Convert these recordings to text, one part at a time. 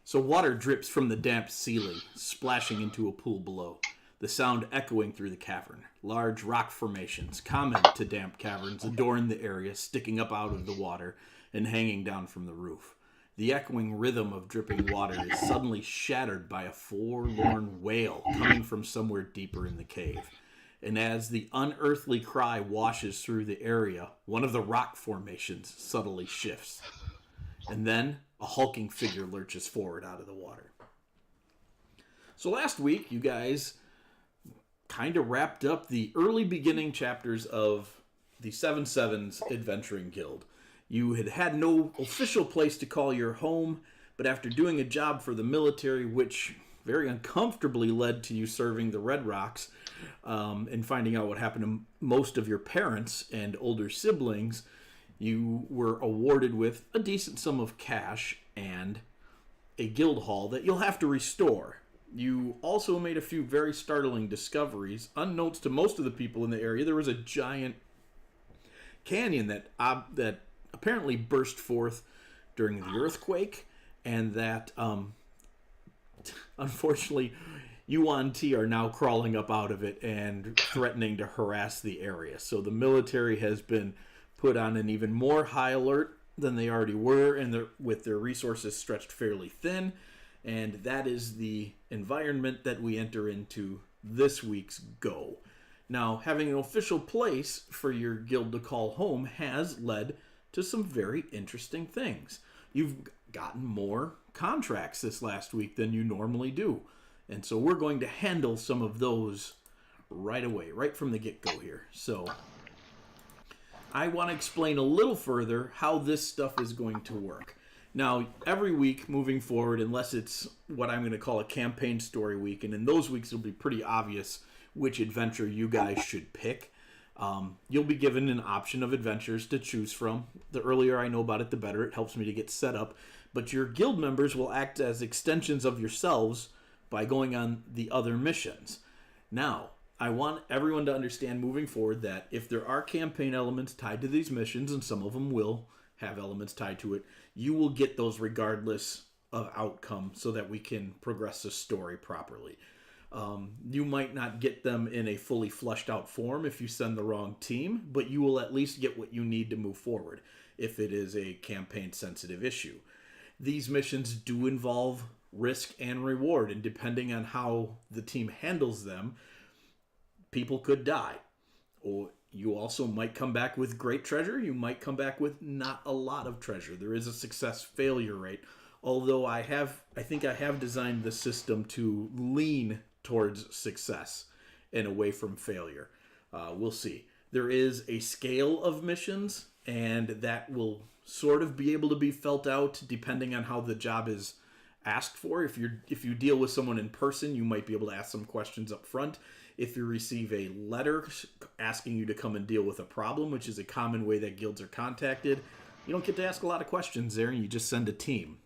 So water drips from the damp ceiling, splashing into a pool below, the sound echoing through the cavern. Large rock formations, common to damp caverns, adorn the area, sticking up out of the water and hanging down from the roof. The echoing rhythm of dripping water is suddenly shattered by a forlorn wail coming from somewhere deeper in the cave. And as the unearthly cry washes through the area, one of the rock formations subtly shifts. And then a hulking figure lurches forward out of the water. So last week, you guys kind of wrapped up the early beginning chapters of the 7-7's Adventuring Guild. You had no official place to call your home, but after doing a job for the military, which very uncomfortably led to you serving the Red Rocks, and finding out what happened to most of your parents and older siblings, you were awarded with a decent sum of cash and a guild hall that you'll have to restore. You also made a few very startling discoveries. Unknowns to most of the people in the area, there was a giant canyon that apparently burst forth during the earthquake, and that unfortunately Yuan-Ti are now crawling up out of it and threatening to harass the area. So the military has been put on an even more high alert than they already were, and with their resources stretched fairly thin. And that is the environment that we enter into this week's Go. Now, having an official place for your guild to call home has led to some very interesting things. You've gotten more contracts this last week than you normally do. And so we're going to handle some of those right away, right from the get-go here. So I want to explain a little further how this stuff is going to work. Now, every week moving forward, unless it's what I'm going to call a campaign story week, and in those weeks it'll be pretty obvious which adventure you guys should pick. You'll be given an option of adventures to choose from. The earlier I know about it, the better. It helps me to get set up. But your guild members will act as extensions of yourselves by going on the other missions. Now, I want everyone to understand moving forward that if there are campaign elements tied to these missions, and some of them will have elements tied to it, you will get those regardless of outcome so that we can progress the story properly. You might not get them in a fully fleshed out form if you send the wrong team, but you will at least get what you need to move forward if it is a campaign sensitive issue. These missions do involve risk and reward, and depending on how the team handles them, people could die. Or you also might come back with great treasure. You might come back with not a lot of treasure. There is a success failure rate, although I think I have designed the system to lean towards success and away from failure. We'll see. There is a scale of missions, and that will sort of be able to be felt out depending on how the job is asked for. If you deal with someone in person, you might be able to ask some questions up front. If you receive a letter asking you to come and deal with a problem, which is a common way that guilds are contacted, you don't get to ask a lot of questions there, and you just send a team.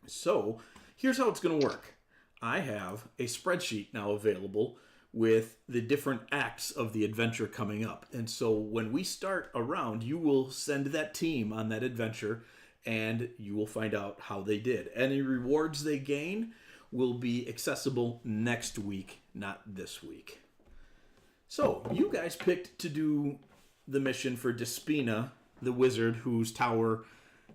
So here's how it's going to work. I have a spreadsheet now available with the different acts of the adventure coming up. And so when we start a round, you will send that team on that adventure, and you will find out how they did. Any rewards they gain will be accessible next week, not this week. So you guys picked to do the mission for Despina, the wizard whose tower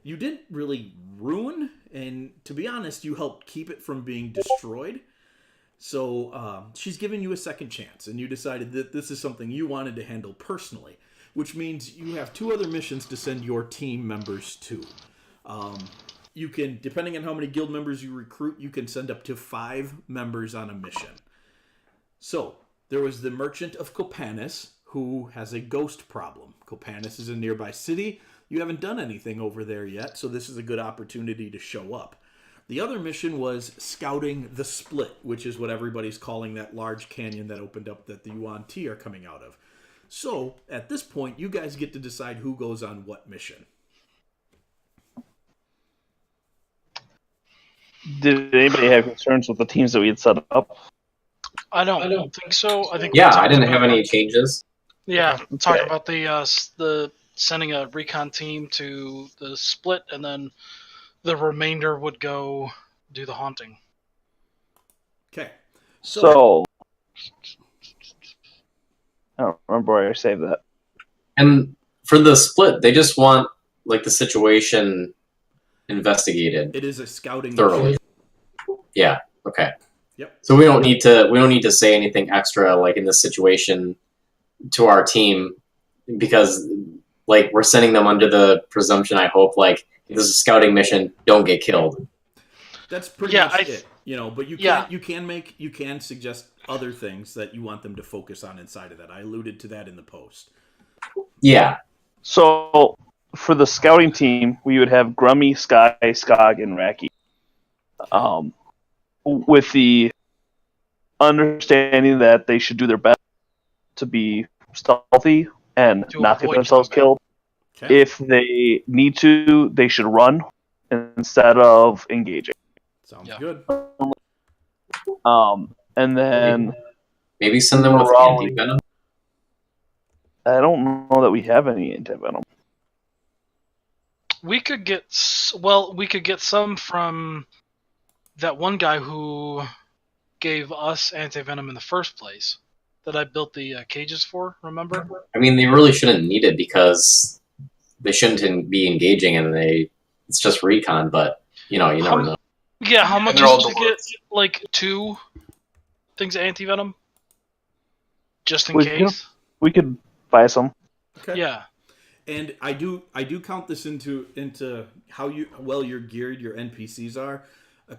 you didn't really ruin, and to be honest, you helped keep it from being destroyed. So she's given you a second chance, and you decided that this is something you wanted to handle personally, which means you have 2 other missions to send your team members to. You can, depending on how many guild members you recruit, you can send up to 5 members on a mission. So there was the Merchant of Copanis, who has a ghost problem. Copanis is a nearby city. You haven't done anything over there yet, so this is a good opportunity to show up. The other mission was scouting the Split, which is what everybody's calling that large canyon that opened up that the Yuan-Ti are coming out of. So, at this point, you guys get to decide who goes on what mission. Did anybody have concerns with the teams that we had set up? I don't think so. I think I didn't have any changes. Yeah, talking about the sending a recon team to the Split, and then the remainder would go do the haunting. Okay. So I don't remember where I saved that. And for the split, they just want like the situation investigated it is a scouting thoroughly. mission. Yeah. Okay. Yep. So we don't need to say anything extra like in this situation to our team because like we're sending them under the presumption. I hope like if this is a scouting mission, don't get killed. That's pretty much it. But you can suggest other things that you want them to focus on inside of that. I alluded to that in the post. Yeah. So for the scouting team, we would have Grummy, Sky, Skog, and Racky. With the understanding that they should do their best to be stealthy and not get themselves killed. Okay. If they need to, they should run instead of engaging. Sounds good. And then maybe send them with anti-venom. I don't know that we have any anti-venom. We could get some from that one guy who gave us anti-venom in the first place that I built the cages for, remember? I mean, they really shouldn't need it because they shouldn't be engaging and it's just recon, but you never know. Yeah, how much is it to get like 2 things of anti-venom? Just in case? We could buy some. Okay. Yeah. And I do count this into how you're geared your NPCs are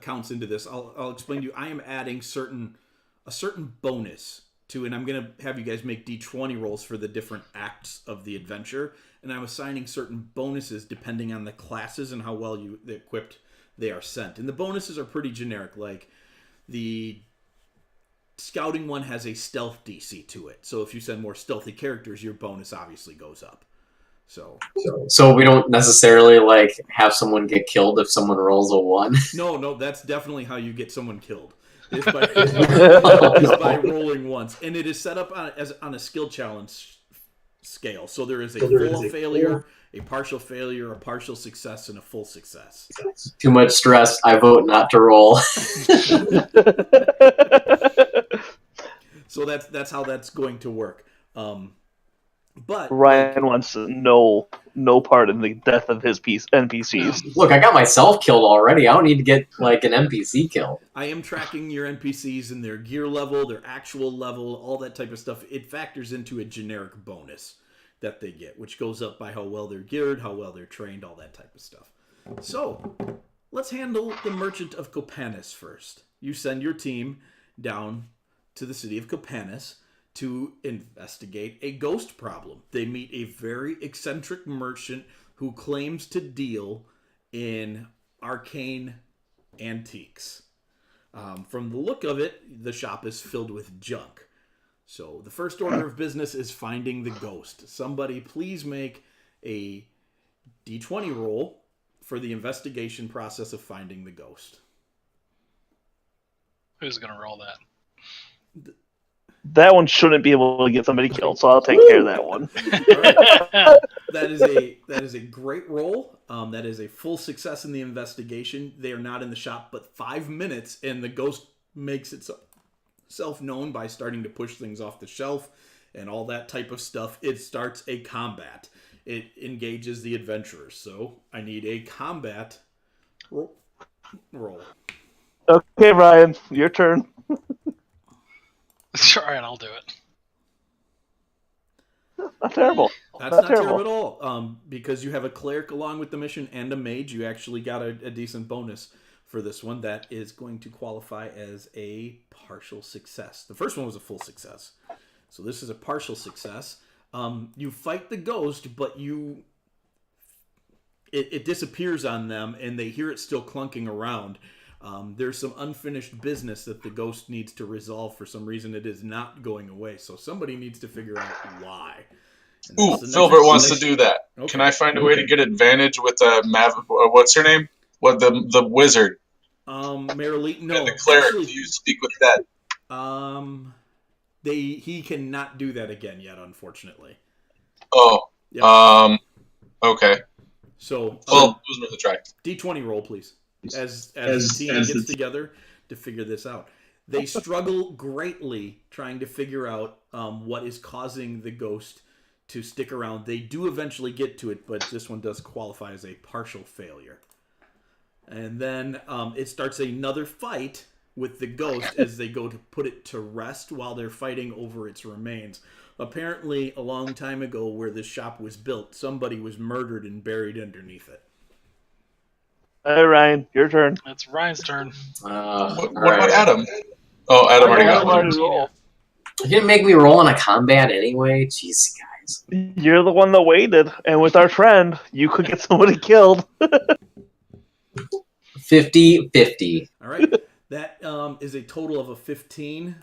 counts into this. I'll explain to you. I am adding a certain bonus to, and I'm gonna have you guys make D20 rolls for the different acts of the adventure, and I'm assigning certain bonuses depending on the classes and how well equipped they are sent. And the bonuses are pretty generic. Like the scouting one has a stealth DC to it, so if you send more stealthy characters, your bonus obviously goes up. So we don't necessarily like have someone get killed if someone rolls a 1. No, that's definitely how you get someone killed. Is by rolling once, and it is set up on a skill challenge scale. So there is a full failure, a partial failure, a partial success, and a full success. Too much stress. I vote not to roll. So that's how that's going to work. But Ryan wants no part in the death of his NPCs. Look, I got myself killed already. I don't need to get like an NPC killed. I am tracking your NPCs and their gear level, their actual level, all that type of stuff. It factors into a generic bonus that they get, which goes up by how well they're geared, how well they're trained, all that type of stuff. So let's handle the Merchant of Copanis first. You send your team down to the city of Copanis to investigate a ghost problem. They meet a very eccentric merchant who claims to deal in arcane antiques. From the look of it, the shop is filled with junk. So the first order of business is finding the ghost. Somebody please make a D20 roll for the investigation process of finding the ghost. Who's going to roll that? That one shouldn't be able to get somebody killed, so I'll take care of that one. Right. That is a great roll. That is a full success in the investigation. They are not in the shop but 5 minutes, and the ghost makes itself known by starting to push things off the shelf and all that type of stuff. It starts a combat. It engages the adventurers. So I need a combat roll. Okay, Ryan, your turn. All right, I'll do it. Not terrible. That's not terrible at all. Because you have a cleric along with the mission and a mage, you actually got a decent bonus for this one that is going to qualify as a partial success. The first one was a full success. So this is a partial success. You fight the ghost, but it disappears on them, and they hear it still clunking around. There's some unfinished business that the ghost needs to resolve. For some reason, it is not going away. So somebody needs to figure out why. Ooh, Filbert wants to do that. Okay. Can I find a way to get advantage with what's her name? What the wizard? Marilee. No, and the cleric. Actually, do you speak with that? He cannot do that again yet, unfortunately. Oh. Yep. Okay. So well, it was worth a try. D20 roll, please. as the team gets together to figure this out. They struggle greatly trying to figure out what is causing the ghost to stick around. They do eventually get to it, but this one does qualify as a partial failure. And then it starts another fight with the ghost as they go to put it to rest while they're fighting over its remains. Apparently, a long time ago where this shop was built, somebody was murdered and buried underneath it. Hey, Ryan, your turn. It's Ryan's turn. What about Adam? Oh, Adam already got it. Roll. You didn't make me roll on a combat anyway? Jeez, guys. You're the one that waited, and with our trend, you could get somebody killed. 50-50. All right. That is a total of a 15.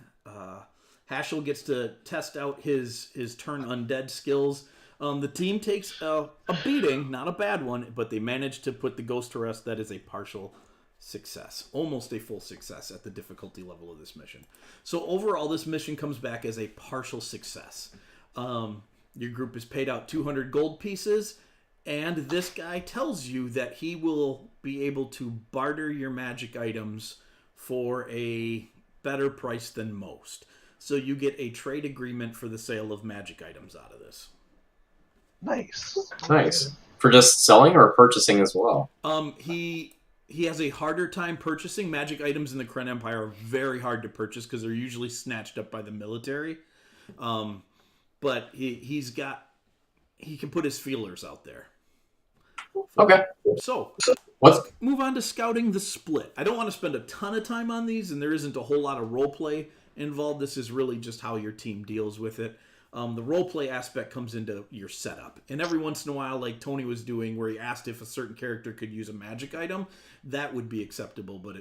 Hashel gets to test out his turn undead skills. The team takes a beating, not a bad one, but they managed to put the ghost to rest. That is a partial success. Almost a full success at the difficulty level of this mission. So overall, this mission comes back as a partial success. Your group is paid out 200 gold pieces, and this guy tells you that he will be able to barter your magic items for a better price than most. So you get a trade agreement for the sale of magic items out of this. Nice. Nice. For just selling or purchasing as well? He has a harder time purchasing. Magic items in the Kren Empire are very hard to purchase because they're usually snatched up by the military. But he can put his feelers out there. Okay. So Let's move on to scouting the split. I don't want to spend a ton of time on these, and there isn't a whole lot of role play involved. This is really just how your team deals with it. The role play aspect comes into your setup. And every once in a while, like Tony was doing, where he asked if a certain character could use a magic item, that would be acceptable. But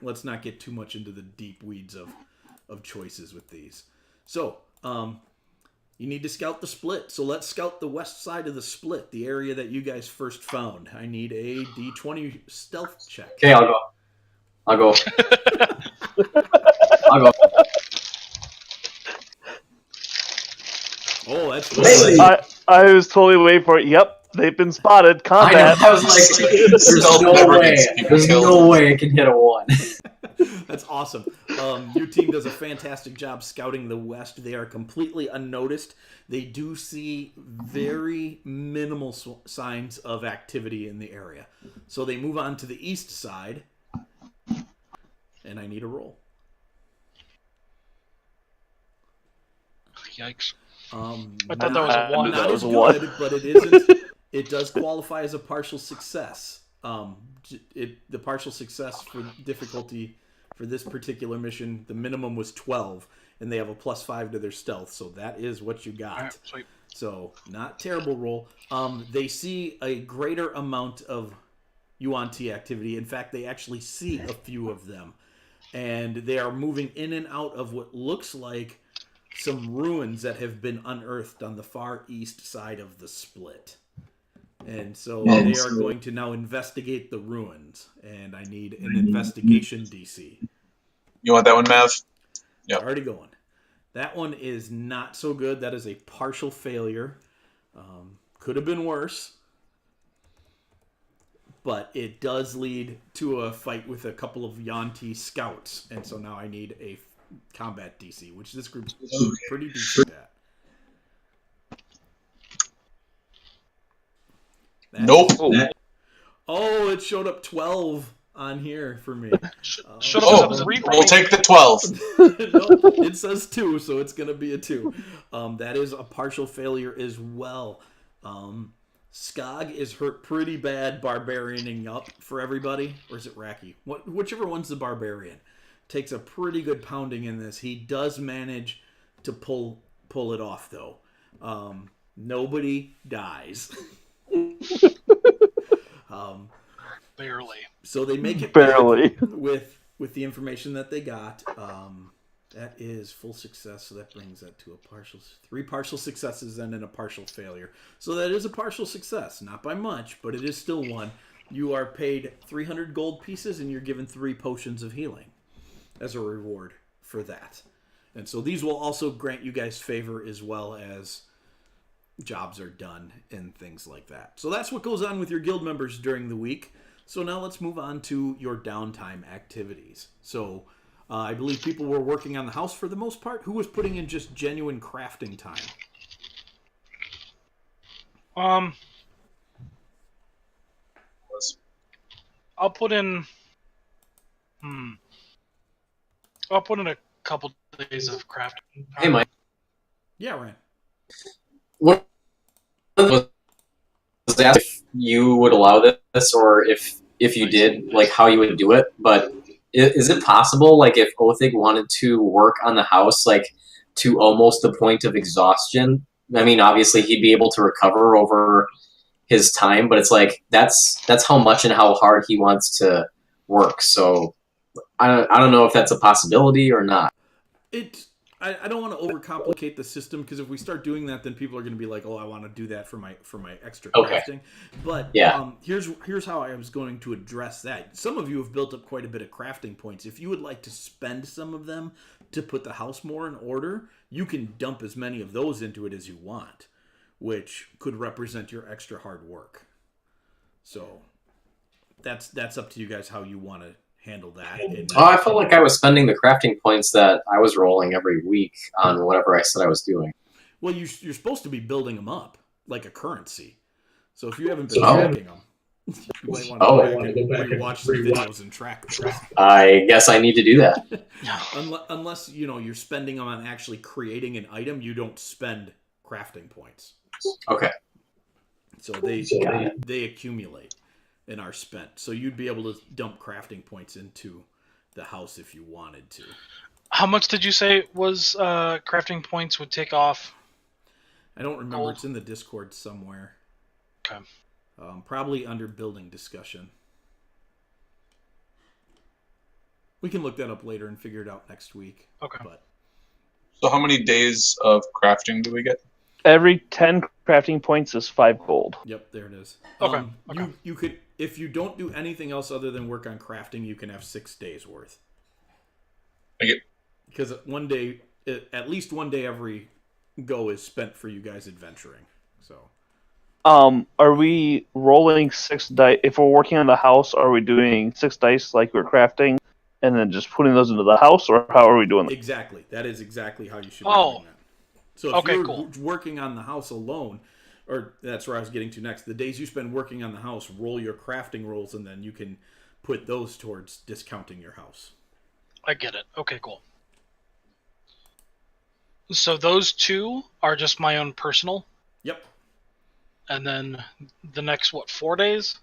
let's not get too much into the deep weeds of choices with these. So, you need to scout the split. So let's scout the west side of the split, the area that you guys first found. I need a D20 stealth check. Okay, I'll go. I'll go. Oh, that's Hey! I was totally waiting for it. Yep, they've been spotted. I know. Combat. I was like, there's no way I can hit a 1. That's awesome. Your team does a fantastic job scouting the west. They are completely unnoticed. They do see very minimal signs of activity in the area. So they move on to the east side. And I need a roll. Yikes. I thought that was a 1. Not That as was a good, 1. but it isn't. It does qualify as a partial success. The partial success for difficulty for this particular mission, the minimum was 12, and they have a +5 to their stealth, so that is what you got. Right, sweet. So, not terrible roll. They see a greater amount of Yuan-Ti activity. In fact, they actually see a few of them. And they are moving in and out of what looks like some ruins that have been unearthed on the far east side of the split. And so they are going to now investigate the ruins. And I need an investigation DC. You want that one, Mav? Yep. Already going. That one is not so good. That is a partial failure. Could have been worse. But it does lead to a fight with a couple of Yuan-Ti scouts. And so now I need a combat DC, which this group is pretty decent at. Nope. Oh, it showed up 12 on here for me. Shut up, as a 3 for We'll me. take the 12. Nope, it says 2, so it's going to be a 2. That is a partial failure as well. Skog is hurt pretty bad barbarianing up for everybody. Or is it Raki? Whichever one's the barbarian. Takes a pretty good pounding in this. He does manage to pull it off, though. Nobody dies. Barely. So they make it Barely. back with the information that they got. That is full success, so that brings that to a 3 partial successes and then a partial failure. So that is a partial success, not by much, but it is still one. You are paid 300 gold pieces, and you're given 3 potions of healing as a reward for that. And so these will also grant you guys favor as well as jobs are done and things like that. So that's what goes on with your guild members during the week. So now let's move on to your downtime activities. So I believe people were working on the house for the most part. Who was putting in just genuine crafting time? I'll put in. I'll put in a couple days of crafting. Hey, Mike. Yeah, Ryan. What was asked if you would allow this, or if you did, like how you would do it. But is it possible, like if Othig wanted to work on the house, like to almost the point of exhaustion? I mean, obviously he'd be able to recover over his time, but it's like that's how much and how hard he wants to work. So I don't know if that's a possibility or not. I don't want to overcomplicate the system, because if we start doing that, then people are going to be like, "Oh, I want to do that for my extra crafting." But yeah. Here's how I was going to address that. Some of you have built up quite a bit of crafting points. If you would like to spend some of them to put the house more in order, you can dump as many of those into it as you want, which could represent your extra hard work. So that's up to you guys how you want to handle that. I felt like I was spending the crafting points that I was rolling every week on whatever I said I was doing. Well, you're supposed to be building them up like a currency. So if you haven't been tracking them, you might want to go back and rewatch the videos and track them. I guess I need to do that. Unless you're spending them on actually creating an item, you don't spend crafting points. Okay. So they accumulate and are spent. So you'd be able to dump crafting points into the house if you wanted to. How much did you say was crafting points would take off? I don't remember. Gold. It's in the Discord somewhere. Okay. Probably under building discussion. We can look that up later and figure it out next week. Okay. So how many days of crafting do we get? Every 10 crafting points is 5 gold. Yep, there it is. Okay. You could, if you don't do anything else other than work on crafting, you can have 6 days worth. Because at least one day every go is spent for you guys adventuring. So. Are we rolling 6 dice? If we're working on the house, are we doing 6 dice like we're crafting, and then just putting those into the house, or how are we doing that? Exactly. That is exactly how you should be doing that. So if you're working on the house alone, or that's where I was getting to next, the days you spend working on the house, roll your crafting rolls, and then you can put those towards discounting your house. I get it. Okay, cool. So those 2 are just my own personal? Yep. And then the next, 4 days?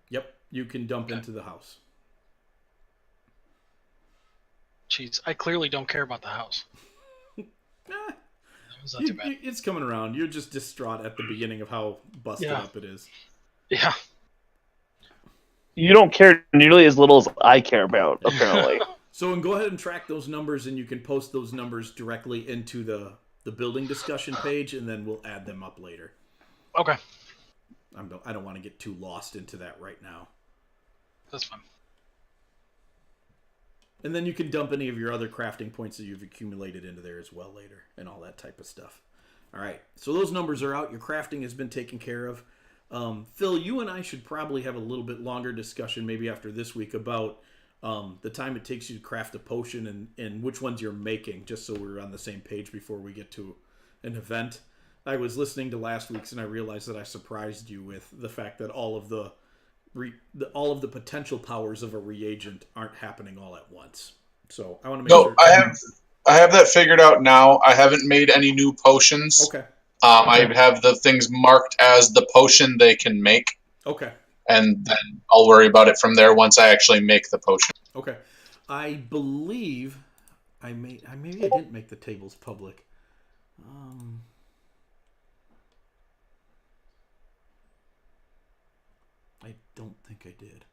Yep. You can dump into the house. Jeez, I clearly don't care about the house. Not too bad. It's coming around. You're just distraught at the beginning of how busted up it is. Yeah. You don't care nearly as little as I care about, apparently. So go ahead and track those numbers, and you can post those numbers directly into the building discussion page, and then we'll add them up later. Okay. I don't want to get too lost into that right now. That's fine. And then you can dump any of your other crafting points that you've accumulated into there as well later, and all that type of stuff. All right, so those numbers are out. Your crafting has been taken care of. Phil, you and I should probably have a little bit longer discussion maybe after this week about the time it takes you to craft a potion and which ones you're making, just so we're on the same page before we get to an event. I was listening to last week's, and I realized that I surprised you with the fact that all of the potential powers of a reagent aren't happening all at once. So I want to make sure. I have that figured out now. I haven't made any new potions. Okay. I have the things marked as the potion they can make. Okay. And then I'll worry about it from there once I actually make the potion. Okay. I believe maybe I didn't make the tables public. I don't think I did.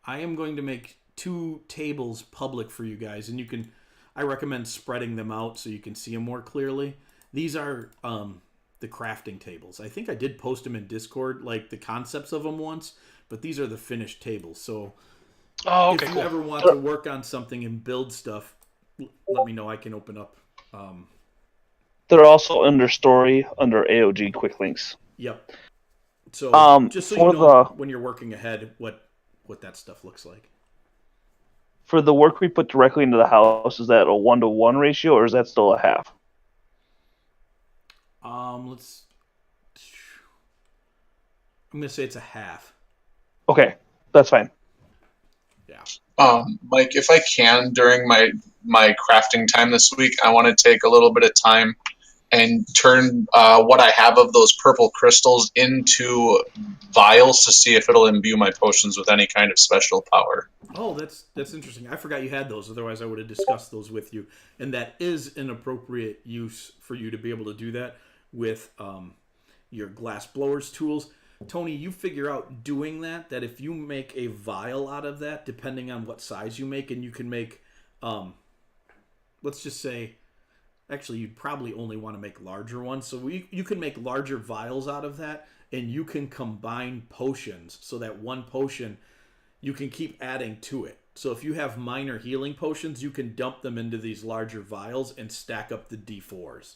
I am going to make 2 tables public for you guys, and I recommend spreading them out so you can see them more clearly. These are the crafting tables. I think I did post them in Discord, like the concepts of them once, but these are the finished tables. So if you ever want to work on something and build stuff, let me know. I can open up. They're also under story, under AOG quick links. Yep. So just so you know when you're working ahead, what what that stuff looks like. For the work we put directly into the house, is that a 1-to-1 ratio, or is that still a half? I'm gonna say it's a half. Okay, that's fine. Yeah. Mike, if I can, during my crafting time this week, I want to take a little bit of time and turn what I have of those purple crystals into vials to see if it'll imbue my potions with any kind of special power. Oh, that's interesting. I forgot you had those. Otherwise, I would have discussed those with you. And that is an appropriate use for you to be able to do that with your glass blowers tools. Tony, you figure out doing that if you make a vial out of that, depending on what size you make, and you can make, let's just say, actually, you'd probably only want to make larger ones. So you can make larger vials out of that, and you can combine potions so that one potion, you can keep adding to it. So if you have minor healing potions, you can dump them into these larger vials and stack up the D4s.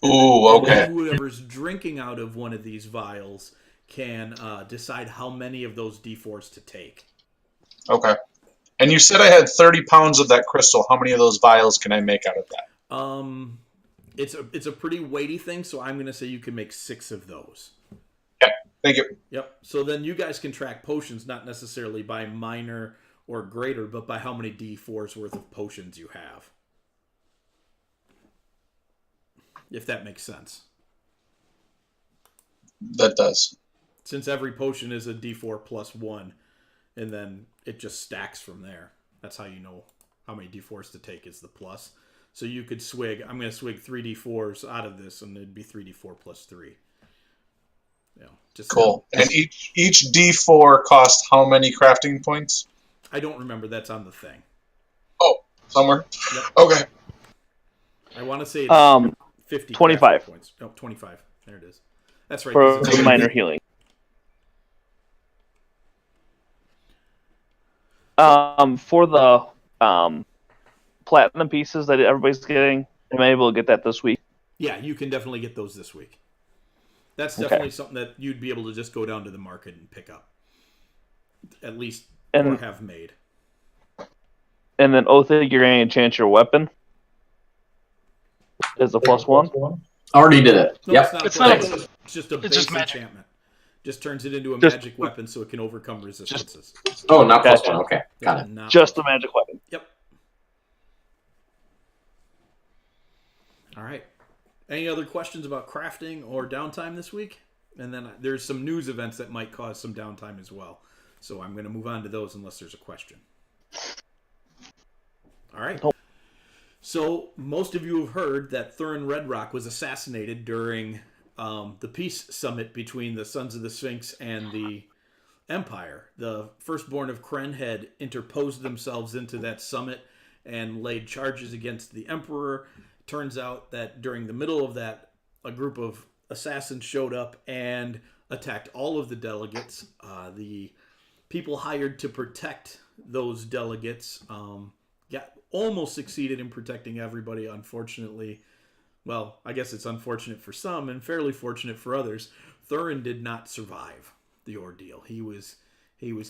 Ooh, okay. And whoever's drinking out of one of these vials can decide how many of those D4s to take. Okay. And you said I had 30 pounds of that crystal. How many of those vials can I make out of that? It's a pretty weighty thing, so I'm going to say you can make 6 of those. Okay, thank you. Yep. So then you guys can track potions not necessarily by minor or greater, but by how many D4s worth of potions you have. If that makes sense. That does. Since every potion is a D4 plus 1, and then it just stacks from there. That's how you know how many D4s to take is the plus. So you could swig, I'm going to swig 3 D4s out of this, and it'd be 3D4 plus 3. Just cool. And each D4 costs how many crafting points? I don't remember. That's on the thing. Oh, somewhere? Yep. Okay. I want to say it's 50 25 points. No, 25. There it is. That's right. For minor healing. For the platinum pieces that everybody's getting, am I able to get that this week? Yeah, you can definitely get those this week. That's definitely something that you'd be able to just go down to the market and pick up. At least, or have made. And then Othig, you're going to enchant your weapon as a +1? Already did it. No, yep. It's just a base enchantment. Just turns it into a magic weapon so it can overcome resistances. Not +1. Okay, got it. Just the magic weapon. Yep. All right. Any other questions about crafting or downtime this week? And then there's some news events that might cause some downtime as well. So I'm going to move on to those unless there's a question. All right. So most of you have heard that Thurin Redrock was assassinated during the peace summit between the Sons of the Sphinx and the Empire. The firstborn of Kren had interposed themselves into that summit and laid charges against the Emperor. Turns out that during the middle of that, a group of assassins showed up and attacked all of the delegates. The people hired to protect those delegates almost succeeded in protecting everybody. Unfortunately, well, I guess it's unfortunate for some and fairly fortunate for others. Thurin did not survive the ordeal. He was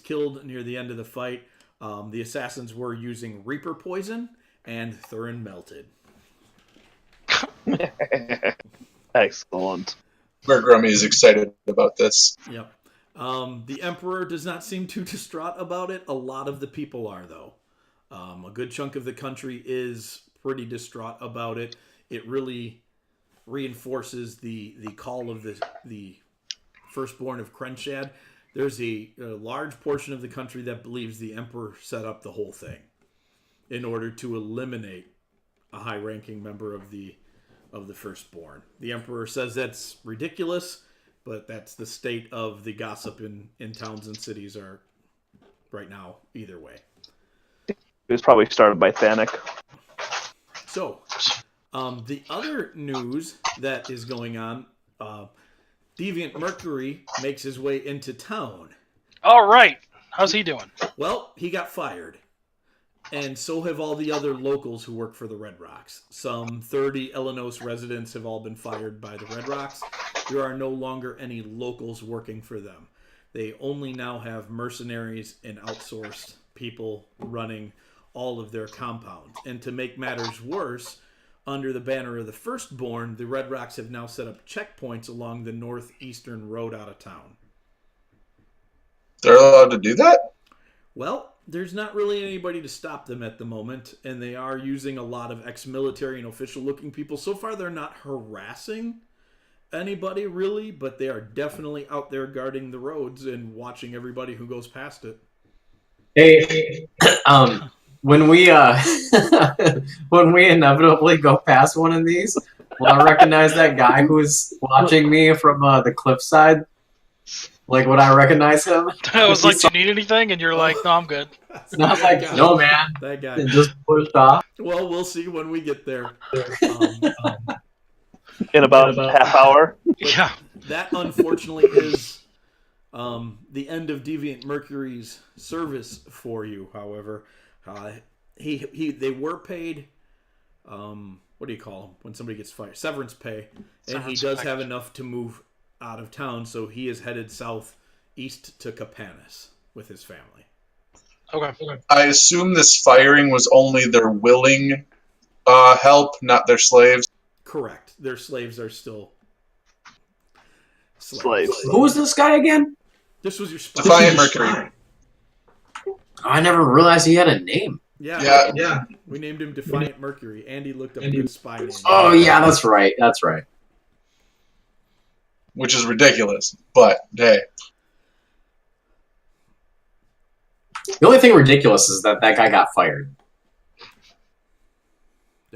killed near the end of the fight. The assassins were using Reaper poison, and Thurin melted. Excellent. Grummy is excited about this. Yep. The Emperor does not seem too distraught about it. A lot of the people are, though. A good chunk of the country is pretty distraught about it. It really reinforces the call of the firstborn of Krenshad. There's a large portion of the country that believes the Emperor set up the whole thing in order to eliminate a high-ranking member of the firstborn. The Emperor says that's ridiculous, but that's the state of the gossip in towns and cities are right now either way. It was probably started by Thanik. So, the other news that is going on, Deviant Mercury makes his way into town. All right. How's he doing? Well, he got fired. And so have all the other locals who work for the Red Rocks. Some 30 Elenos residents have all been fired by the Red Rocks. There are no longer any locals working for them. They only now have mercenaries and outsourced people running all of their compounds. And to make matters worse, under the banner of the Firstborn, the Red Rocks have now set up checkpoints along the northeastern road out of town. They're allowed to do that? Well, there's not really anybody to stop them at the moment, and they are using a lot of ex-military and official-looking people. So far, they're not harassing anybody, really, but they are definitely out there guarding the roads and watching everybody who goes past it. Hey, when we when we inevitably go past one of these, will I recognize that guy who's watching me from the cliffside? Like, would I recognize him? I was like, "Do you need anything?" And you're like, "No, I'm good." It's not like, no, man. That guy. And just pushed off. Well, we'll see when we get there. In about a half hour. Yeah. That, unfortunately, is the end of Deviant Mercury's service for you. However, they were paid. What do you call them when somebody gets fired? Severance pay, and he does have enough to move out of town, so he is headed southeast to Capanis with his family. Okay. I assume this firing was only their willing help, not their slaves. Correct. Their slaves are still Slaves. Who was this guy again? This was your spy. Defiant Mercury. I never realized he had a name. Yeah. We named him Defiant Mercury. Andy looked up a good spy name. Oh, yeah, that's right. That's right. Which is ridiculous, but hey. The only thing ridiculous is that guy got fired.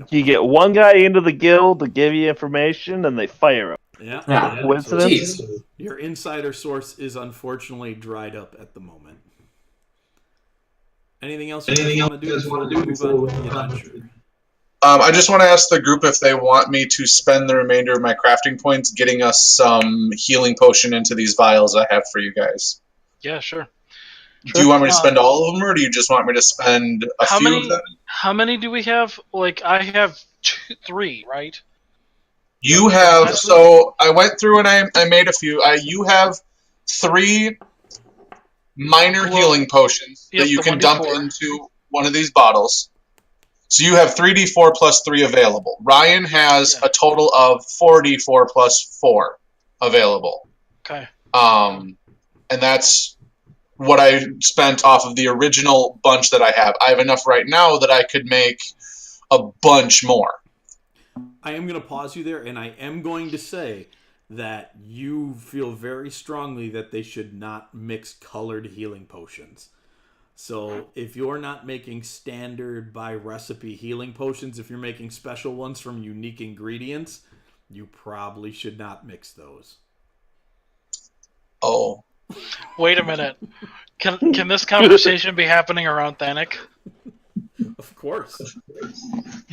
You get one guy into the guild to give you information, and they fire him. Yeah. Coincidence? Jeez. Your insider source is unfortunately dried up at the moment. Anything else you guys want to do before we move on with the adventure? I just want to ask the group if they want me to spend the remainder of my crafting points getting us some healing potion into these vials I have for you guys. Yeah, sure. Do you want me to spend all of them, or do you just want me to spend a few of them? How many do we have? Like, I have 3, right? You have, so I went through and I made a few. You have 3 minor healing potions that you can dump into one of these bottles. So you have 3d4 plus 3 available. Ryan has a total of 4d4 plus 4 available. Okay. And that's what I spent off of the original bunch that I have. I have enough right now that I could make a bunch more. I am going to pause you there, and I am going to say that you feel very strongly that they should not mix colored healing potions. So if you're not making standard by recipe healing potions, if you're making special ones from unique ingredients, you probably should not mix those. Oh. Wait a minute. Can this conversation be happening around Thanik? Of course.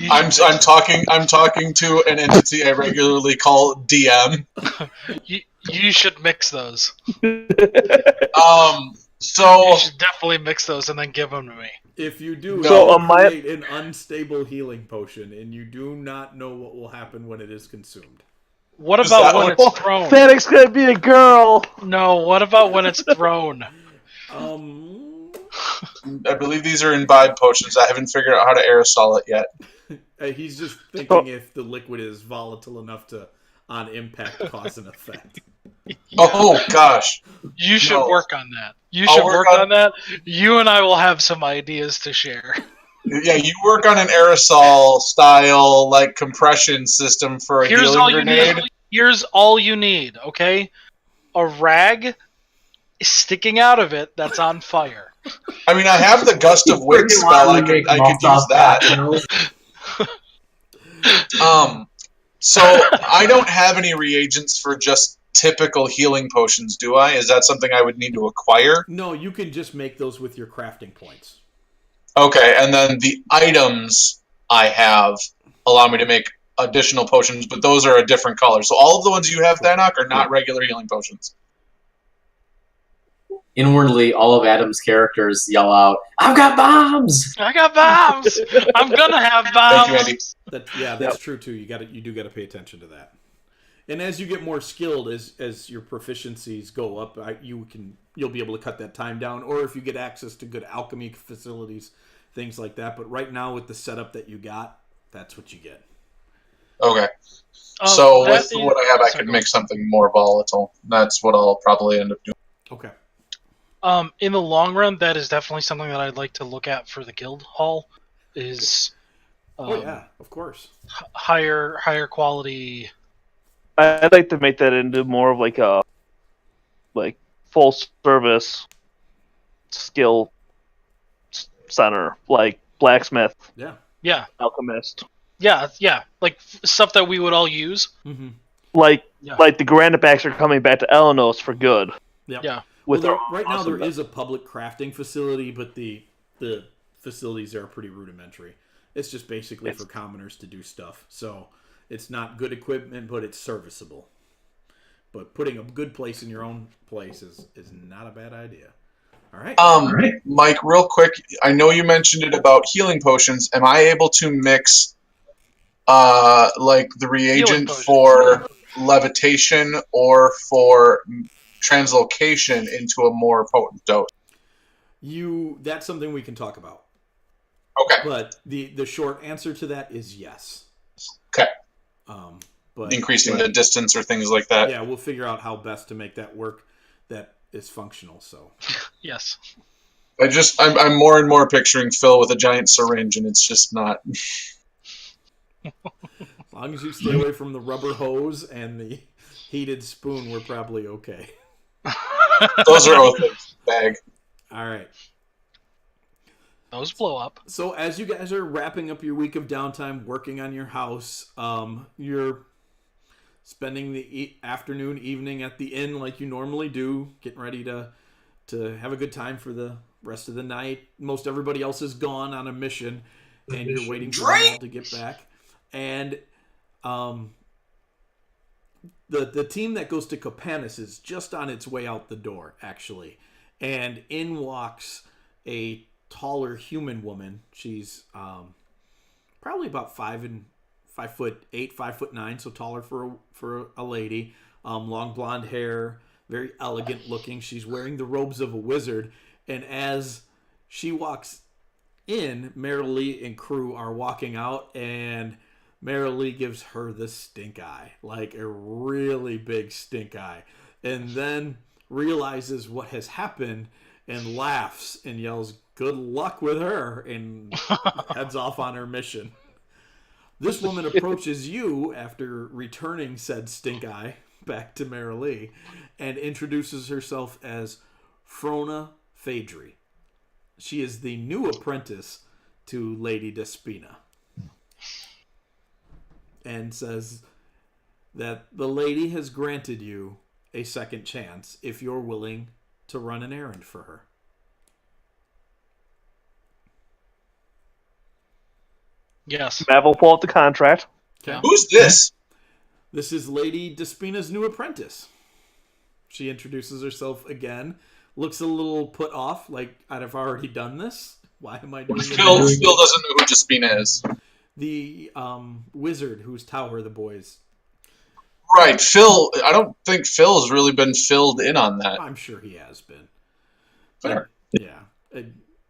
I'm talking to an entity I regularly call DM. You should mix those. So You should definitely mix those and then give them to me. If you do, So, you create an unstable healing potion, and you do not know what will happen when it is consumed. What Is about that when what- it's thrown? Thanic's gonna be a girl! No, what about when it's thrown? I believe these are imbibe potions. I haven't figured out how to aerosol it yet. He's just thinking if the liquid is volatile enough to, on impact, cause an effect. Oh gosh. You should No. work on that. You I'll should work work on- on that. You and I will have some ideas to share. Yeah, you work on an aerosol style like compression system for a Here's healing all you grenade. need. Here's all you need, okay? A rag sticking out of it that's on fire. I mean, I have the gust of wind spell. I could use that. So I don't have any reagents for just typical healing potions, do I? Is that something I would need to acquire? No, you can just make those with your crafting points. Okay, and then the items I have allow me to make additional potions, but those are a different color. So all of the ones you have, Thanak, are not regular healing potions. Inwardly, all of Adam's characters yell out, "I've got bombs!" I got bombs! I'm gonna have Thank you, Andy. bombs! That's true too. You do got to pay attention to that. And as you get more skilled, as your proficiencies go up, you'll be able to cut that time down. Or if you get access to good alchemy facilities, things like that. But right now, with the setup that you got, that's what you get. Okay. So that with is- what I have, I sorry, can go make something more volatile. That's what I'll probably end up doing. Okay. In the long run, that is definitely something that I'd like to look at for the guild hall. Is Oh yeah, of course. higher quality. I'd like to make that into more of like a full service skill center, like blacksmith, Yeah. Yeah, alchemist, yeah, like stuff that we would all use. Mm-hmm. like Yeah. the Grandabacks are coming back to Elenos for good. Yep. Yeah. With Well, their right now there awesomeness. is a public crafting facility, but the facilities there are pretty rudimentary. It's just basically for commoners to do stuff. So it's not good equipment, but it's serviceable. But putting a good place in your own place is not a bad idea. All right. Mike, real quick, I know you mentioned it about healing potions. Am I able to mix, like the reagent potions. for levitation or for translocation into a more potent dose? That's something we can talk about. Okay. But the short answer to that is yes. Okay. But Increasing the distance or things like that. Yeah, we'll figure out how best to make that work that is functional. So Yes. I'm more and more picturing Phil with a giant syringe, and it's just not. as long as you stay away from the rubber hose and the heated spoon, we're probably okay. Those are Othic's bag. All right. Those blow up. So as you guys are wrapping up your week of downtime, working on your house, you're spending the afternoon, evening at the inn like you normally do, getting ready to have a good time for the rest of the night. Most everybody else is gone on a mission, and you're waiting for them all to get back. And the team that goes to Copanis is just on its way out the door, actually. And in walks a taller human woman. She's probably about 5'8", 5'9", so taller for a lady. Long blonde hair, very elegant looking. She's wearing the robes of a wizard, and as she walks in, Marilee and crew are walking out, and Marilee gives her the stink eye, like a really big stink eye, and then realizes what has happened and laughs and yells, "Good luck with her," and heads off on her mission. This woman approaches you after returning said stink eye back to Marilee and introduces herself as Frona Phaedry. She is the new apprentice to Lady Despina, and says that the lady has granted you a second chance if you're willing to run an errand for her. Yes. Mav will pull out the contract. Okay. Who's this? This is Lady Despina's new apprentice. She introduces herself again, looks a little put off, like, I've already done this. Why am I doing it? Phil doesn't know who Despina is. The wizard whose tower the boys... Right, Phil. I don't think Phil has really been filled in on that. I'm sure he has been. Fair. Yeah.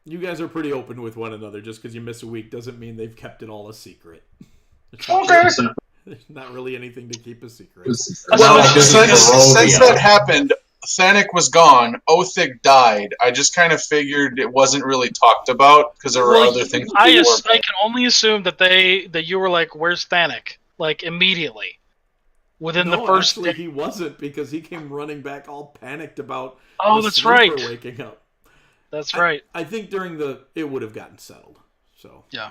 You guys are pretty open with one another. Just because you miss a week doesn't mean they've kept it all a secret. There's not really anything to keep a secret. Well, since that happened, Thanik was gone. Othic died. I just kind of figured it wasn't really talked about because there were other things. I can only assume that you were like, "Where's Thanik?" Like immediately. Within the first actually, day. he wasn't, because he came running back all panicked about Oh, the that's sleeper right. waking up. That's right. I think it would have gotten settled. So Yeah.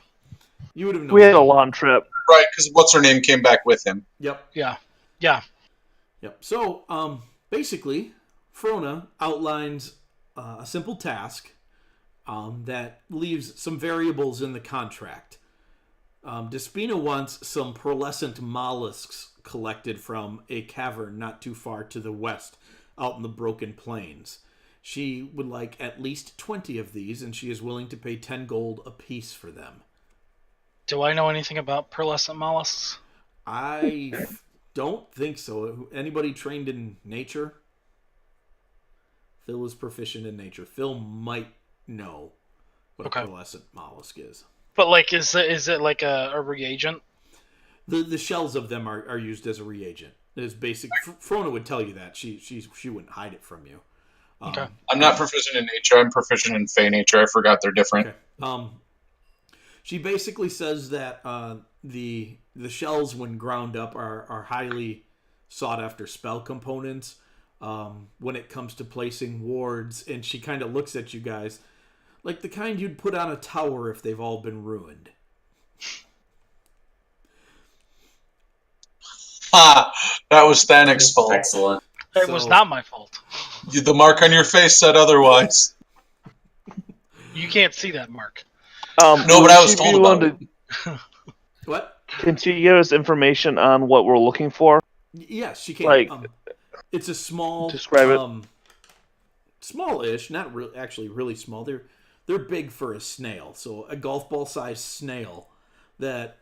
You would have known. We had a long trip. Right, because what's her name came back with him. Yep. Yeah. Yep. So, basically, Frona outlines a simple task that leaves some variables in the contract. Despina wants some pearlescent mollusks collected from a cavern not too far to the west, out in the Broken Plains. She would like at least 20 of these, and she is willing to pay 10 gold apiece for them. Do I know anything about pearlescent mollusks? I don't think so. Anybody trained in nature? Phil is proficient in nature. Phil might know what a pearlescent mollusk is. But like, is it like a reagent? The shells of them are used as a reagent. It's basic. Frona would tell you that. She wouldn't hide it from you. Okay. I'm not proficient in nature. I'm proficient in fey nature. I forgot they're different. Okay. She basically says that the shells, when ground up, are highly sought after spell components when it comes to placing wards. And she kind of looks at you guys like the kind you'd put on a tower if they've all been ruined. Ha! That was Thanic's fault. Excellent. It was not my fault. The mark on your face said otherwise. You can't see that mark. No, but I was told about it. What? Can she give us information on what we're looking for? Yes, she can. Like, it's a small. describe it. Smallish, not actually really small. They're big for a snail. So a golf ball sized snail that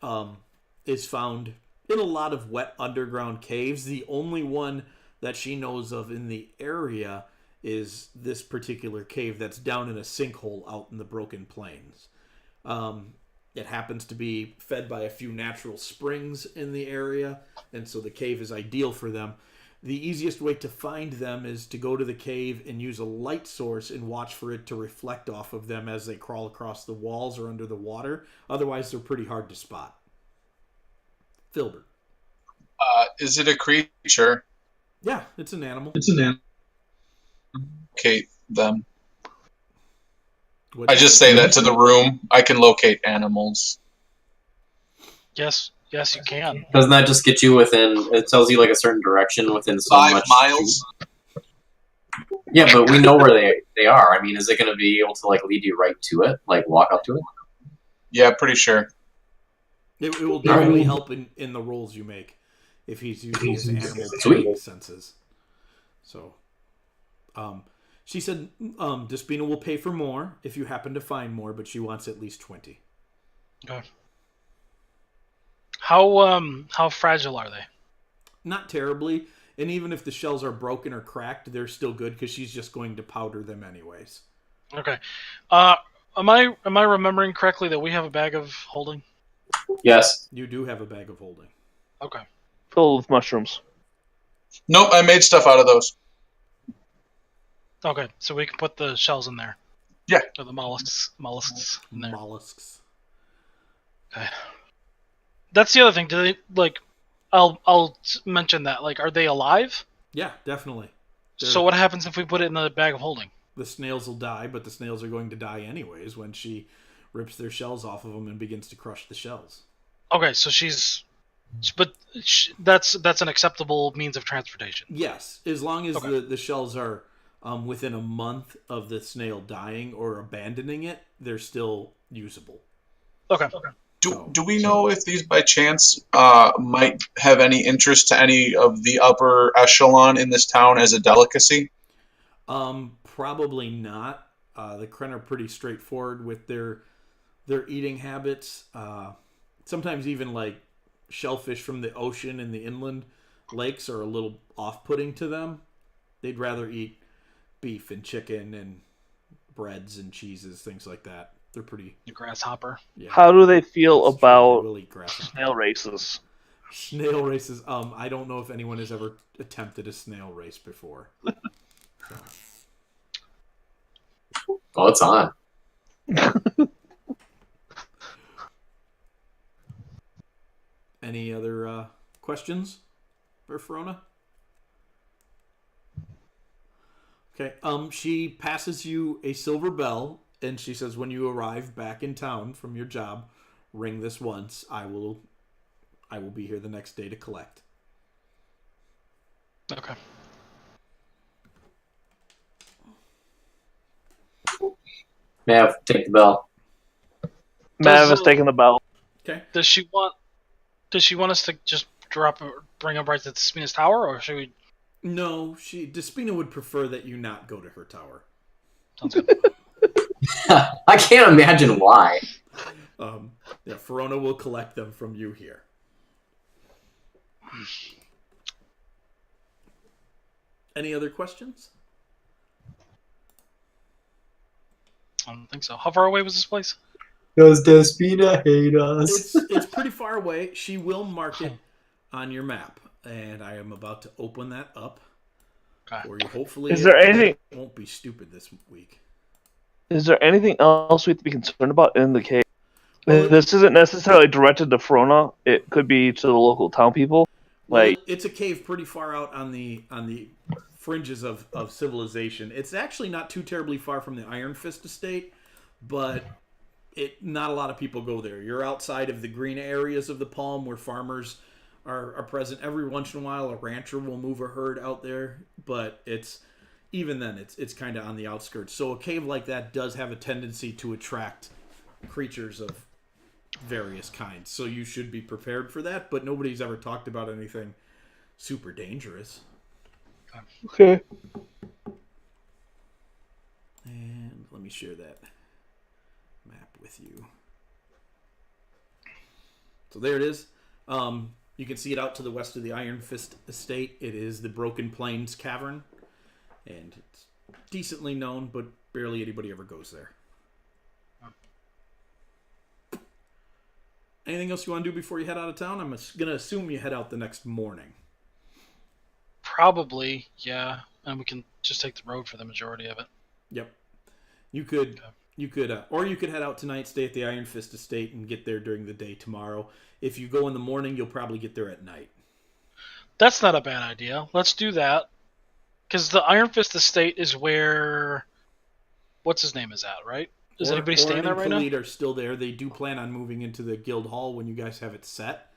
is found in a lot of wet underground caves. The only one that she knows of in the area is this particular cave that's down in a sinkhole out in the Broken Plains. It happens to be fed by a few natural springs in the area, and so the cave is ideal for them. The easiest way to find them is to go to the cave and use a light source and watch for it to reflect off of them as they crawl across the walls or under the water. Otherwise, they're pretty hard to spot. Filbert. Is it a creature? Yeah, it's an animal. Locate them. What I just say that to the room. I can locate animals. Yes, you can. Doesn't that just get you within? It tells you like a certain direction within so 5 much miles. Yeah, but we know where they are. I mean, is it going to be able to like lead you right to it? Like walk up to it? Yeah, pretty sure. It will definitely help in the rolls you make if he's using his animal paying senses. So, she said Despina will pay for more if you happen to find more, but she wants at least 20. Okay. How fragile are they? Not terribly, and even if the shells are broken or cracked, they're still good because she's just going to powder them anyways. Okay. Am I remembering correctly that we have a bag of holding? Yes. You do have a bag of holding. Okay. Filled with mushrooms. Nope, I made stuff out of those. Okay, so we can put the shells in there. Yeah. Or the mollusks in there. Mollusks. Okay. That's the other thing. Do they like? I'll mention that. Like, are they alive? Yeah, definitely. So what happens if we put it in the bag of holding? The snails will die, but the snails are going to die anyways when she rips their shells off of them and begins to crush the shells. Okay, so that's an acceptable means of transportation. Yes, as long as the shells are within a month of the snail dying or abandoning it, they're still usable. Okay. Do we know if these by chance might have any interest to any of the upper echelon in this town as a delicacy? Probably not. The Kren are pretty straightforward with their eating habits. Sometimes even like shellfish from the ocean and the inland lakes are a little off-putting to them. They'd rather eat beef and chicken and breads and cheeses, things like that. They're pretty... The grasshopper. Yeah. How do they feel about snail snail races? Snail races. I don't know if anyone has ever attempted a snail race before. So. Well, it's on. Any other questions for Frona? Okay. She passes you a silver bell, and she says, "When you arrive back in town from your job, ring this once. I will be here the next day to collect." Okay. Mav, take the bell. Mav is taking the bell. Okay. Does she want us to just bring up right to Despina's tower, or should we? No, Despina would prefer that you not go to her tower. Sounds good. I can't imagine why. Yeah, Verona will collect them from you here. Any other questions? I don't think so. How far away was this place? Does Despina hate us? It's pretty far away. She will mark it on your map, and I am about to open that up Okay. for you. Hopefully, Is there anything? it won't be stupid this week. Is there anything else we have to be concerned about in the cave? Well, This isn't necessarily directed to Frona. It could be to the local town people. Well, Like, it's a cave pretty far out on the fringes of civilization. It's actually not too terribly far from the Iron Fist estate, but not a lot of people go there. You're outside of the green areas of the Palm where farmers are present. Every once in a while, a rancher will move a herd out there, but even then, it's kind of on the outskirts. So a cave like that does have a tendency to attract creatures of various kinds. So you should be prepared for that, but nobody's ever talked about anything super dangerous. okay. And let me share that map with you. So there it is. You can see it out to the west of the Iron Fist estate. It is the Broken Plains Cavern, and it's decently known, but barely anybody ever goes there. Anything else you want to do before you head out of town? I'm going to assume you head out the next morning. Probably, yeah. And we can just take the road for the majority of it. Yep. You could, or you could head out tonight, stay at the Iron Fist estate, and get there during the day tomorrow. If you go in the morning, you'll probably get there at night. That's not a bad idea. Let's do that. Because the Iron Fist estate is where... What's his name is at, right? Is anybody staying there right now? Khalid are still there. They do plan on moving into the guild hall when you guys have it set.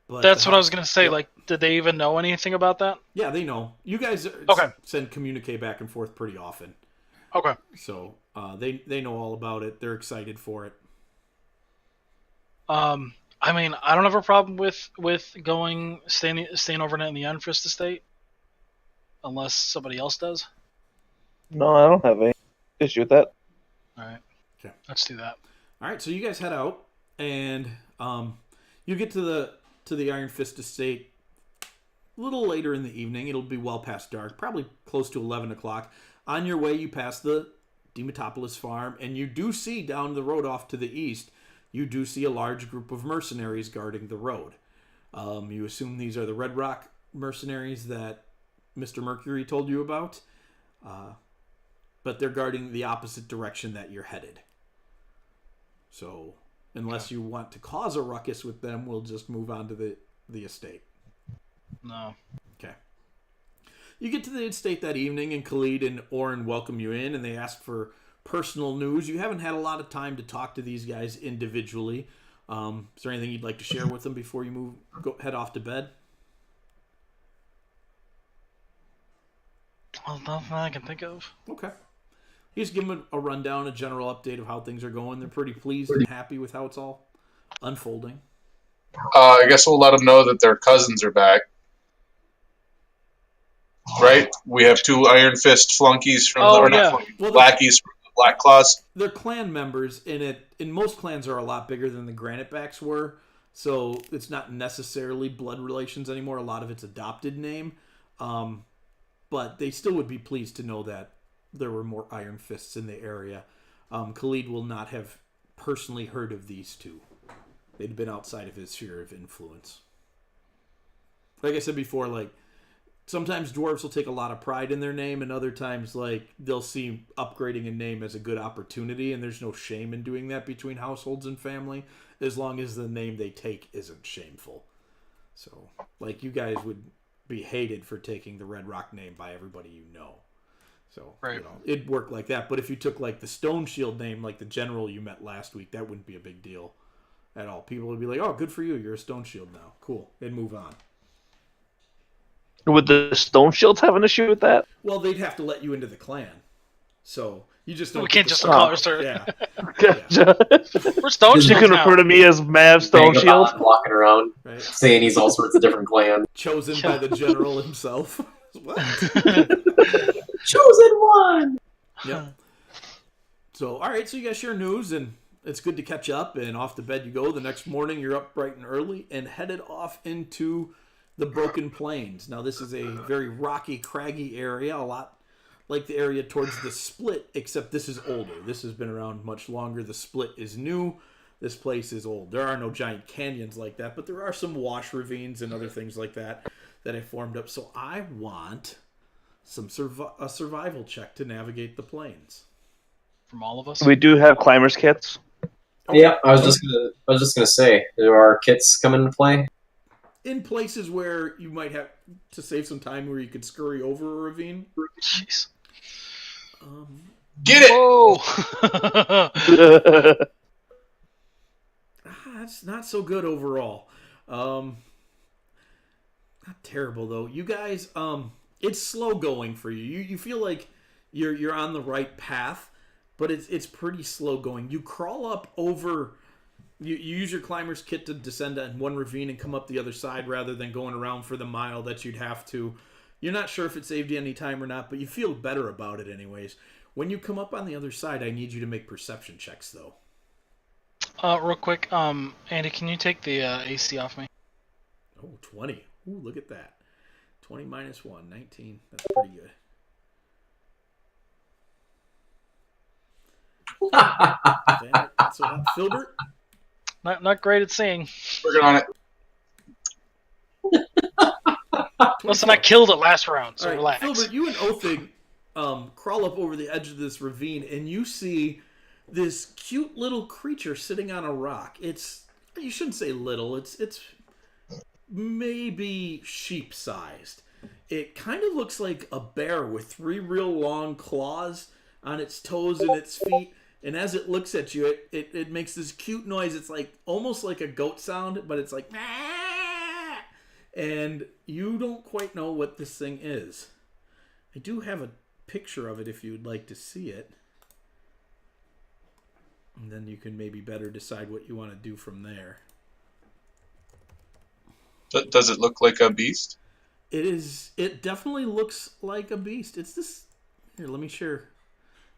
But That's what I was going to say. Yep. Like, did they even know anything about that? Yeah, they know. You guys send communique back and forth pretty often. Okay. So they know all about it. They're excited for it. I mean, I don't have a problem with staying overnight in the Iron Fist estate, unless somebody else does. No, I don't have any issue with that. All right. Okay. Let's do that. All right, so you guys head out, and you get to the Iron Fist estate a little later in the evening. It'll be well past dark, probably close to 11 o'clock. On your way, you pass the Dematopolis farm, and you do see down the road off to the east, you do see a large group of mercenaries guarding the road. You assume these are the Red Rock mercenaries that Mr. Mercury told you about, but they're guarding the opposite direction that you're headed. So, unless you want to cause a ruckus with them, we'll just move on to the estate. No. Okay. You get to the estate that evening, and Khalid and Oren welcome you in, and they ask for personal news. You haven't had a lot of time to talk to these guys individually. Is there anything you'd like to share with them before you head off to bed? Well, nothing I can think of. Okay. You just give them a rundown, a general update of how things are going. They're pretty pleased and happy with how it's all unfolding. I guess we'll let them know that their cousins are back. Right? We have two Iron Fist flunkies from lackeys from the Black Claws. They're clan members, and most clans are a lot bigger than the Granitebacks were, so it's not necessarily blood relations anymore. A lot of it's adopted name, but they still would be pleased to know that there were more Iron Fists in the area. Khalid will not have personally heard of these two. They'd been outside of his sphere of influence. Like I said before, like, sometimes dwarves will take a lot of pride in their name, and other times, like, they'll see upgrading a name as a good opportunity, and there's no shame in doing that between households and family, as long as the name they take isn't shameful. So, like, you guys would be hated for taking the Red Rock name by everybody you know. So, right. It'd work like that. But if you took, like, the Stone Shield name, like the general you met last week, that wouldn't be a big deal at all. People would be like, oh, good for you, you're a Stone Shield now. Cool. And move on. Would the Stone Shields have an issue with that? Well, they'd have to let you into the clan. So, you just don't... We can't just call her, sir. Yeah. Gotcha. We're Stone Shields You can refer to me as Mav Stone Shield. Walking around, Right. saying he's all sorts of different clans. Chosen by the general himself. What? Chosen one! Yep. So, all right, so you guys share news, and it's good to catch up, and off to bed you go. The next morning, you're up bright and early and headed off into the Broken Plains. Now, this is a very rocky, craggy area, a lot like the area towards the Split, except this is older. This has been around much longer. The Split is new. This place is old. There are no giant canyons like that, but there are some wash ravines and other things like that that have formed up. So I want a survival check to navigate the plains. From all of us? We do have climbers kits. Yeah, I was just gonna say, there are kits come into play. In places where you might have to save some time where you could scurry over a ravine. Jeez. Get it! Whoa! That's not so good overall. Not terrible though. You guys, it's slow going for you. You feel like you're on the right path, but it's pretty slow going. You crawl up over. You use your climber's kit to descend on one ravine and come up the other side rather than going around for the mile that you'd have to. You're not sure if it saved you any time or not, but you feel better about it anyways. When you come up on the other side, I need you to make perception checks though. Real quick, Andy, can you take the AC off me? Oh, 20. Ooh, look at that. 20 minus 1, 19. That's pretty good. So, Filbert? Not great at seeing. Working on it. Listen, I killed it last round, so All right, relax. Filbert, you and Othig crawl up over the edge of this ravine, and you see this cute little creature sitting on a rock. You shouldn't say little. It's maybe sheep-sized. It kind of looks like a bear with 3 real long claws on its toes and its feet. And as it looks at you, it makes this cute noise. It's like almost like a goat sound, but it's like, "Meh!" And you don't quite know what this thing is. I do have a picture of it if you'd like to see it. And then you can maybe better decide what you want to do from there. Does it look like a beast? It definitely looks like a beast. It's this. Here, let me share.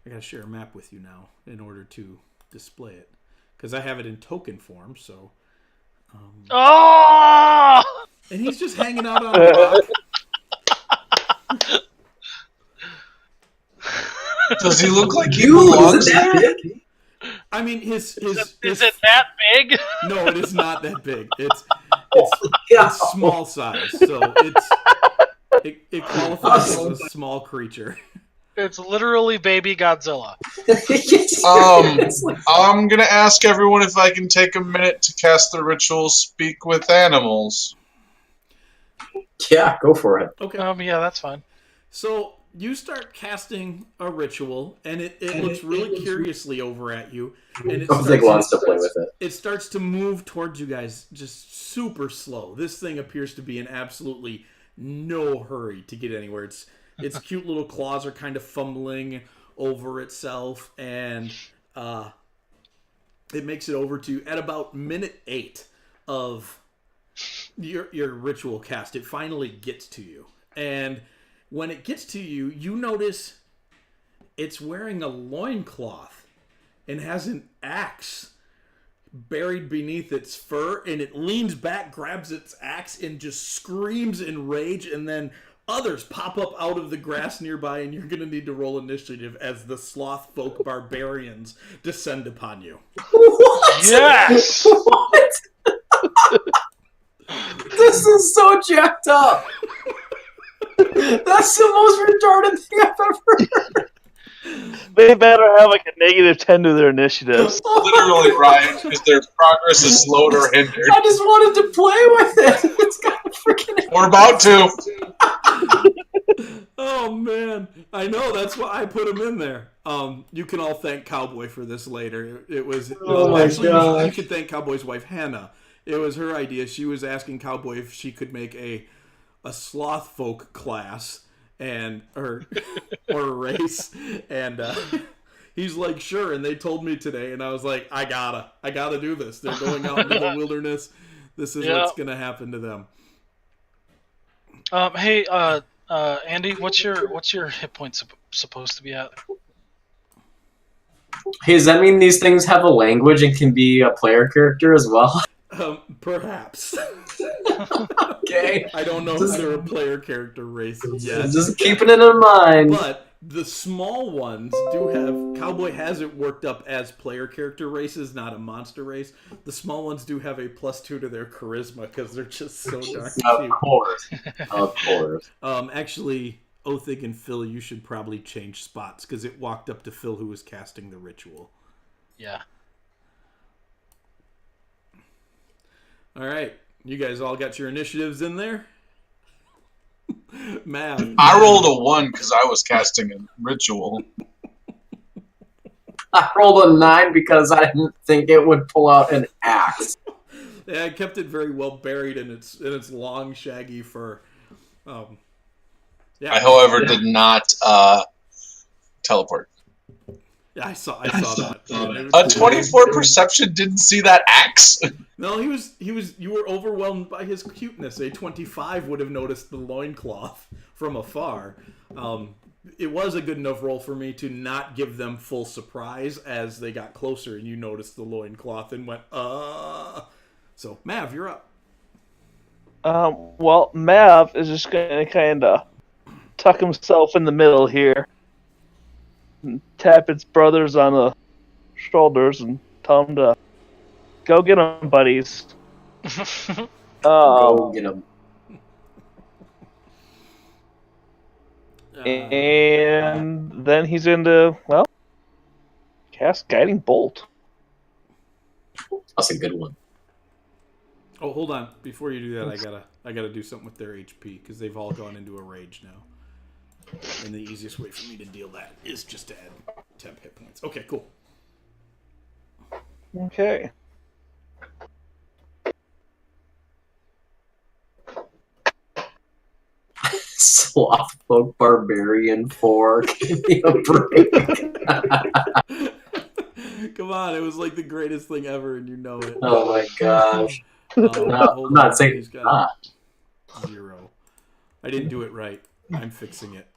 I gotta share a map with you now in order to display it, because I have it in token form. So. Oh! And he's just hanging out on a rock. Does he look like he You belongs isn't that there? big? I mean, his Is it that big? No, it is not that big. Yeah. It's small size, so it qualifies as a small creature. It's literally baby Godzilla. I'm gonna ask everyone if I can take a minute to cast the ritual Speak with Animals. Yeah, go for it. Okay. Yeah, that's fine. So you start casting a ritual, and it looks really curiously over at you. And Othig wants to play with it. It starts to move towards you guys just super slow. This thing appears to be in absolutely no hurry to get anywhere. Its cute little claws are kind of fumbling over itself, and it makes it over to you at about minute 8 of your ritual cast. It finally gets to you, and when it gets to you, you notice it's wearing a loincloth and has an axe buried beneath its fur, and it leans back, grabs its axe, and just screams in rage, and then others pop up out of the grass nearby, and you're going to need to roll initiative as the sloth folk barbarians descend upon you. What? Yes! What? This is so jacked up. That's the most retarded thing I've ever heard. They better have like a -10 to their initiatives. Literally, Ryan, because their progress is slowed or hindered. I just wanted to play with it. It's got a freaking. We're about to. Oh man, I know, that's why I put him in there. You can all thank Cowboy for this later. It was my actually gosh. you could thank Cowboy's wife Hannah. It was her idea. She was asking Cowboy if she could make a sloth folk class or a race, and he's like, sure. And they told me today, and I was like, I gotta do this. They're going out into the wilderness. This is what's gonna happen to them. Hey, Andy, what's your hit points supposed to be at? Hey, does that mean these things have a language and can be a player character as well? Perhaps. Okay. I don't know if they're a player character race yet. Just keeping it in mind. But the small ones do have... Cowboy has it worked up as player character races, not a monster race. The small ones do have a +2 to their charisma because they're just so darn cute. Of course. Actually, Othig and Phil, you should probably change spots because it walked up to Phil who was casting the ritual. Yeah. All right. You guys all got your initiatives in there? Mav. I rolled a 1 because I was casting a ritual. I rolled a 9 because I didn't think it would pull out an axe. Yeah, I kept it very well buried in its long, shaggy fur. Yeah. I, however, did not teleport. Yeah, I saw that. A 24 perception didn't see that axe. No, he was. You were overwhelmed by his cuteness. A 25 would have noticed the loincloth from afar. It was a good enough roll for me to not give them full surprise as they got closer and you noticed the loincloth and went, So, Mav, you're up. Well, Mav is just going to kind of tuck himself in the middle here and tap its brothers on the shoulders and tell them to go get them, buddies. Go get them. And then he's into, well, cast Guiding Bolt. That's a good one. Oh, hold on. Before you do that, I gotta do something with their HP because they've all gone into a rage now. And the easiest way for me to deal that is just to add temp hit points. Okay, cool. Okay. Slothfolk Barbarian 4. Give me a break. Come on, it was like the greatest thing ever, and you know it. Oh my gosh. No, I'm not saying he's got not. 0. I didn't do it right. I'm fixing it.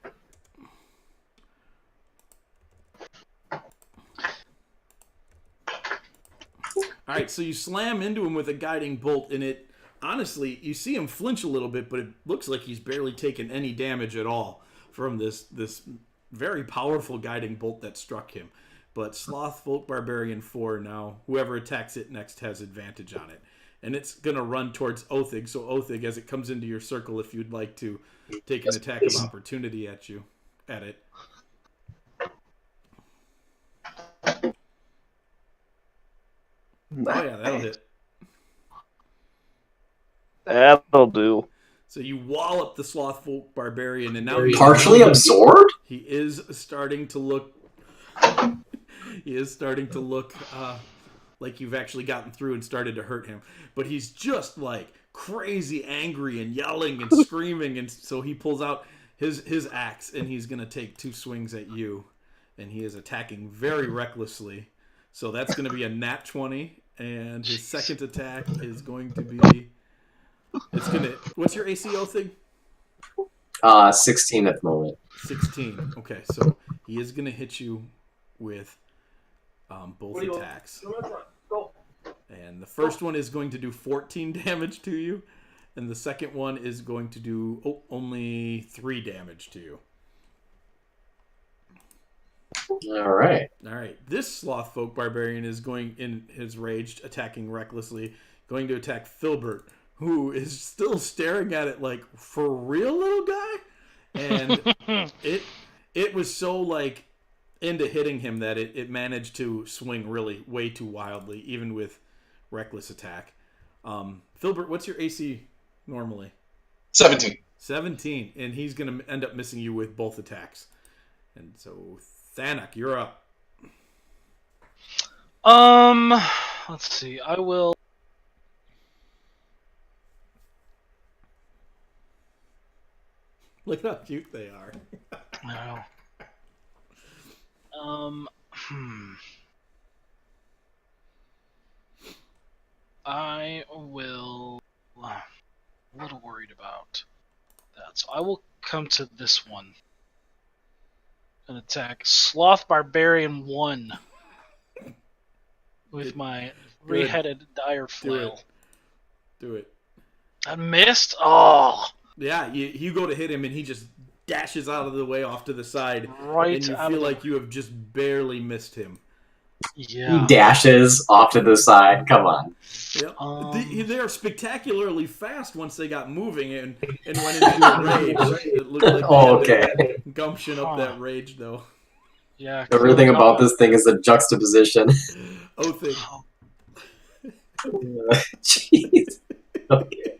Alright, so you slam into him with a guiding bolt, and it, honestly, you see him flinch a little bit, but it looks like he's barely taken any damage at all from this very powerful guiding bolt that struck him. But Slothfolk Barbarian 4 now, whoever attacks it next has advantage on it. And it's going to run towards Othig, so Othig, as it comes into your circle, if you'd like to take an attack of opportunity at it. Oh yeah, that'll hit. That'll do. So you wallop the Slothfolk Barbarian, and now Partially absorbed? he is starting to look. He is starting to look like you've actually gotten through and started to hurt him. But he's just like crazy angry and yelling and screaming, and so he pulls out his axe and he's gonna take 2 swings at you, and he is attacking very recklessly. So that's going to be a nat 20, and his second attack is going to be... What's your ACO thing? 16 at the moment. 16. Okay, so he is going to hit you with both attacks. And the first one is going to do 14 damage to you, and the second one is going to do only 3 damage to you. All right. This Slothfolk Barbarian is going in his rage, attacking recklessly, going to attack Filbert, who is still staring at it like, for real, little guy? And it was so like into hitting him that it managed to swing really way too wildly, even with reckless attack. Filbert, what's your AC normally? 17. 17, and he's going to end up missing you with both attacks. And so, Thanak, you're up. Let's see. I will. Look how cute they are. No. I will. I'm a little worried about that, so I will come to this one and attack Sloth Barbarian 1 with my 3-headed dire flail. Do it. I missed. Oh, Yeah, you go to hit him, and he just dashes out of the way off to the side, right and you out feel of the. like you have just barely missed him. He Yeah. dashes off to the side. Come on. Yep. Um, They're spectacularly fast once they got moving and went into a rage. It looked like they Oh, had okay. to gumption up Huh. that rage, though. Yeah. 'Cause Everything I'm about going- this thing is a juxtaposition. Oh, thing. Jeez. Okay.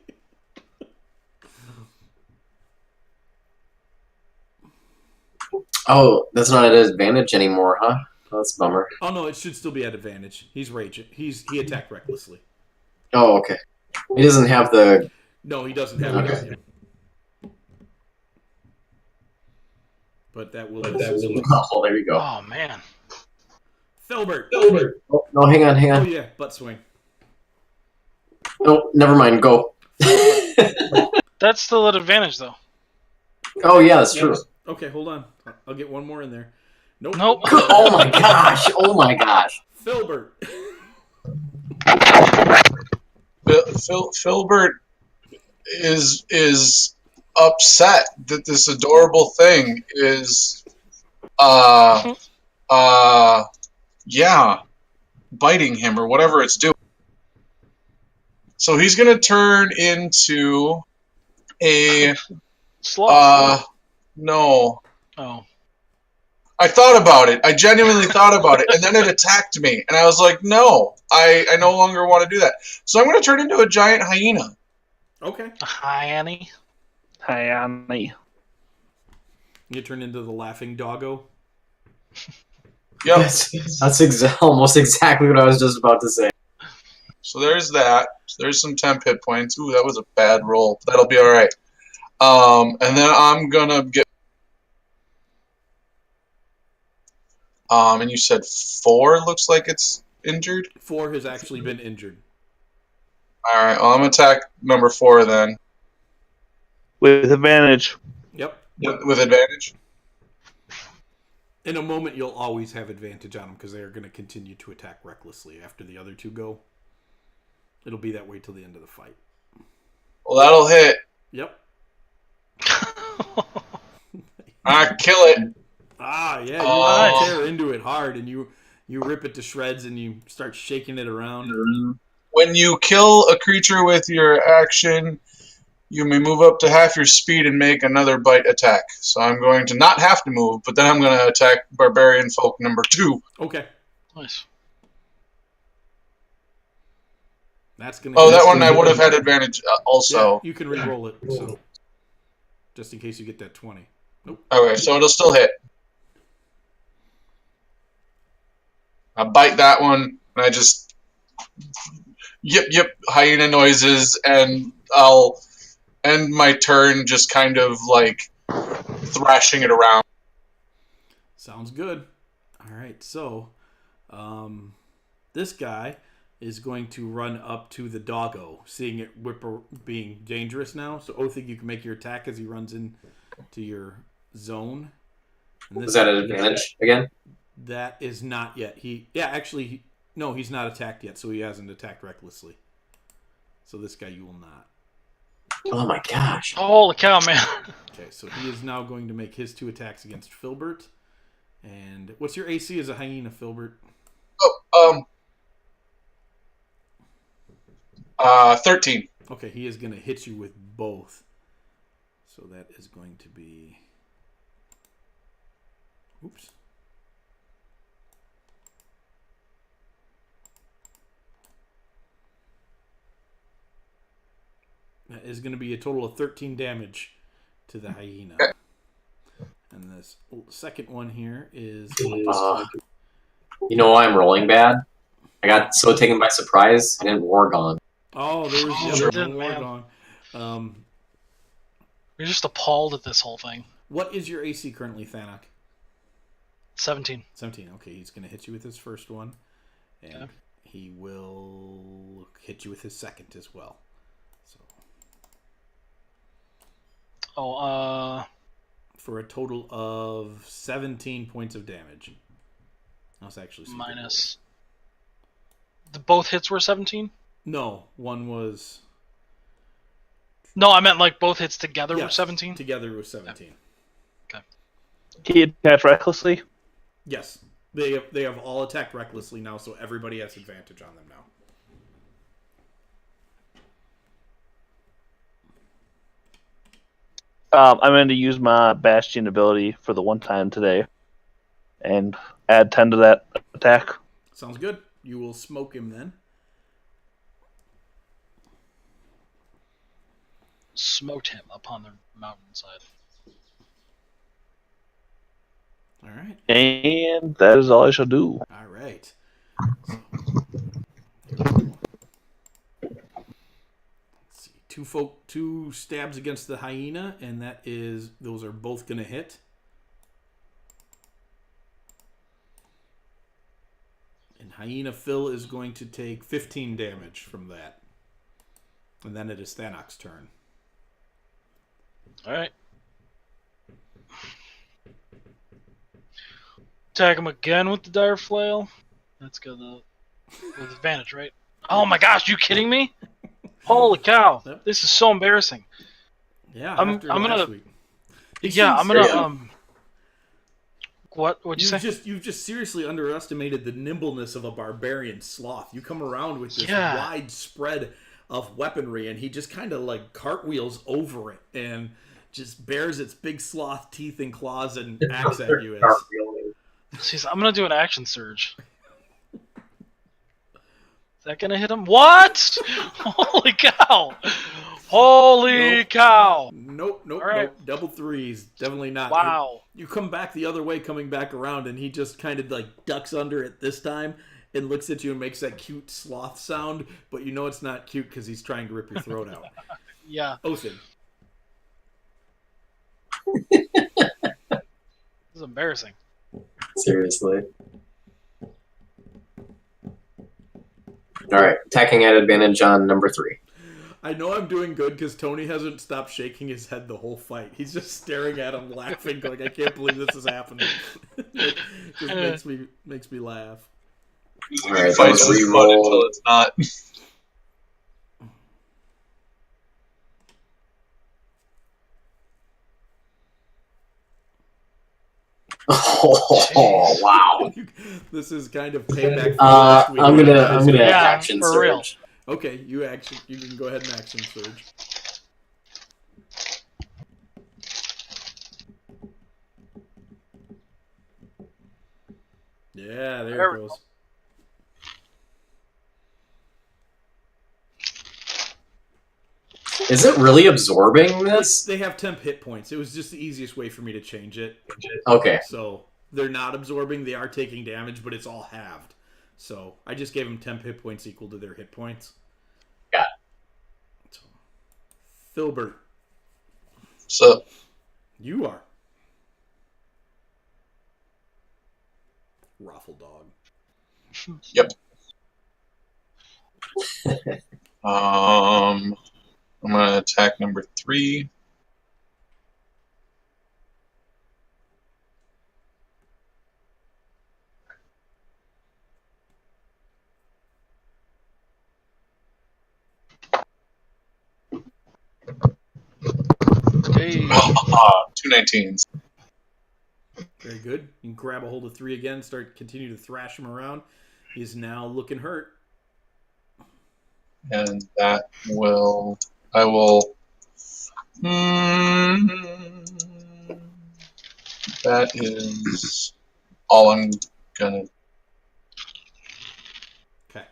Oh, that's not at advantage anymore, huh? Oh, that's a bummer. Oh no, it should still be at advantage. He's raging. He attacked recklessly. Oh, okay. He doesn't have the. No, he doesn't have it on him. But that will. Oh, there you go. Oh man. Filbert. Oh, no, hang on. Oh yeah, butt swing. No, never mind. Go. That's still at advantage though. Oh, yeah, that's true. Okay, hold on. I'll get one more in there. Nope. Nope. Oh my gosh! Oh my gosh! Filbert. Filbert is upset that this adorable thing is yeah, biting him or whatever it's doing. So he's gonna turn into a Sloth. no. Oh. I thought about it. I genuinely thought about it, and then it attacked me, and I was like, no, I no longer want to do that. So I'm gonna turn into a giant hyena. Okay. Hi, Annie. Hi, Annie. You turn into the laughing doggo. Yep. That's almost exactly what I was just about to say. So there's that. There's some temp hit points. Ooh, that was a bad roll. That'll be all right. And then I'm gonna get. And you said 4 looks like it's injured. 4 has actually been injured. All right. Well, I'm gonna attack number 4 then With advantage. Yep. with advantage. In a moment, you'll always have advantage on them because they are going to continue to attack recklessly after the other two go. It'll be that way till the end of the fight. Well, that'll hit. Yep. Kill it. Ah, yeah. Oh. You tear into it hard and you rip it to shreds and you start shaking it around. When you kill a creature with your action, you may move up to half your speed and make another bite attack. So I'm going to not have to move, but then I'm going to attack Barbarian Folk number 2. Okay. Nice. That's going to Oh, that one I would have had advantage also. Yeah, you can re-roll it. So, just in case you get that 20. Nope. Okay, so it'll still hit. I bite that one, and I just yip hyena noises, and I'll end my turn just kind of like thrashing it around. Sounds good. All right, so this guy is going to run up to the doggo, seeing it being dangerous now. So, Othig, you can make your attack as he runs into your zone. And Was that an advantage again? That is not yet. He's not attacked yet, so he hasn't attacked recklessly. So this guy you will not. Oh my gosh! Holy cow, man. Okay, so he is now going to make his 2 attacks against Filbert. And what's your AC as a hyena, Filbert? 13. Okay, he is going to hit you with both. So that is going to be... Oops. That is going to be a total of 13 damage to the hyena. And this second one here is... You know why I'm rolling bad? I got so taken by surprise, I didn't Wargone. Oh, there's Sure the did, man. Wargong. You're just appalled at this whole thing. What is your AC currently, Thanak? 17. 17. Okay, he's going to hit you with his first one. And Okay. he will hit you with his second as well. So for a total of 17 points of damage. That's actually minus. Both hits were 17? No, one was No, I meant like both hits together were Yes, 17. Together with 17. He attacked recklessly. Yes. They have all attacked recklessly now, so everybody has advantage on them now. I'm going to use my Bastion ability for the one time today, and add 10 to that attack. Sounds good. You will smoke him then. Smote him upon the mountainside. All right. And that is all I shall do. All right. Let's see. Two stabs against the hyena, and those are both going to hit. And Hyena Phil is going to take 15 damage from that. And then it is Thanok's turn. Alright. Attack him again with the dire flail. Let's go with advantage, right? Oh my gosh, you kidding me? Holy cow. Yep. This is so embarrassing. Yeah, I'm after gonna- last week. I'm gonna What'd you say? You've just seriously underestimated the nimbleness of a barbarian sloth. You come around with this Yeah. wide spread of weaponry, and he just kind of like cartwheels over it and just bares its big sloth teeth and claws and acts at you. Jeez, I'm gonna do an action surge. Is that gonna hit him? What? Holy cow! Holy cow! Nope. All right. Nope. Double threes. Definitely not. Wow. You come back the other way, coming back around, and he just kind of like ducks under it this time and looks at you and makes that cute sloth sound, but you know it's not cute because he's trying to rip your throat out. Yeah. Othin. This is embarrassing. Seriously. Alright, attacking at advantage on number 3. I know I'm doing good because Tony hasn't stopped shaking his head the whole fight. He's just staring at him, laughing, going, "I can't believe this is happening." It just makes me laugh. Alright, Fights let's is fun until reroll. it's not. Oh, wow. This is kind of payback for last week. I'm gonna Yeah, action for real. surge. Okay, you can go ahead and action surge. Yeah, there it goes. Is it really absorbing this? They have temp hit points. It was just the easiest way for me to change it. Okay. So they're not absorbing. They are taking damage, but it's all halved. So I just gave them temp hit points equal to their hit points. Got it. So, Filbert, So, you are Raffle Dog. yep. I'm gonna attack number 3. Hey. 2 19s. Very good. You can grab a hold of 3 again, continue to thrash him around. He's now looking hurt. And that will. I will. That is all I'm gonna. Okay.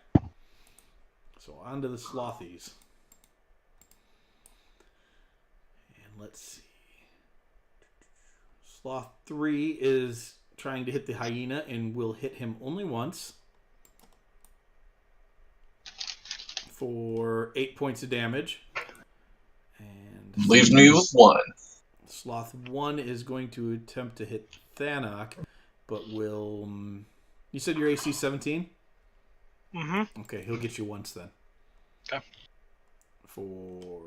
So on to the slothies. And let's see. Sloth 3 is trying to hit the hyena and will hit him only once for 8 points of damage. And Leaves me with 1. Sloth 1 is going to attempt to hit Thanok, but will... You said your AC 17? Mm-hmm. Okay, he'll get you once then. Okay. For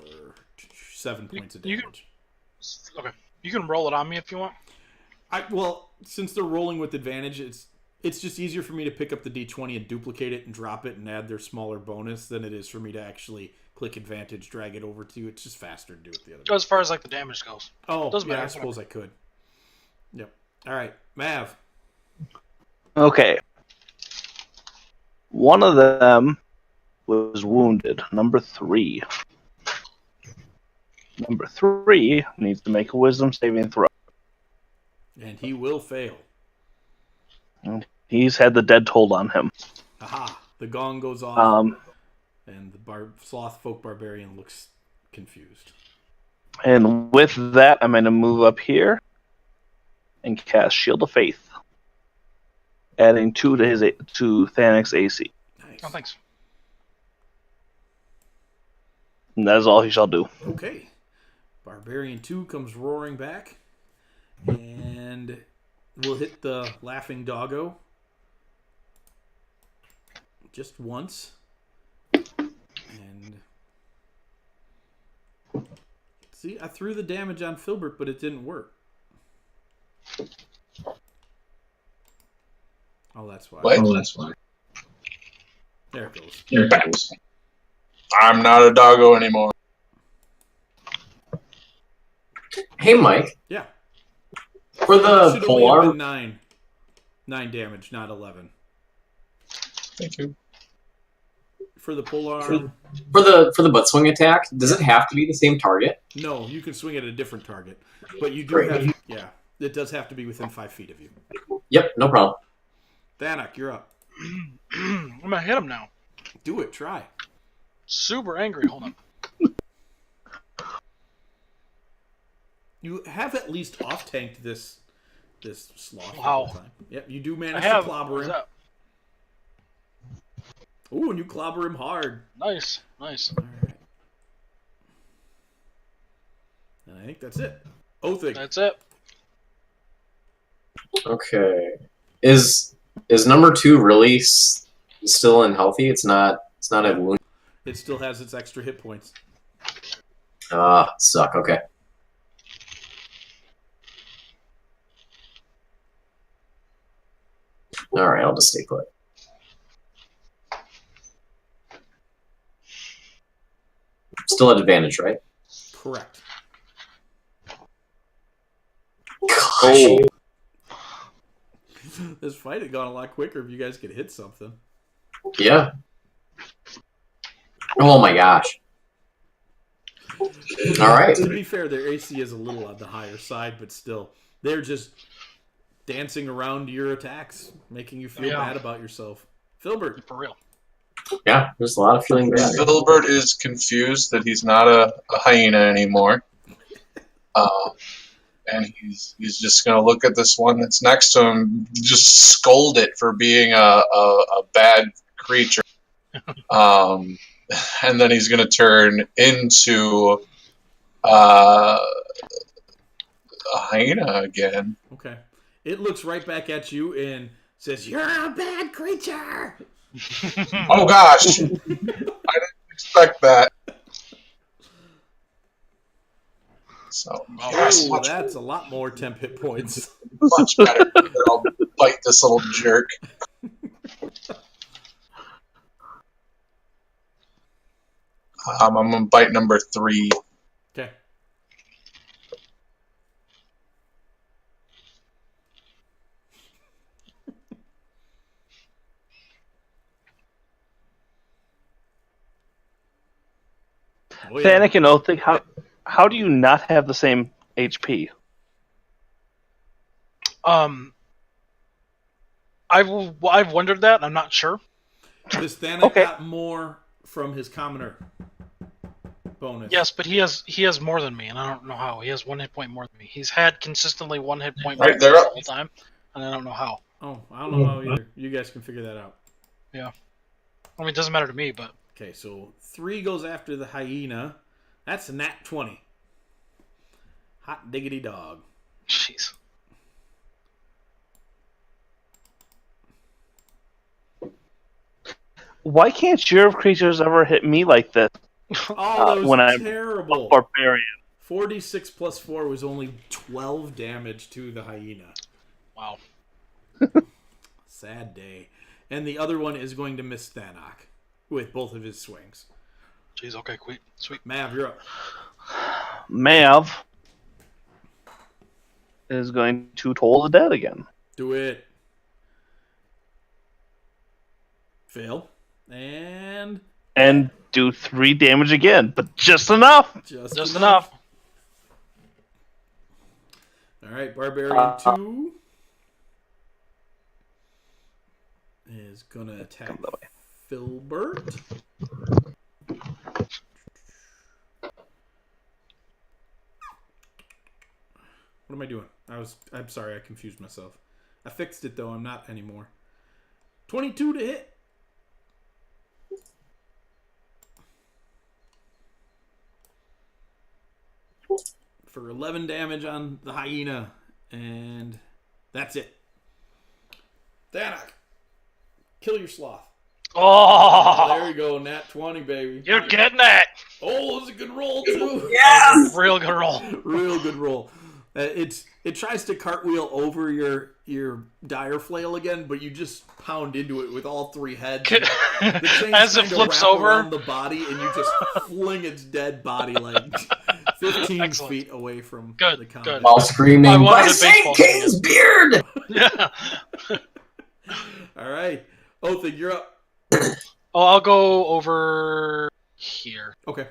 7 points of you damage. Okay. You can roll it on me if you want. Well, since they're rolling with advantage, it's just easier for me to pick up the D20 and duplicate it and drop it and add their smaller bonus than it is for me to actually click advantage, drag it over to you. It's just faster to do it the other way. As far as like the damage goes. Oh, Doesn't yeah, matter, I suppose I could. Yep. All right, Mav. Okay. One of them was wounded. Number 3. Number 3 needs to make a wisdom saving throw. And he will fail. And he's had the dead toll on him. Aha. The gong goes off, and the sloth folk barbarian looks confused. And with that, I'm going to move up here and cast Shield of Faith, adding 2 to Thanic's AC. Nice. Oh, thanks. And that is all he shall do. Okay. Barbarian 2 comes roaring back, and will hit the laughing doggo just once. And see, I threw the damage on Filbert, but it didn't work. Oh, that's why. What? Oh, that's why. There it goes. There it goes. I'm not a doggo anymore. Hey, Mike. Yeah. For the Should only have polar, been 9. 9 damage, not 11. Thank you. For the polar, for the butt swing attack, does it have to be the same target? no, you can swing at a different target, but you do Great. have. Yeah, it does have to be within 5 feet of you. Yep, no problem. Thanak, you're up. I'm gonna hit him now. Do it. Try. Super angry. Hold on. You have at least off tanked this sloth. Wow. the time. Yep, you do I manage have. to clobber What is him. that? Ooh, and you clobber him hard. Nice. Nice. All right. And I think that's it. Othig. That's it. Okay. Is number 2 really still unhealthy? It's not a wound. It still has its extra hit points. Suck. Okay. All right, I'll just stay put. Still at advantage, right? Correct. Gosh. This fight had gone a lot quicker if you guys could hit something. Yeah. Oh my gosh. All right. To be fair, their AC is a little on the higher side, but still, they're just dancing around your attacks, making you feel bad about yourself. Filbert. For real. Yeah, there's a lot of feeling bad. Filbert is confused that he's not a hyena anymore. And he's just going to look at this one that's next to him, just scold it for being a bad creature. And then he's going to turn into a hyena again. Okay. It looks right back at you and says, "You're a bad creature!" Oh gosh! I didn't expect that. So Oh, that's a lot more temp hit points. much better. I'll bite this little jerk. I'm gonna bite number 3. Okay. Oh, yeah. Thanik and Othig, how do you not have the same HP? I've wondered that. I'm not sure. This Thanik got more from his commoner bonus. Yes, but he has more than me, and I don't know how. He has 1 hit point more than me. He's had consistently 1 hit point more Right, than they're me the up. whole time, and I don't know how. Oh, I don't know how either. You guys can figure that out. Yeah. I mean, it doesn't matter to me, but Okay, so 3 goes after the hyena. That's a nat 20. Hot diggity dog. jeez. Why can't your creatures ever hit me like this? Oh, that was when I'm terrible. Barbarian. 46 plus 4 was only 12 damage to the hyena. Wow. Sad day. And the other one is going to miss Thanak with both of his swings. Jeez, okay, sweet. Mav, you're up. Mav is going to toll the dead again. Do it. Fail. And do 3 damage again, but just enough. Just enough. All right, Barbarian 2 is going to attack Filbert. What am I doing? I'm sorry, I confused myself. I fixed it though, I'm not anymore. 22 to hit. For 11 damage on the hyena. And that's it. Danak, kill your sloth. Oh, There you go, nat 20, baby. you're getting it. Oh, it's a good roll too. Yes! Real good roll. Real good roll. It tries to cartwheel over your dire flail again, but you just pound into it with all 3 heads. The chains As it kinda flips wrap over around the body, and you just fling its dead body like 15 Excellent. feet away from Good, the combat. good. While screaming, I wanted by a St. baseball Kane's beard! Yeah. All right, Othig, you're up. Oh, I'll go over here. Okay.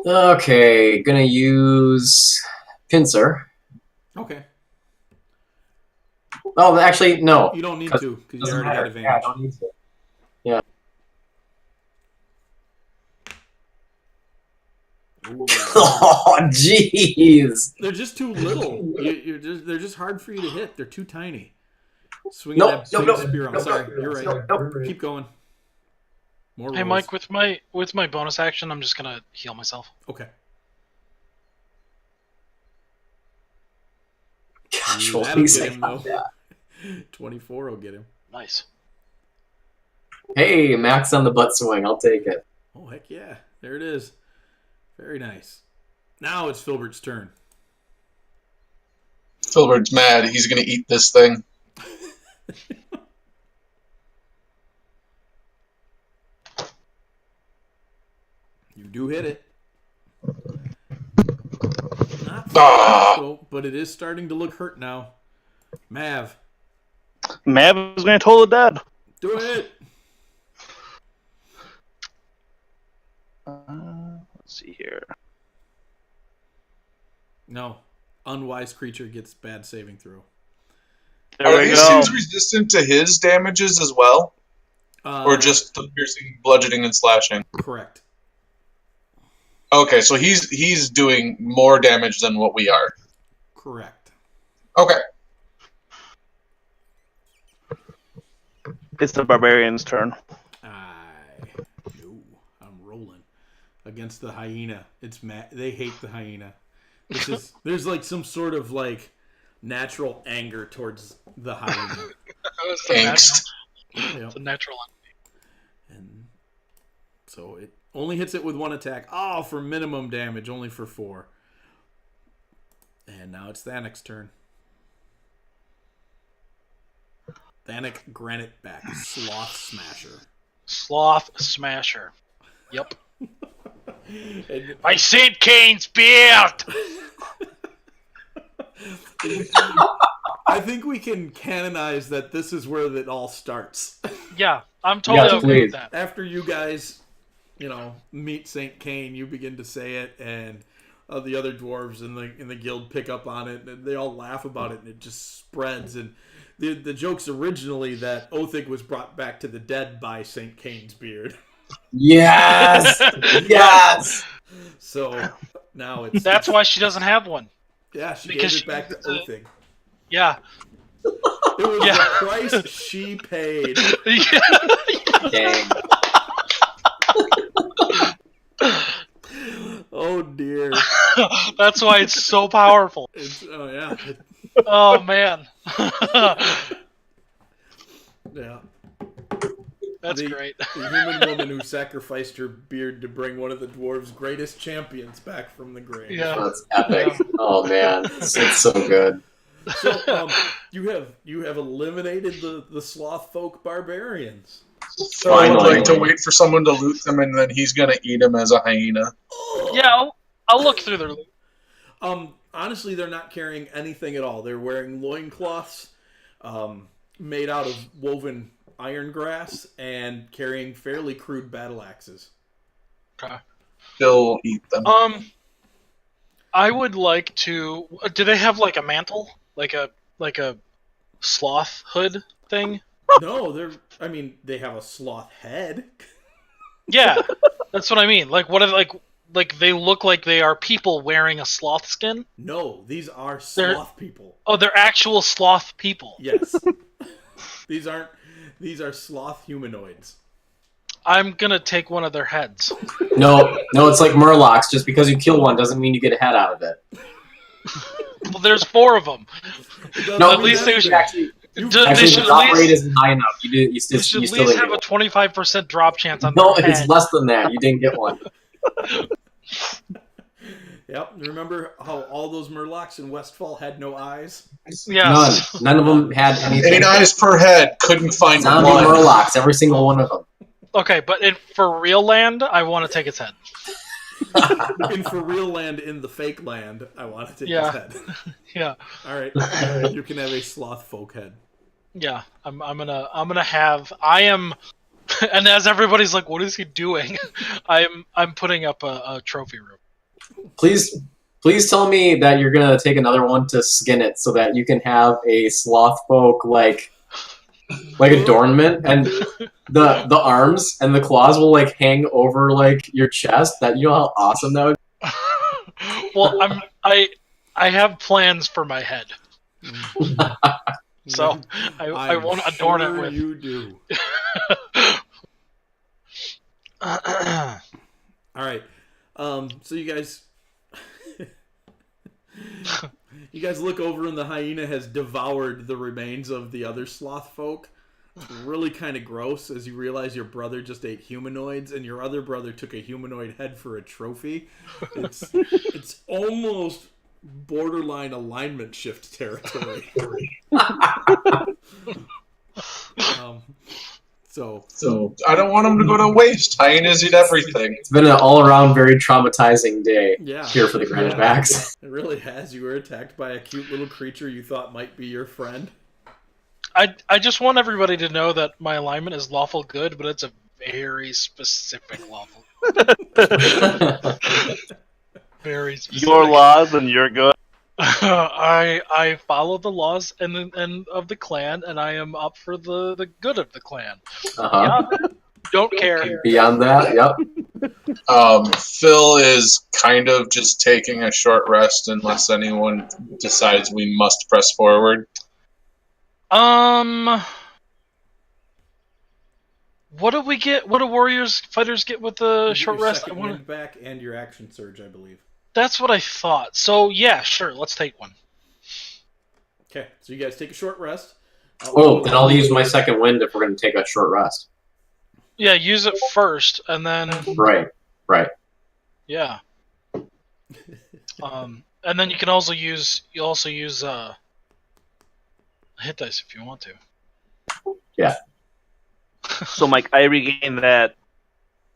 Okay, gonna use Pincer. Okay. Oh, actually, no. You don't need 'Cause to because you doesn't already matter. got advantage. Yeah, I don't need to. Yeah. Ooh. Oh, jeez. They're just too little. They're just hard for you to hit. They're too tiny. Swinging Nope, that big nope, spear. I'm nope, sorry. nope, You're right. nope, nope. Keep going. More Hey, rolls. Mike, with my bonus action, I'm just gonna heal myself. Okay. Gosh, Ooh, well, that'll please get say him, not though. that. 24 will get him. Nice. Hey, Max on the butt swing. I'll take it. Oh, heck yeah. There it is. Very nice. Now it's Filbert's turn. Filbert's mad. He's gonna eat this thing. You do hit it. Not Ah. though, but it is starting to look hurt now. Mav, Mav is going to toll the dead. do it. Let's see here. No. Unwise creature gets bad saving throw. There Are we these go. things resistant to his damages as well? Or just the piercing, bludgeoning, and slashing? Correct. Okay, so he's doing more damage than what we are. Correct. Okay. It's the barbarian's turn. No, I'm rolling against the hyena. It's they hate the hyena. There's like some sort of like natural anger towards the hyena. It's the Angst. Yep. It's a natural. And so it only hits it with 1 attack. Oh, for minimum damage, only for 4. And now it's Thanek's turn. Thanek Granite back, Sloth Smasher. Sloth Smasher. Yep. And I St. Kane's beard! I think we can canonize that this is where it all starts. Yeah, I'm totally Yes, okay please. with that. After you guys, meet St. Kane, you begin to say it, and the other dwarves in the guild pick up on it, and they all laugh about it, and it just spreads. And the joke's originally that Othig was brought back to the dead by St. Kane's beard. Yes! Yes! So now it's... That's why she doesn't have one. Yeah, she because gave it she back to used it. Othig. Yeah. It was Yeah. the price she paid. Dang. Oh, dear. That's why it's so powerful. Oh, yeah. Oh, man. Yeah. That's the, great. The human woman who sacrificed her beard to bring one of the dwarves' greatest champions back from the grave. Yeah. That's epic. Oh, man. It's so good. So, You have eliminated the sloth folk barbarians. So I would like to Finally. wait for someone to loot them, and then he's gonna eat them as a hyena. Yeah, I'll look through their loot. Honestly, they're not carrying anything at all. They're wearing loincloths made out of woven iron grass and carrying fairly crude battle axes. Okay. Still eat them. I would like to. Do they have like a mantle, like a sloth hood thing? No, they have a sloth head. Yeah, that's what I mean. Like, what are like they look like they are people wearing a sloth skin? No, these are sloth people. Oh, they're actual sloth people. Yes. These are sloth humanoids. I'm gonna take one of their heads. No, it's like Murlocs. Just because you kill one doesn't mean you get a head out of it. Well, there's 4 of them. No, At least they should. actually, They the should drop at rate least, isn't high enough. You still at didn't least have get a 25% drop chance on one. No, their it's head. less than that. You didn't get one. Yep. Remember how all those Murlocs in Westfall had no eyes? Yes. None of them had anything. 8 eyes per head. Couldn't find Zombie one. Murlocs, every single one of them. Okay, but for real land, I want to take its head. And for real land in the fake land, I want to take Yeah. his head. Yeah. All right. You can have a sloth folk head. Yeah. I'm gonna have. I am. And as everybody's like, "What is he doing?" I'm putting up a trophy room. Please tell me that you're gonna take another one to skin it so that you can have a sloth folk like adornment, and the arms and the claws will like hang over like your chest. That, you know how awesome that would be? Well, I have plans for my head. So I want to adorn it with. You do. All right. So you guys look over and the hyena has devoured the remains of the other sloth folk. It's really kind of gross as you realize your brother just ate humanoids and your other brother took a humanoid head for a trophy. It's almost borderline alignment shift territory. So I don't want him to go to waste. Hyenas eat everything. It's been an all-around very traumatizing day yeah, here for the Granitebacks. it really has. You were attacked by a cute little creature you thought might be your friend. I just want everybody to know that my alignment is lawful good, but it's a very specific lawful. Very specific. Your laws and you're good. I follow the laws and of the clan, and I am up for the good of the clan. Uh-huh. Yeah, don't care. Beyond that, yep. Phil is kind of just taking a short rest unless anyone decides we must press forward. What do we get? What do fighters get with the short your rest? second wind back and your action surge, I believe. That's what I thought. So yeah, sure, let's take one. Okay, so you guys take a short rest. Then I'll use my second wind if we're going to take a short rest. Yeah, use it first, and then Right. yeah. And then you can also use hit dice if you want to. Yeah. So, Mike, I regain that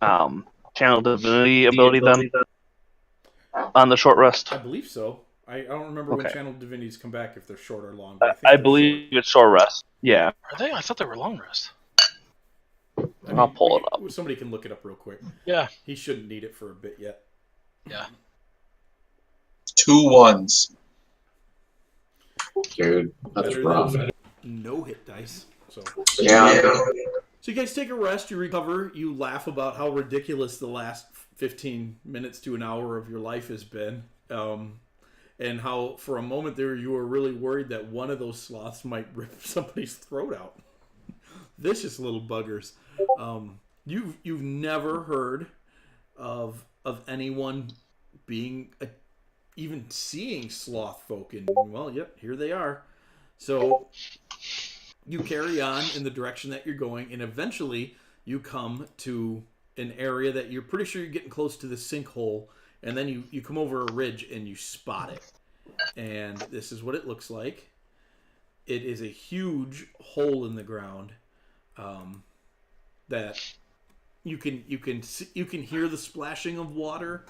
channel divinity ability then on the short rest. I believe so. I don't remember when Okay. channel divinities come back, if they're short or long. But I, think I they're believe it's short rest. Yeah, Are they? I thought they were long rest. short. I I'll pull it up. Somebody can look it up real quick. Yeah. He shouldn't need it for a bit yet. Yeah. 2 1s. Dude, that's Better rough. than no hit dice. So Yeah. So you guys take a rest, you recover, you laugh about how ridiculous the last 15 minutes to an hour of your life has been. And how for a moment there you were really worried that one of those sloths might rip somebody's throat out. Vicious little buggers. You've never heard of anyone being even seeing sloth folk, and well, yep, here they are. So you carry on in the direction that you're going, and eventually you come to an area that you're pretty sure you're getting close to the sinkhole, and then you come over a ridge and you spot it. And this is what it looks like. It is a huge hole in the ground that you can hear the splashing of water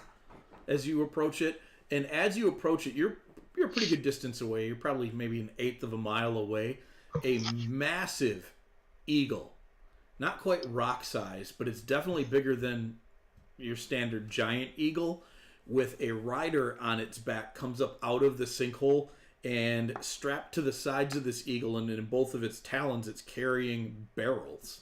as you approach it, and as you approach it, you're a pretty good distance away. You're probably maybe an eighth of a mile away. A massive eagle, not quite rock size, but it's definitely bigger than your standard giant eagle, with a rider on its back, comes up out of the sinkhole, and strapped to the sides of this eagle, and in both of its talons, it's carrying barrels.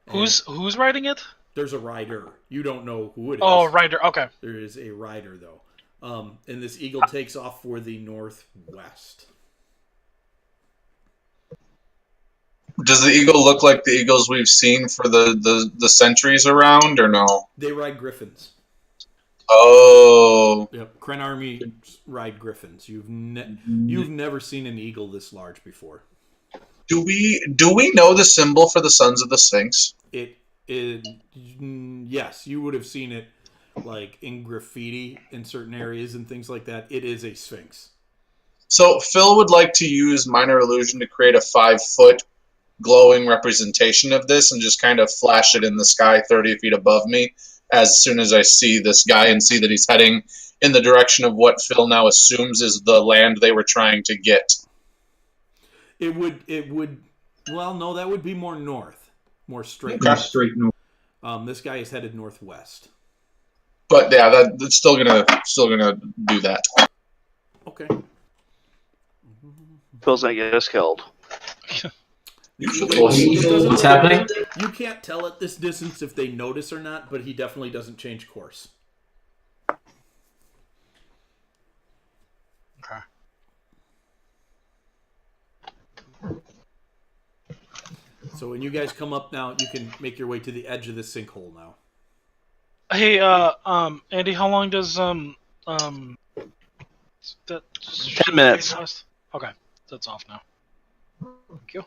Who's riding it? There's a rider. You don't know who it is. Oh, rider. Okay. There is a rider, though. And this eagle takes off for the northwest. Does the eagle look like the eagles we've seen for the centuries around, or no? They ride griffins. Oh. Yep, Kren Army ride griffins. You've never seen an eagle this large before. Do we know the symbol for the Sons of the Sphinx? Yes, you would have seen it like in graffiti in certain areas and things like that. It is a sphinx. So Phil would like to use minor illusion to create a 5-foot glowing representation of this and just kind of flash it in the sky 30 feet above me as soon as I see this guy and see that he's heading in the direction of what Phil now assumes is the land they were trying to get. It would well, no, that would be more north. More straight. Okay. Straight north. This guy is headed northwest. But yeah, that's still gonna do that. Okay. Phil's gonna get us killed. What's happening? You can't tell at this distance if they notice or not, but he definitely doesn't change course. Okay. So when you guys come up now, you can make your way to the edge of the sinkhole now. Hey, Andy, how long does that 10 minutes. last? Okay, that's off now. Thank you.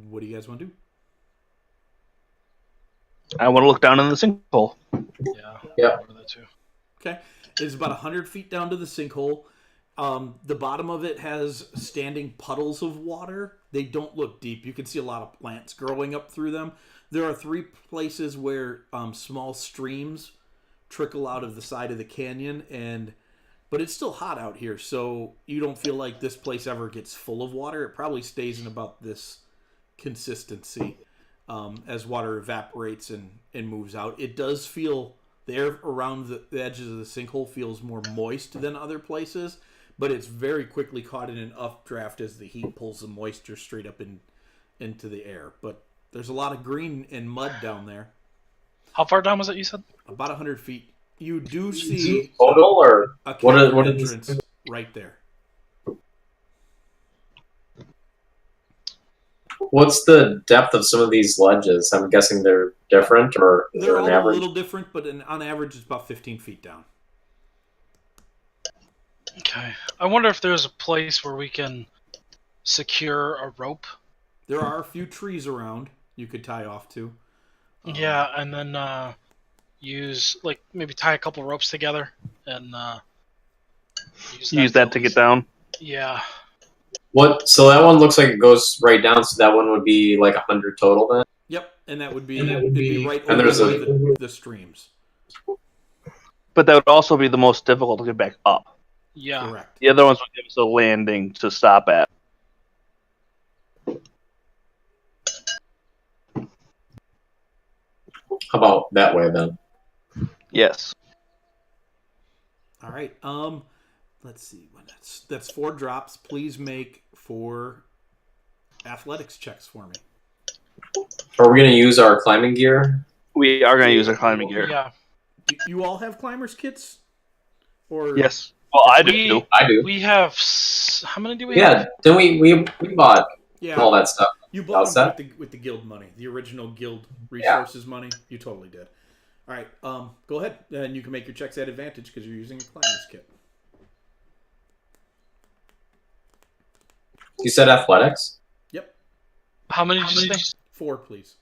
What do you guys want to do? I want to look down in the sinkhole. Yeah. Over that too. Okay. It's about 100 feet down to the sinkhole. The bottom of it has standing puddles of water. They don't look deep. You can see a lot of plants growing up through them. There are 3 places where small streams trickle out of the side of the canyon, but it's still hot out here, so you don't feel like this place ever gets full of water. It probably stays in about this consistency as water evaporates and moves out. It does feel, the air around the edges of the sinkhole feels more moist than other places, but it's very quickly caught in an updraft as the heat pulls the moisture straight up into the air. But there's a lot of green and mud down there. How far down was it, you said? About 100 feet. You do see Total or a what canyon are entrance right there. what's the depth of some of these ledges? I'm guessing they're different or They're an all a average. little different, but on average it's about 15 feet down. Okay. I wonder if there's a place where we can secure a rope. There are a few trees around you could tie off to. Yeah, and then use, like, maybe tie a couple ropes together and Use that to get down. Yeah. What? So that one looks like it goes right down. So that one would be like 100 total then. Yep, and that would be, it'd be right And over there's the streams. But that would also be the most difficult to get back up. Yeah. Correct. The other ones would give us a landing to stop at. How about that way then? Yes. All right. Let's see. When that's 4 drops. Please make 4 athletics checks for me. Are we going to use our climbing gear? We are going to use our climbing gear. Yeah. You all have climbers kits? Or Yes. Well, I do. We- I do. We have... How many do we Yeah. have? Then we bought Yeah, all that stuff. you bought Outside? them with the guild money, the original guild resources money. You totally did. All right. Go ahead, and you can make your checks at advantage because you're using a climber's kit. You said athletics. Yep. How many did you say? 4, please.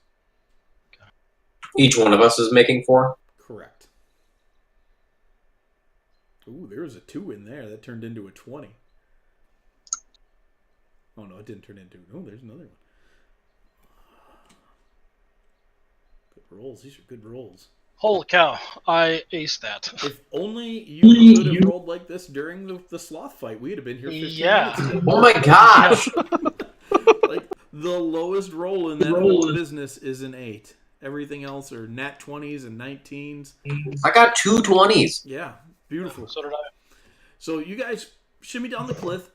Each one of us is making 4. Correct. Ooh, there was a 2 in there. That turned into a 20. Oh, no, it didn't turn into... Oh, there's another one. Good rolls. These are good rolls. Holy cow, I aced that. If only you could have rolled like this during the sloth fight, we'd have been here 15 Yeah. minutes. Oh my gosh! Like, the lowest roll in that whole business is an 8. Everything else are nat 20s and 19s. I got 2 20s. Yeah, beautiful. So did I. So you guys shimmy down the cliff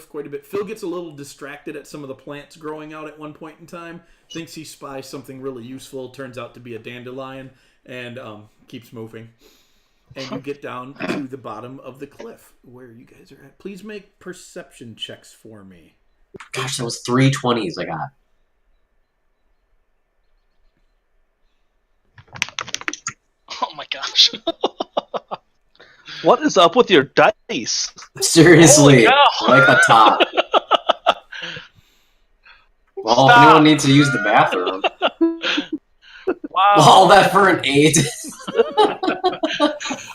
quite a bit. Phil gets a little distracted at some of the plants growing out at one point in time. Thinks he spies something really useful. Turns out to be a dandelion. And keeps moving. And you get down to the bottom of the cliff where you guys are at. Please make perception checks for me. Gosh, that was 3 20s I got. Oh my gosh. What is up with your dice? Seriously, Oh, like a top. Well, if anyone needs to use the bathroom. Wow. All that for an 8.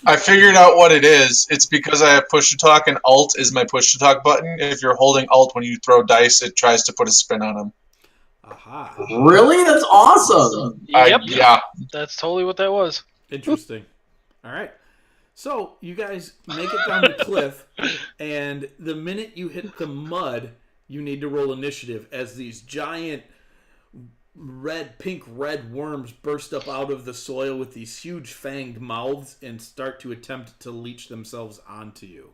I figured out what it is. It's because I have push to talk, and Alt is my push to talk button. If you're holding Alt when you throw dice, it tries to put a spin on them. Aha. Really? That's awesome. Yep. Yeah. That's totally what that was. Interesting. All right. So you guys make it down the cliff, and the minute you hit the mud, you need to roll initiative as these giant pink red worms burst up out of the soil with these huge fanged mouths and start to attempt to leech themselves onto you.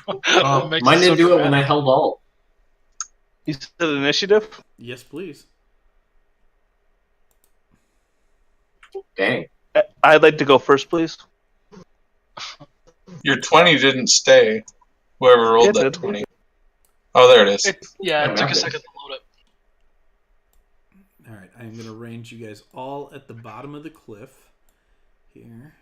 Makes Mine it didn't so do it when I dramatic. held Alt. You said initiative? Yes, please. Dang. I'd like to go first, please. Your 20 didn't stay. Whoever rolled It that did. 20. Oh, there it is. It took a second to load it. All right, I'm going to range you guys all at the bottom of the cliff here.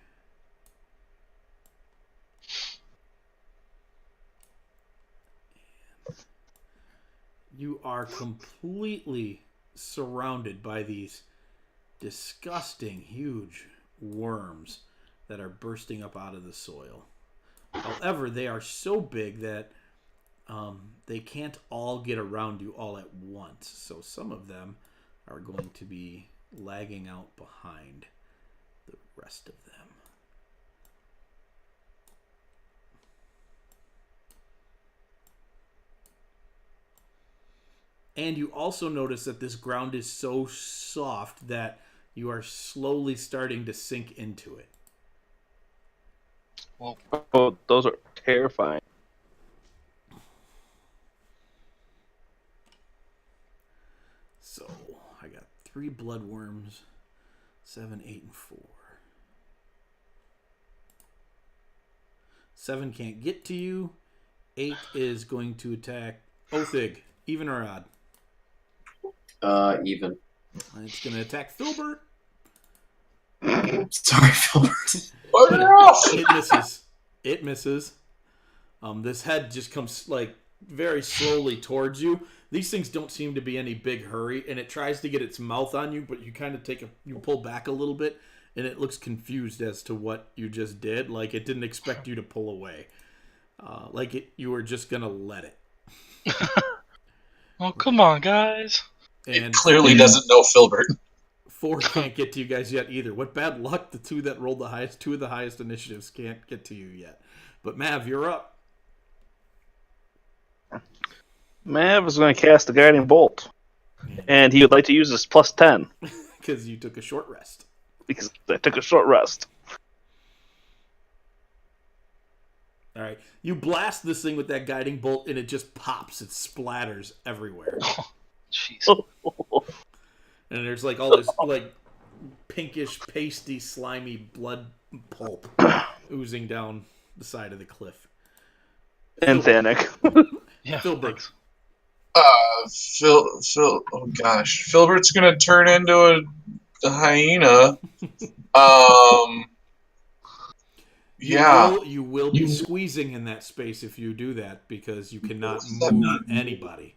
You are completely surrounded by these disgusting, huge worms that are bursting up out of the soil. However, they are so big that they can't all get around you all at once. So some of them are going to be lagging out behind the rest of them. And you also notice that this ground is so soft that you are slowly starting to sink into it. Well, Oh, those are terrifying. So I got 3 bloodworms, 7, 8, and 4. 7 can't get to you. 8 is going to attack Othig. Even or odd? Even. It's going to attack Filbert. Sorry, Filbert. It misses. It misses. This head just comes like very slowly towards you. These things don't seem to be any big hurry, and it tries to get its mouth on you, but you kind of you pull back a little bit, and it looks confused as to what you just did. Like it didn't expect you to pull away. You were just gonna let it. oh, come on, guys. And It clearly doesn't know Filbert. 4 can't get to you guys yet either. What bad luck! The 2 that rolled the highest, 2 of the highest initiatives can't get to you yet. But Mav, you're up. Mav is going to cast the Guiding Bolt. And he would like to use his plus 10. Because you took a short rest. Because I took a short rest. All right. You blast this thing with that guiding bolt, and it just pops. It splatters everywhere. Jeez. And there's like all this like pinkish, pasty, slimy blood pulp oozing down the side of the cliff. And Thanik. Yeah. Filbert. Oh gosh. Filbert's gonna turn into a hyena. Yeah. You will be squeezing in that space if you do that because you cannot move anybody.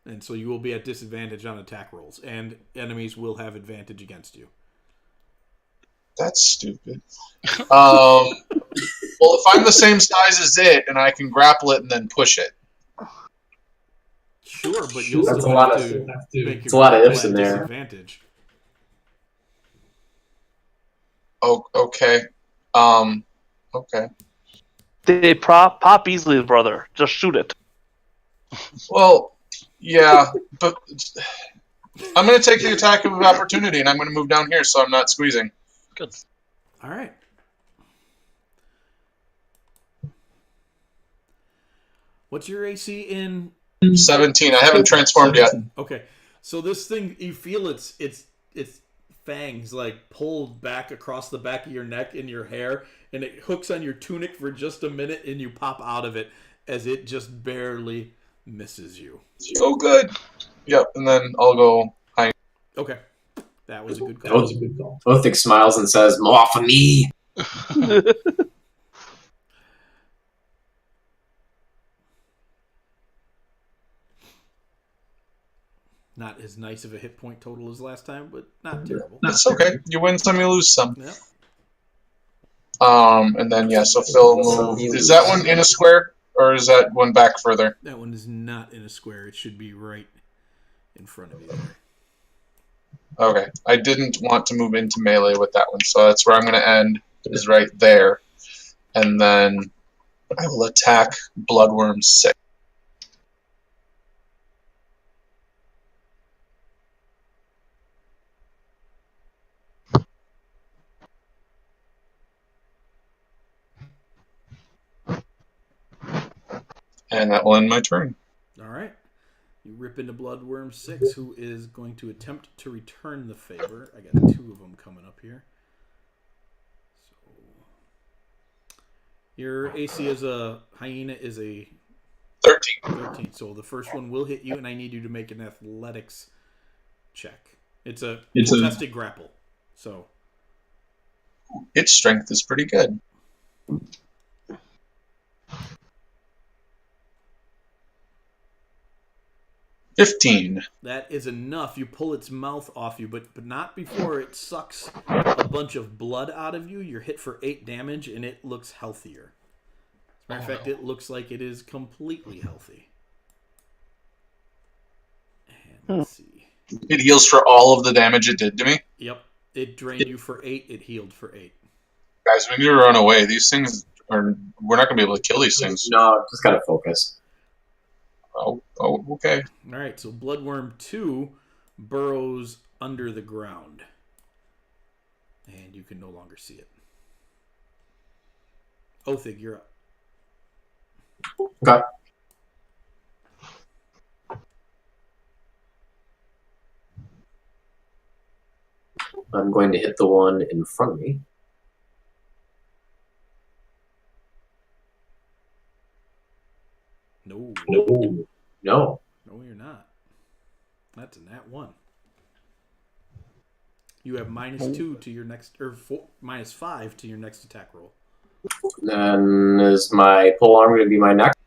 And so you will be at disadvantage on attack rolls, and enemies will have advantage against you. That's stupid. Well, if I'm the same size as it and I can grapple it and then push it. Sure, but you'll That's still a lot have of- to make it's a lot of grapple ifs at in there. disadvantage. Oh, okay. Okay. They pop easily, brother. Just shoot it. Well, yeah, but I'm going to take the attack of opportunity and I'm going to move down here so I'm not squeezing. Good. All right. What's your AC in? 17. I haven't transformed yet. Okay, so this thing, you feel its fangs like pulled back across the back of your neck and your hair, and it hooks on your tunic for just a minute, and you pop out of it as it just barely misses you. Oh, good. Yep, and then I'll go high. Okay, that was a good call. Othic smiles and says, "More for me." Not as nice of a hit point total as last time, but not terrible. That's okay. You win some, you lose some. Yeah. And then, yeah, so Phil move. Is that one in a square, or is that one back further? That one is not in a square. It should be right in front of you there. Okay. I didn't want to move into melee with that one, so that's where I'm going to end, is right there. And then I will attack Bloodworm 6. And that will end my turn. All right. You rip into Bloodworm 6, who is going to attempt to return the favor. I got two of them coming up here. So your AC as a hyena is a 13. So the first one will hit you, and I need you to make an athletics check. It's a contested grapple. So Its strength is pretty good. $15. that is enough. You pull its mouth off you, but not before it sucks a bunch of blood out of you. You're hit for 8 damage, and it looks healthier. As a matter of fact, it looks like it is completely healthy. And let's see. It heals for all of the damage it did to me. Yep. It drained you for 8. It healed for 8. Guys, we need to run away. These things are... We're not going to be able to kill these things. No, just gotta focus. Oh, okay. All right, so Bloodworm 2 burrows under the ground. And you can no longer see it. Othig, you're up. Okay. I'm going to hit the one in front of me. No. No. No, you're not. That's a nat 1. You have -2 to your next, or -5 to your next attack roll. Then is my pole arm going to be my next?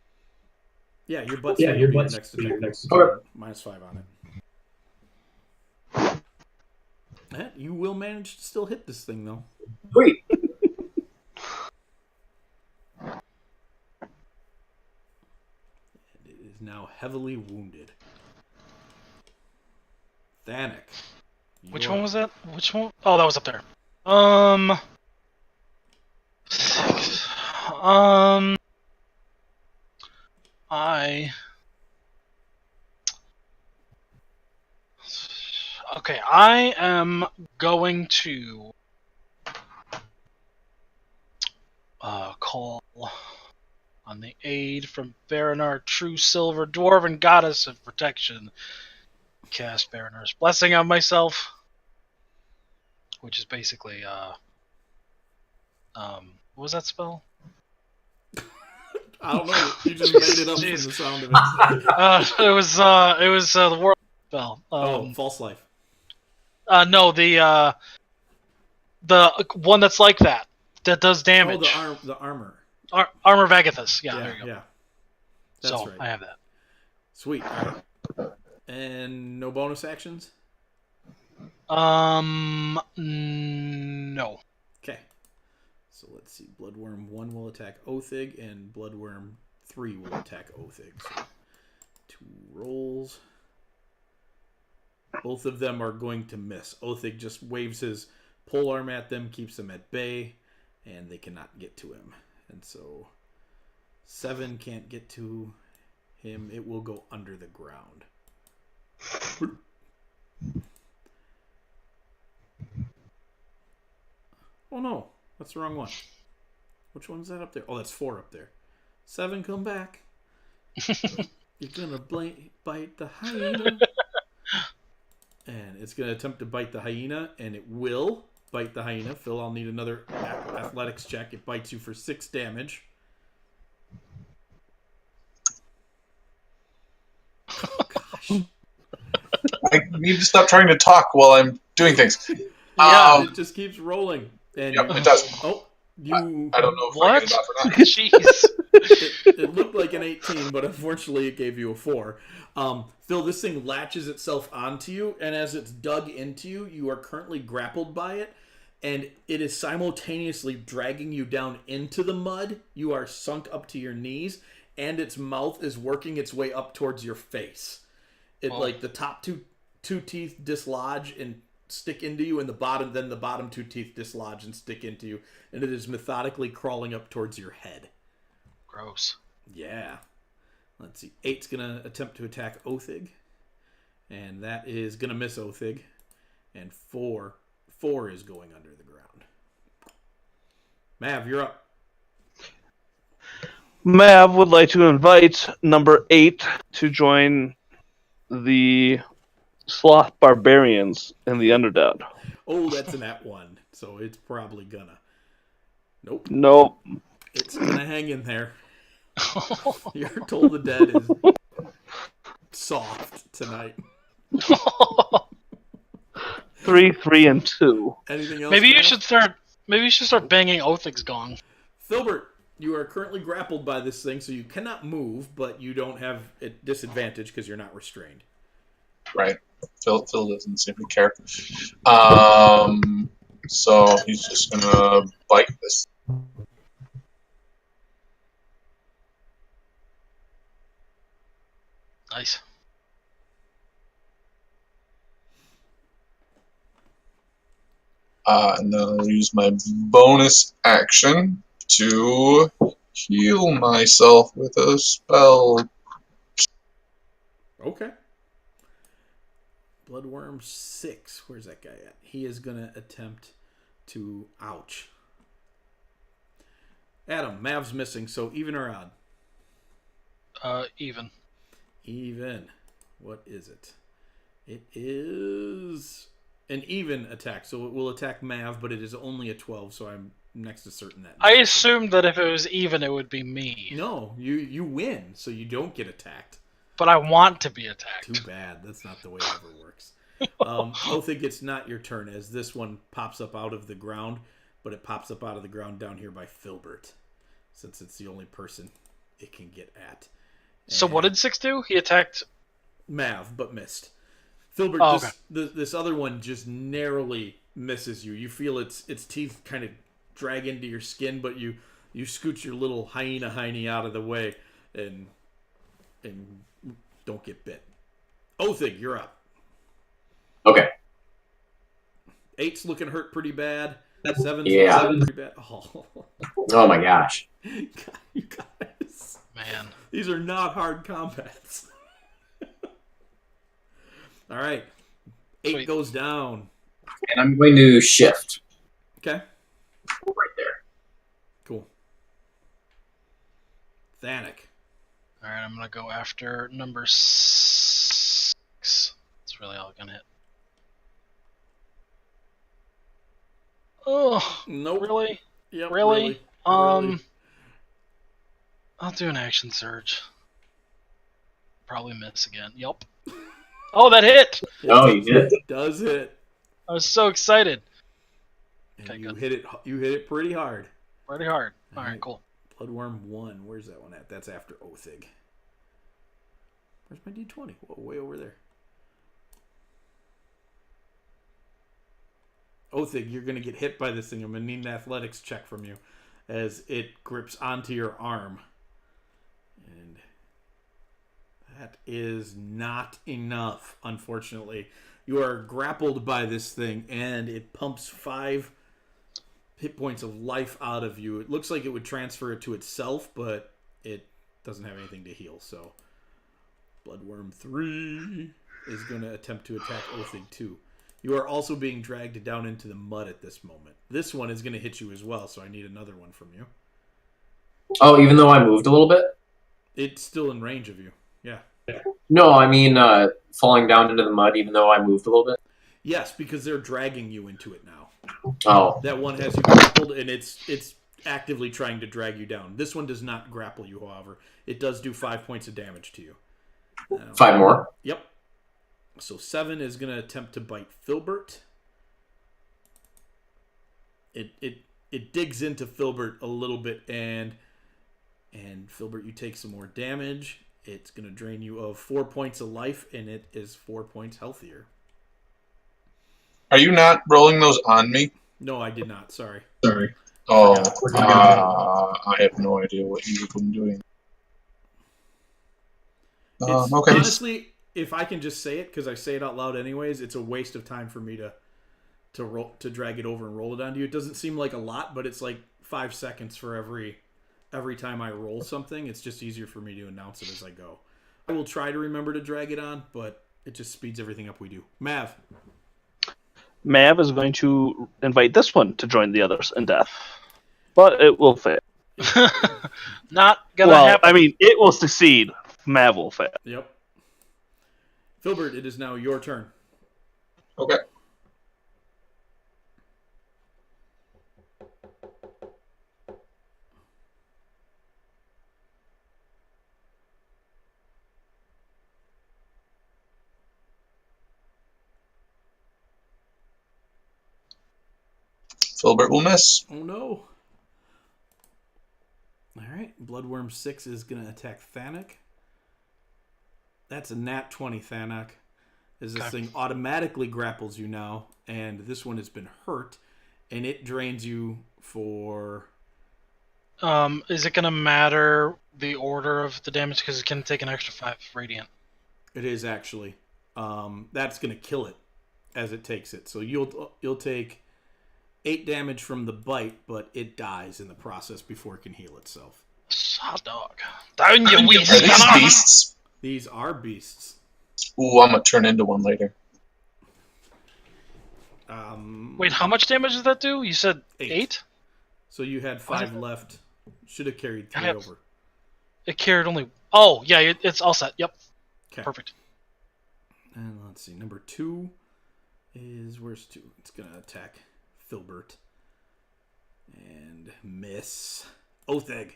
Yeah, your butt's going to be your next attack roll. Okay. -5 on it. You will manage to still hit this thing, though. Sweet. It is now heavily wounded. Thanek. Which you're one up. was that? Which one? Oh, that was up there. 6. Okay, I am going to call on the aid from Baranar, true silver dwarven goddess of protection. Cast Baranar's blessing on myself, which is basically what was that spell? I don't know. You just made it up from the sound of it. It was the world spell. False life. No, the one that's like that does damage. Oh, the armor. Armor of Agathis. Yeah, there you go. Yeah. That's So right. I have that. Sweet. All right. And no bonus actions? No. So let's see. Bloodworm 1 will attack Othig, and Bloodworm 3 will attack Othig. So 2 rolls. Both of them are going to miss. Othig just waves his polearm at them, keeps them at bay, and they cannot get to him. And so 7 can't get to him. It will go under the ground. Oh no, that's the wrong one. Which one's that up there? Oh, that's 4 up there. 7, come back. You're gonna bite the hyena. And it's gonna attempt to bite the hyena, and it will bite the hyena. Phil, I'll need another athletics check. It bites you for 6 damage. Oh, gosh. I need to stop trying to talk while I'm doing things. Yeah, it just keeps rolling. And Yep, it does. Oh, you. I don't know if What? I get it off or not. Jeez. It looked like an 18, but unfortunately it gave you a 4. Phil, this thing latches itself onto you, and as it's dug into you, you are currently grappled by it, and it is simultaneously dragging you down into the mud. You are sunk up to your knees, and its mouth is working its way up towards your face. Like the top two teeth dislodge and stick into you, and the bottom 2 teeth dislodge and stick into you, and it is methodically crawling up towards your head. Gross. Yeah. Let's see. 8's gonna attempt to attack Othig, and that is gonna miss Othig. And 4 is going under the ground. Mav, you're up. Mav would like to invite number 8 to join the Sloth Barbarians in the Underdog. Oh, that's an at-1, so it's probably gonna. Nope. Nope. It's gonna hang in there. You're told the dead is soft tonight. 3, 3, and 2. Anything else? Maybe you Mav? should start banging Othig's gong. Filbert, you are currently grappled by this thing, so you cannot move, but you don't have a disadvantage because you're not restrained. Right. Phil doesn't seem to care. So he's just gonna bite this. Nice. And then I'll use my bonus action to heal myself with a spell. Okay. Bloodworm 6. Where's that guy at? He is going to attempt to... Ouch. Adam, Mav's missing, so even or odd? Even. Even. What is it? It is an even attack, so it will attack Mav, but it is only a 12, so I'm next to certain that. I assumed that if it was even, it would be me. No, you win, so you don't get attacked. But I want to be attacked. Too bad. That's not the way it ever works. Othig, it's not your turn, as this one pops up out of the ground, but it pops up out of the ground down here by Filbert, since it's the only person it can get at. So what did 6 do? He attacked Mav, but missed. Filbert, okay. this other one just narrowly misses you. You feel its teeth kind of drag into your skin, but you scooch your little hyena hiney out of the way and don't get bit. Othig, you're up. Okay. 8's looking hurt pretty bad. 7's Yeah. looking pretty bad. Oh. Oh my gosh. You guys. Man. These are not hard combats. All right. 8 Sweet. goes down. And I'm going to shift Okay. right there. Cool. Thanik. Alright, I'm gonna go after number 6. That's really all I can hit. Oh, Nope. really? Yep, Really? Really. I'll do an action surge. Probably miss again. Yup. Oh, that hit! Oh, you did. It does hit. I was so excited. And Okay, you good. hit it. You hit it pretty hard. Pretty hard. All Alright, right. cool. Bloodworm 1. Where's that one at? That's after Othig. Where's my D20? Whoa, way over there. Othig, you're going to get hit by this thing. I'm going to need an athletics check from you as it grips onto your arm. And that is not enough, unfortunately. You are grappled by this thing, and it pumps 5 hit points of life out of you. It looks like it would transfer it to itself, but it doesn't have anything to heal. So Bloodworm 3 is going to attempt to attack Othig 2. You are also being dragged down into the mud at this moment. This one is going to hit you as well, so I need another one from you. Oh, even though I moved a little bit? It's still in range of you. Yeah. No, I mean falling down into the mud even though I moved a little bit? Yes, because they're dragging you into it now. Oh. That one has you grappled, and it's actively trying to drag you down. This one does not grapple you, however. It does do 5 points of damage to you. 5 more? Yep. So 7 is going to attempt to bite Filbert. It digs into Filbert a little bit, and Filbert, you take some more damage. It's going to drain you of 4 points of life, and it is 4 points healthier. Are you not rolling those on me? No, I did not. Sorry. Oh, I have no idea what you've been doing. Okay. Honestly, if I can just say it, because I say it out loud anyways, it's a waste of time for me to drag it over and roll it onto you. It doesn't seem like a lot, but it's like 5 seconds for every time I roll something. It's just easier for me to announce it as I go. I will try to remember to drag it on, but it just speeds everything up we do. Mav. Mav is going to invite this one to join the others in death. But it will fail. Not gonna happen. I mean, it will succeed. Mav will fail. Yep. Filbert, it is now your turn. Okay. Filbert will miss. Oh no. Alright, Bloodworm 6 is going to attack Thanak. That's a nat 20, Thanak. As this thing automatically grapples you now, and this one has been hurt, and it drains you for... Is it going to matter the order of the damage? Because it can take an extra 5 radiant. It is actually. That's going to kill it as it takes it. So you'll take 8 damage from the bite, but it dies in the process before it can heal itself. Hot dog. Down you wee. Are these beasts? These are beasts. Ooh, I'm gonna turn into one later. Wait, how much damage does that do? You said 8? So you had 5 left. Should have carried 3 over. It carried only... Oh, yeah, it's all set. Yep. Okay. Perfect. And let's see. Number 2 is... Where's 2? It's going to attack Filbert. And miss. Otheg.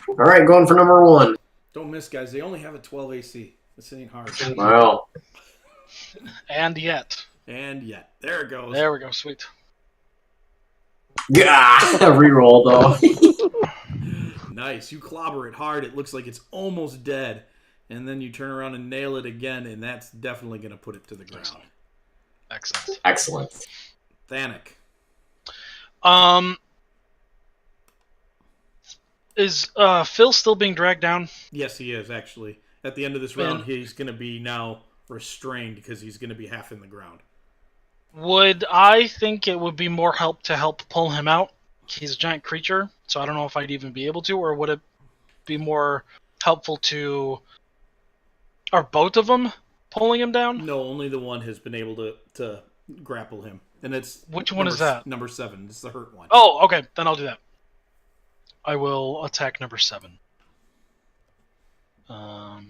Alright, going for number 1. Don't miss, guys. They only have a 12 AC. This ain't hard. Wow. And yet. There it goes. There we go. Sweet. Yeah, reroll though. Nice. You clobber it hard. It looks like it's almost dead. And then you turn around and nail it again, and that's definitely going to put it to the ground. Excellent. Thanak. Is Phil still being dragged down? Yes, he is, actually. At the end of this round, he's going to be now restrained because he's going to be half in the ground. Would I think it would be more help to help pull him out? He's a giant creature, so I don't know if I'd even be able to, or would it be more helpful to... Are both of them pulling him down? No, only the one has been able to grapple him. And it's... Which one is that? Number 7. It's the hurt one. Oh, okay. Then I'll do that. I will attack number 7. Oh.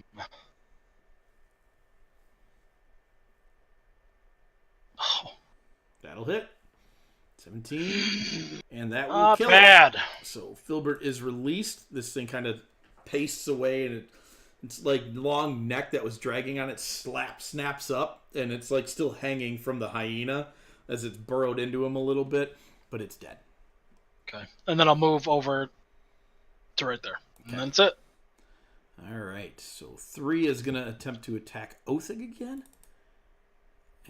That'll hit. 17. And that will kill bad. it. So Filbert is released. This thing kind of pastes away, and it's like long neck that was dragging on it snaps up, and it's like still hanging from the hyena as it's burrowed into him a little bit, but it's dead. Okay. And then I'll move over to right there. Okay. And that's it. All right. So 3 is going to attempt to attack Othig again.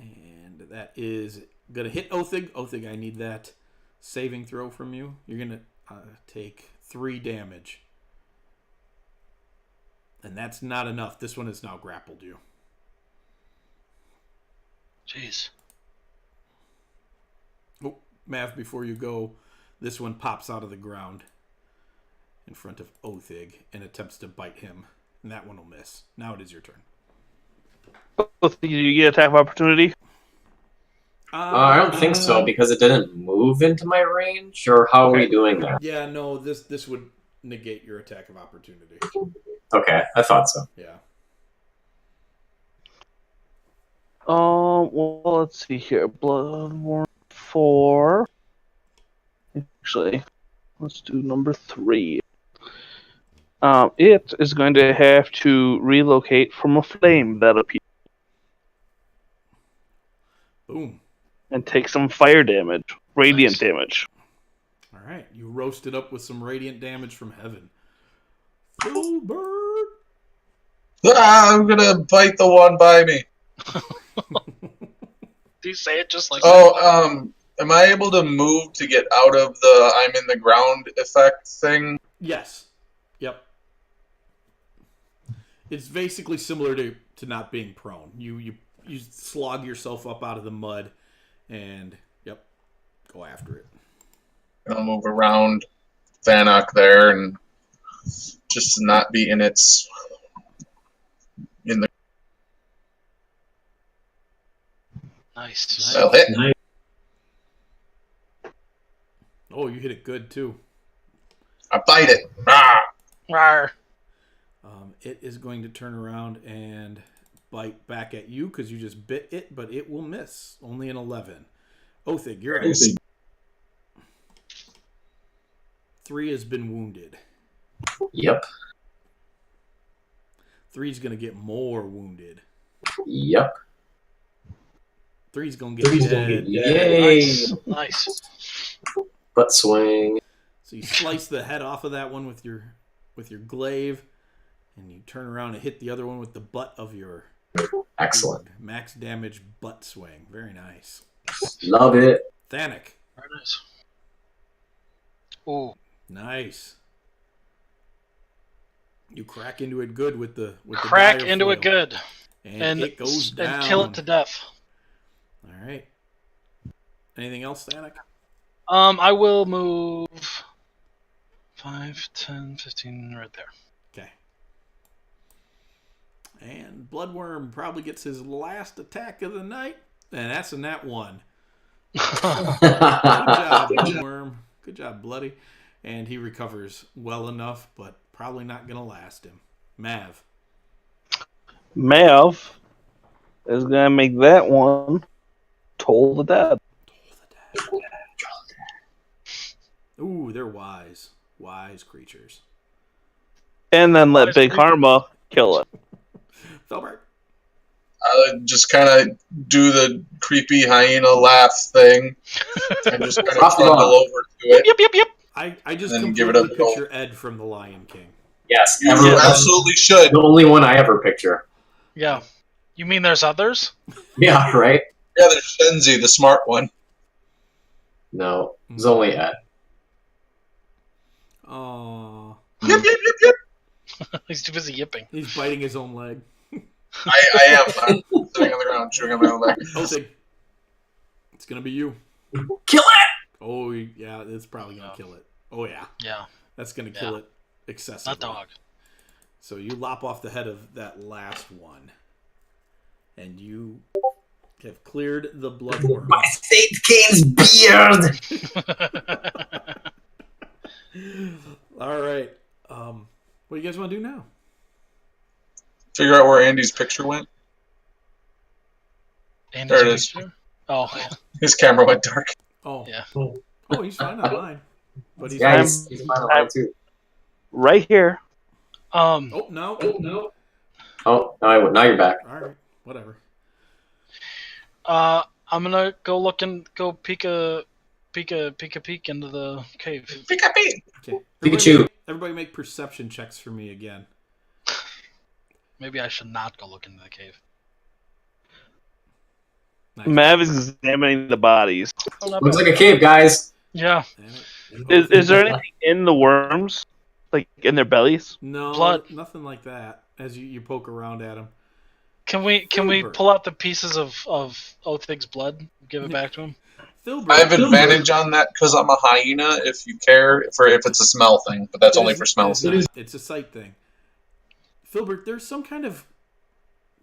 And that is going to hit Othig. Othig, I need that saving throw from you. You're going to take 3 damage. And that's not enough. This one has now grappled you. Jeez. Oh, Mav, before you go, this one pops out of the ground in front of Othig and attempts to bite him. And that one will miss. Now it is your turn. Did you get attack of opportunity? I don't think so, because it didn't move into my range, or how are we doing that? Yeah, no, this would negate your attack of opportunity. Okay, I thought so. Yeah. Well, let's see here. Bloodborne 4. Actually, let's do number 3. It is going to have to relocate from a flame that appears Boom. and take some fire damage, radiant damage. All right, you roasted up with some radiant damage from heaven. Full bird. I'm gonna bite the one by me. Do you say it just like that? Am I able to move to get out of the I'm in the ground effect thing? Yes. Yep. It's basically similar to not being prone. You slog yourself up out of the mud and, yep, go after it. I'll move around Vanok there and just not be in the Nice. I'll hit. Oh, you hit it good, too. I bite it. Ah! Rawr. It is going to turn around and bite back at you because you just bit it, but it will miss. Only an 11. Othig, you're up. 3 has been wounded. Yep. 3's going to get more wounded. Yep. 3's going to get dead. Yay! Nice. Butt swing. So you slice the head off of that one with your glaive, and you turn around and hit the other one with the butt of your Excellent. max damage butt swing. Very nice. Love it. Thanik. Very nice. Ooh. Nice. You crack into it good with the Crack dire into foil. it good. And it goes down. And kill it to death. All right. Anything else, Thanik? I will move 5, 10, 15 right there. Okay. And Bloodworm probably gets his last attack of the night, and that's a nat 1. Good job, Bloodworm. Good job, Bloody. And he recovers well enough, but probably not going to last him. Mav. Mav is going to make that one Toll the Dead. Ooh, they're wise. Wise creatures. And then let Big Karma kill it. Felbert. I just kind of do the creepy hyena laugh thing and just kind of trundle over to it. Yep. I just Then give it a completely picture Ed from The Lion King. Yes. You Everyone, absolutely should. the only one I ever picture. Yeah. You mean there's others? Yeah, right? Yeah, there's Shenzi, the smart one. No, it's only Ed. Aww. Yip. He's too busy yipping. He's biting his own leg. I am. I'm sitting on the ground, chewing on my own leg. Othig. It's going to be you. Kill it! Oh, yeah, it's probably going to kill it. Oh, yeah. Yeah. That's going to kill it excessively. Not dog. So you lop off the head of that last one. And you have cleared the bloodworm. My Saint Kane's beard! All right. What do you guys want to do now? Figure out where Andy's picture went. Andy's There it is. picture? Oh. His camera went dark. Oh. Yeah. Oh, he's fine on mine. But he's Yeah, he's fine on too. Right here. Oh, no. Oh, now you're back. All right. Whatever. I'm gonna go peek into the cave. Pika-pee. Okay. Pikachu. Everybody make perception checks for me again. Maybe I should not go look into the cave. Nice. Mav is examining the bodies. Oh, not Looks bad. like a cave, guys. Yeah. Is there anything in the worms? Like in their bellies? No, Blood. nothing like that. As you poke around at him. Can we Filbert. pull out the pieces of Othig's blood? Give it back to him. Filbert, I have advantage on that because I'm a hyena. If you care, if it's a smell thing, but that's only for smells. It's a sight thing. Filbert, there's some kind of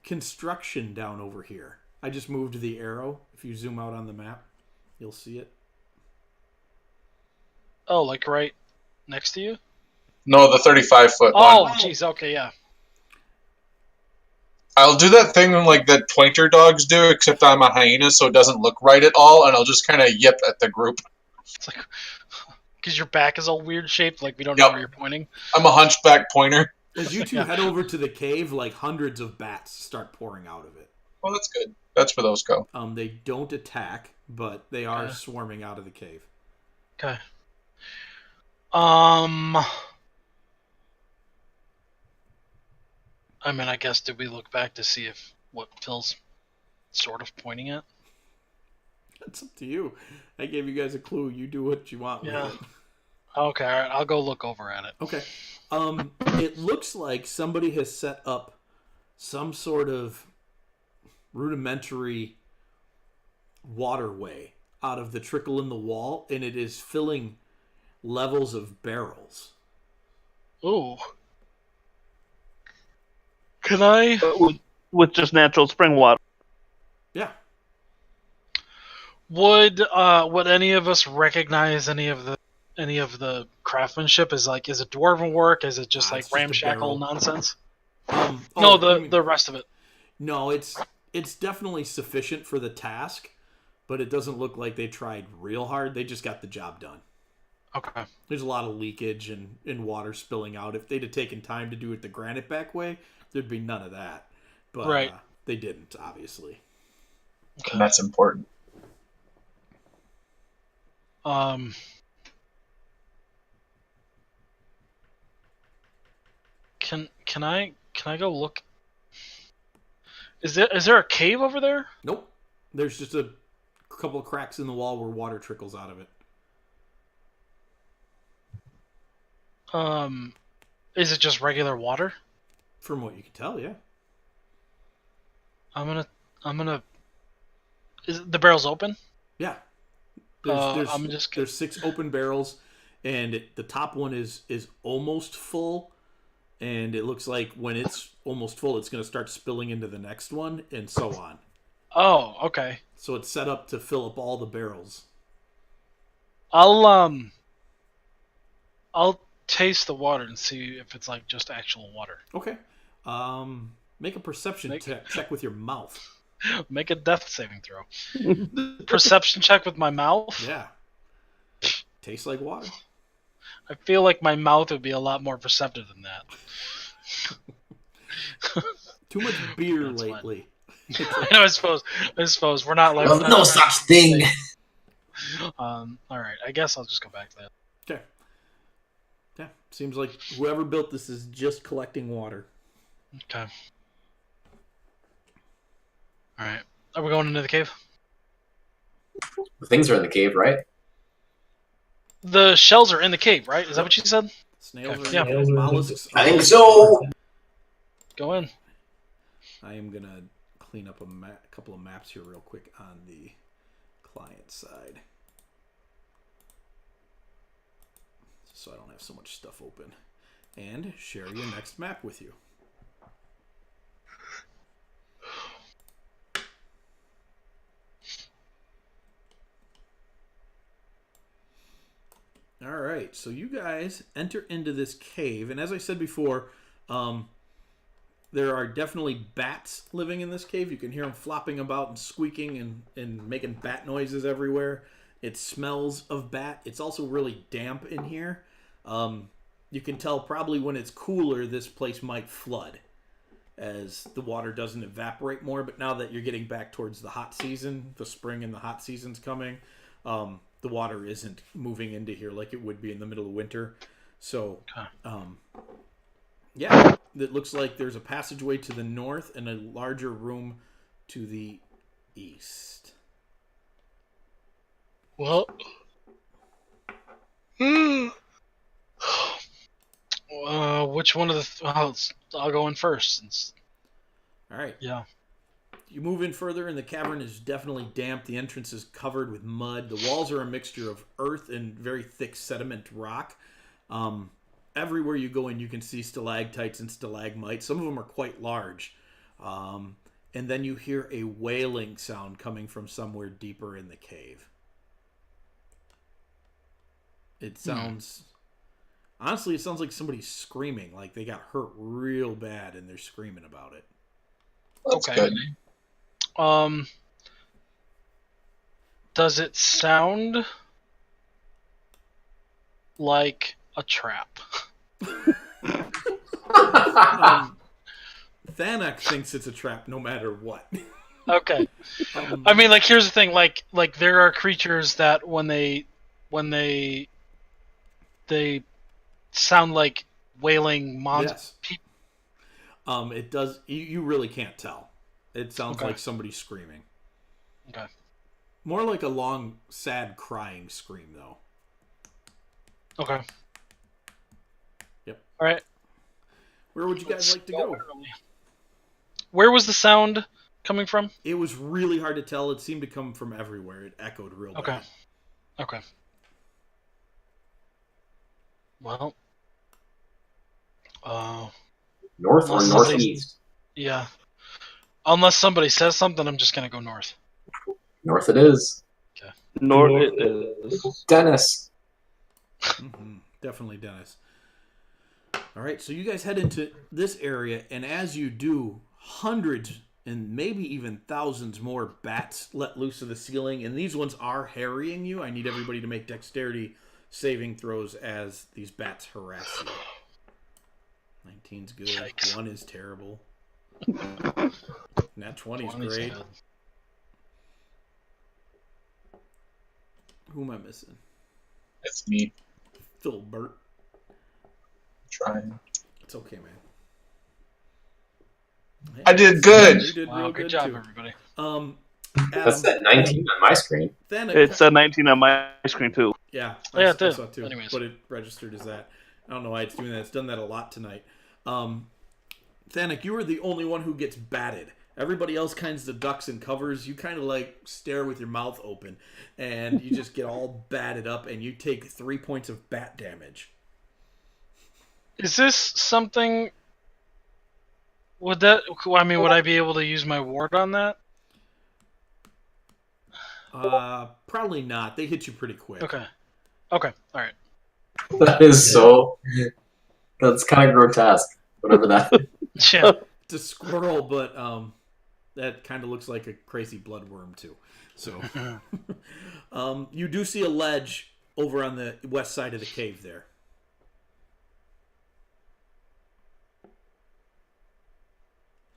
construction down over here. I just moved the arrow. If you zoom out on the map, you'll see it. Oh, like right next to you? No, the 35-foot Oh, one. jeez. Okay, yeah. I'll do that thing like that pointer dogs do, except I'm a hyena, so it doesn't look right at all, and I'll just kind of yip at the group. It's like because your back is all weird shaped, like we don't know Yep. where you're pointing. I'm a hunchback pointer. As you two head over to the cave, like hundreds of bats start pouring out of it. Well, that's good. That's where those go. They don't attack, but they are Okay. swarming out of the cave. Okay. I mean, I guess did we look back to see if what Phil's sort of pointing at? That's up to you. I gave you guys a clue. You do what you want Yeah. with it. Okay, all right. I'll go look over at it. Okay. It looks like somebody has set up some sort of rudimentary waterway out of the trickle in the wall, and it is filling levels of barrels. Ooh. Can I? With just natural spring water. Yeah. Would any of us recognize any of the craftsmanship? Is it dwarven work? Is it just It's like just a ramshackle barrel. nonsense? No, No, I mean, the rest of it. no, it's definitely sufficient for the task, but it doesn't look like they tried real hard. They just got the job done. Okay. There's a lot of leakage and water spilling out. If they'd have taken time to do it the granite back way, there'd be none of that. But Right. They didn't, obviously. And that's important. Can I go look? Is there a cave over there? Nope. There's just a couple of cracks in the wall where water trickles out of it. Is it just regular water? From what you can tell, yeah. I'm gonna. Is the barrels open? Yeah. I'm There's 6 open barrels, and the top one is almost full, and it looks like when it's almost full, it's going to start spilling into the next one, and so on. Oh, okay. So it's set up to fill up all the barrels. I'll taste the water and see if it's like just actual water. Okay. Make a perception check with your mouth. Make a death saving throw. Perception check with my mouth. Yeah. Tastes like water. I feel like my mouth would be a lot more perceptive than that. Too much beer That's lately. I know. I suppose we're not like. No such thing. All right. I guess I'll just go back to that. Okay. Yeah. Seems like whoever built this is just collecting water. Okay. All right. Are we going into the cave? Things are in the cave, right? The shells are in the cave, right? Is that what you said? Snails Okay. are Yeah. mollusks. I think so. Go in. I am gonna clean up a couple of maps here real quick on the client side, so I don't have so much stuff open, and share your next map with you. All right, so you guys enter into this cave, and as I said before, there are definitely bats living in this cave. You can hear them flopping about and squeaking and making bat noises everywhere. It smells of bat. It's also really damp in here. You can tell probably when it's cooler, this place might flood as the water doesn't evaporate more. But now that you're getting back towards the hot season, the spring and the hot season's coming, the water isn't moving into here like it would be in the middle of winter. So, yeah, it looks like there's a passageway to the north and a larger room to the east. Well, which one of the? I'll go in first. Since, All right. yeah. You move in further, and the cavern is definitely damp. The entrance is covered with mud. The walls are a mixture of earth and very thick sediment rock. Everywhere you go in, you can see stalactites and stalagmites. Some of them are quite large. And then you hear a wailing sound coming from somewhere deeper in the cave. It sounds... Honestly, it sounds like somebody's screaming. Like they got hurt real bad and they're screaming about it. That's Okay. good. Does it sound like a trap? Thanak thinks it's a trap no matter what. Okay. I mean, like, here's the thing. Like there are creatures that when they sound like wailing monsters. Yes. It does. You really can't tell. It sounds Okay. like somebody screaming. Okay. More like a long, sad, crying scream, though. Okay. Yep. All right. Where would you guys like to go? Where was the sound coming from? It was really hard to tell. It seemed to come from everywhere. It echoed real bad. Okay. Okay. Well. North or Unless northeast? Yeah. Unless somebody says something, I'm just gonna go north. North it is. North it is. Dennis. Definitely Dennis. All right, so you guys head into this area, and as you do, hundreds and maybe even thousands more bats let loose of the ceiling, and these ones are harrying you. I need everybody to make dexterity saving throws as these bats harass you. 19's good. Yikes. 1 is terrible. Nat 20's 20's great. good. Who am I missing? It's me Philbert. trying. It's okay, man. Hey, I did good. You did Wow, real good good job, too. everybody. That's Adam, that 19 on my screen. Thanak, It's a 19 on my screen too. yeah, Yeah, I it did. saw too. Anyways. But it registered as that. I don't know why it's doing that. It's done that a lot tonight. Thanak, you are the only one who gets batted. Everybody else kinds of ducks and covers. You kind of like stare with your mouth open, and you just get all batted up, and you take 3 points of bat damage. Is this something? Would I be able to use my ward on that? Probably not. They hit you pretty quick. Okay. Okay. All right. That is so... That's kind of grotesque. Whatever that is. Yeah. It's a squirrel, but that kind of looks like a crazy bloodworm too. So you do see a ledge over on the west side of the cave there.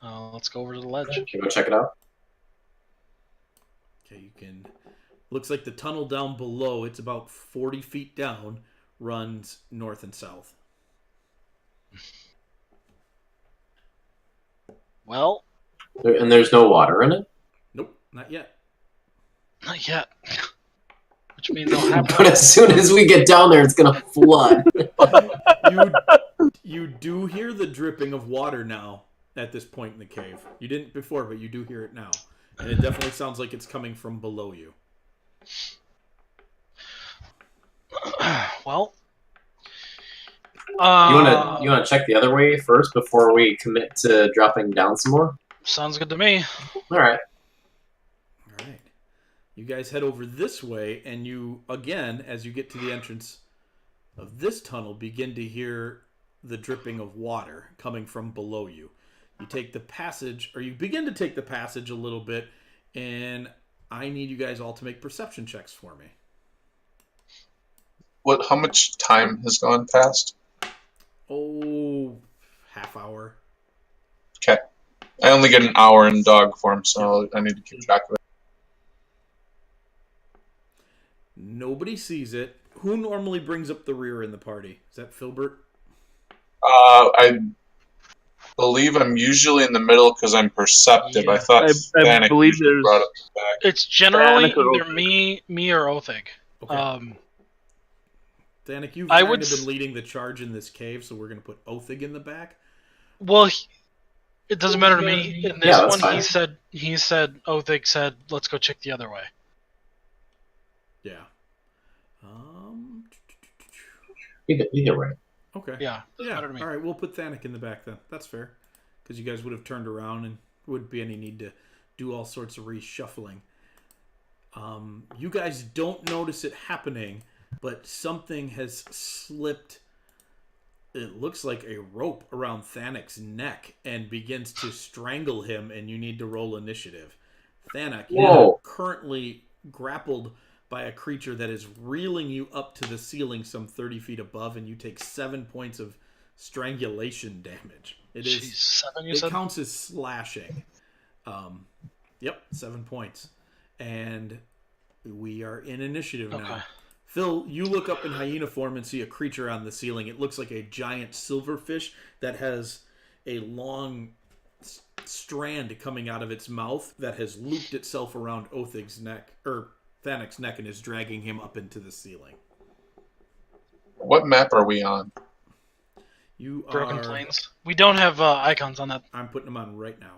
Let's go over to the ledge. Can you go check it out? Okay, you can. Looks like the tunnel down below. It's about 40 feet down. Runs north and south. Well, And there's no water in it? Nope, not yet. not yet. Which means I'll have But as soon as we get down there, it's going to flood. You do hear the dripping of water now at this point in the cave. You didn't before, but you do hear it now. And it definitely sounds like it's coming from below you. Well, You want to check the other way first before we commit to dropping down some more? sounds good to me. All right. All right. You guys head over this way, and you, again, as you get to the entrance of this tunnel, begin to hear the dripping of water coming from below you. You take the passage, or you begin to take the passage a little bit, and I need you guys all to make perception checks for me. How much time has gone past? Oh, half hour. Okay. I only get an hour in dog form, so I need to keep track of it. Nobody sees it. Who normally brings up the rear in the party? Is that Filbert? believe I'm usually in the middle because I'm perceptive. Yeah. I thought I Thanik believe usually there's- brought it back. It's generally Thanik or either me or Othig. Okay. Thanik, you've I kind would of been s- leading the charge in this cave, so we're going to put Othig in the back. Well, it doesn't matter to me. In this Yeah, that's one, fine. he said, Othig said, let's go check the other way. Yeah. Either way. Okay. Yeah, doesn't matter to me. All right, we'll put Thanik in the back then. That's fair. Because you guys would have turned around and wouldn't be any need to do all sorts of reshuffling. You guys don't notice it happening, but something has slipped. It looks like a rope around Thanik's neck and begins to strangle him, and you need to roll initiative. Thanik, you are Whoa. currently grappled by a creature that is reeling you up to the ceiling some 30 feet above, and you take 7 points of strangulation damage. It is. Jeez, 7 you It said? counts as slashing. Yep, 7 points. And we are in initiative Okay. now. Phil, you look up in hyena form and see a creature on the ceiling. It looks like a giant silverfish that has a long strand coming out of its mouth that has looped itself around Othig's neck, or Thanik's neck, and is dragging him up into the ceiling. What map are we on? You Broken are... Plains. We don't have icons on that. I'm putting them on right now.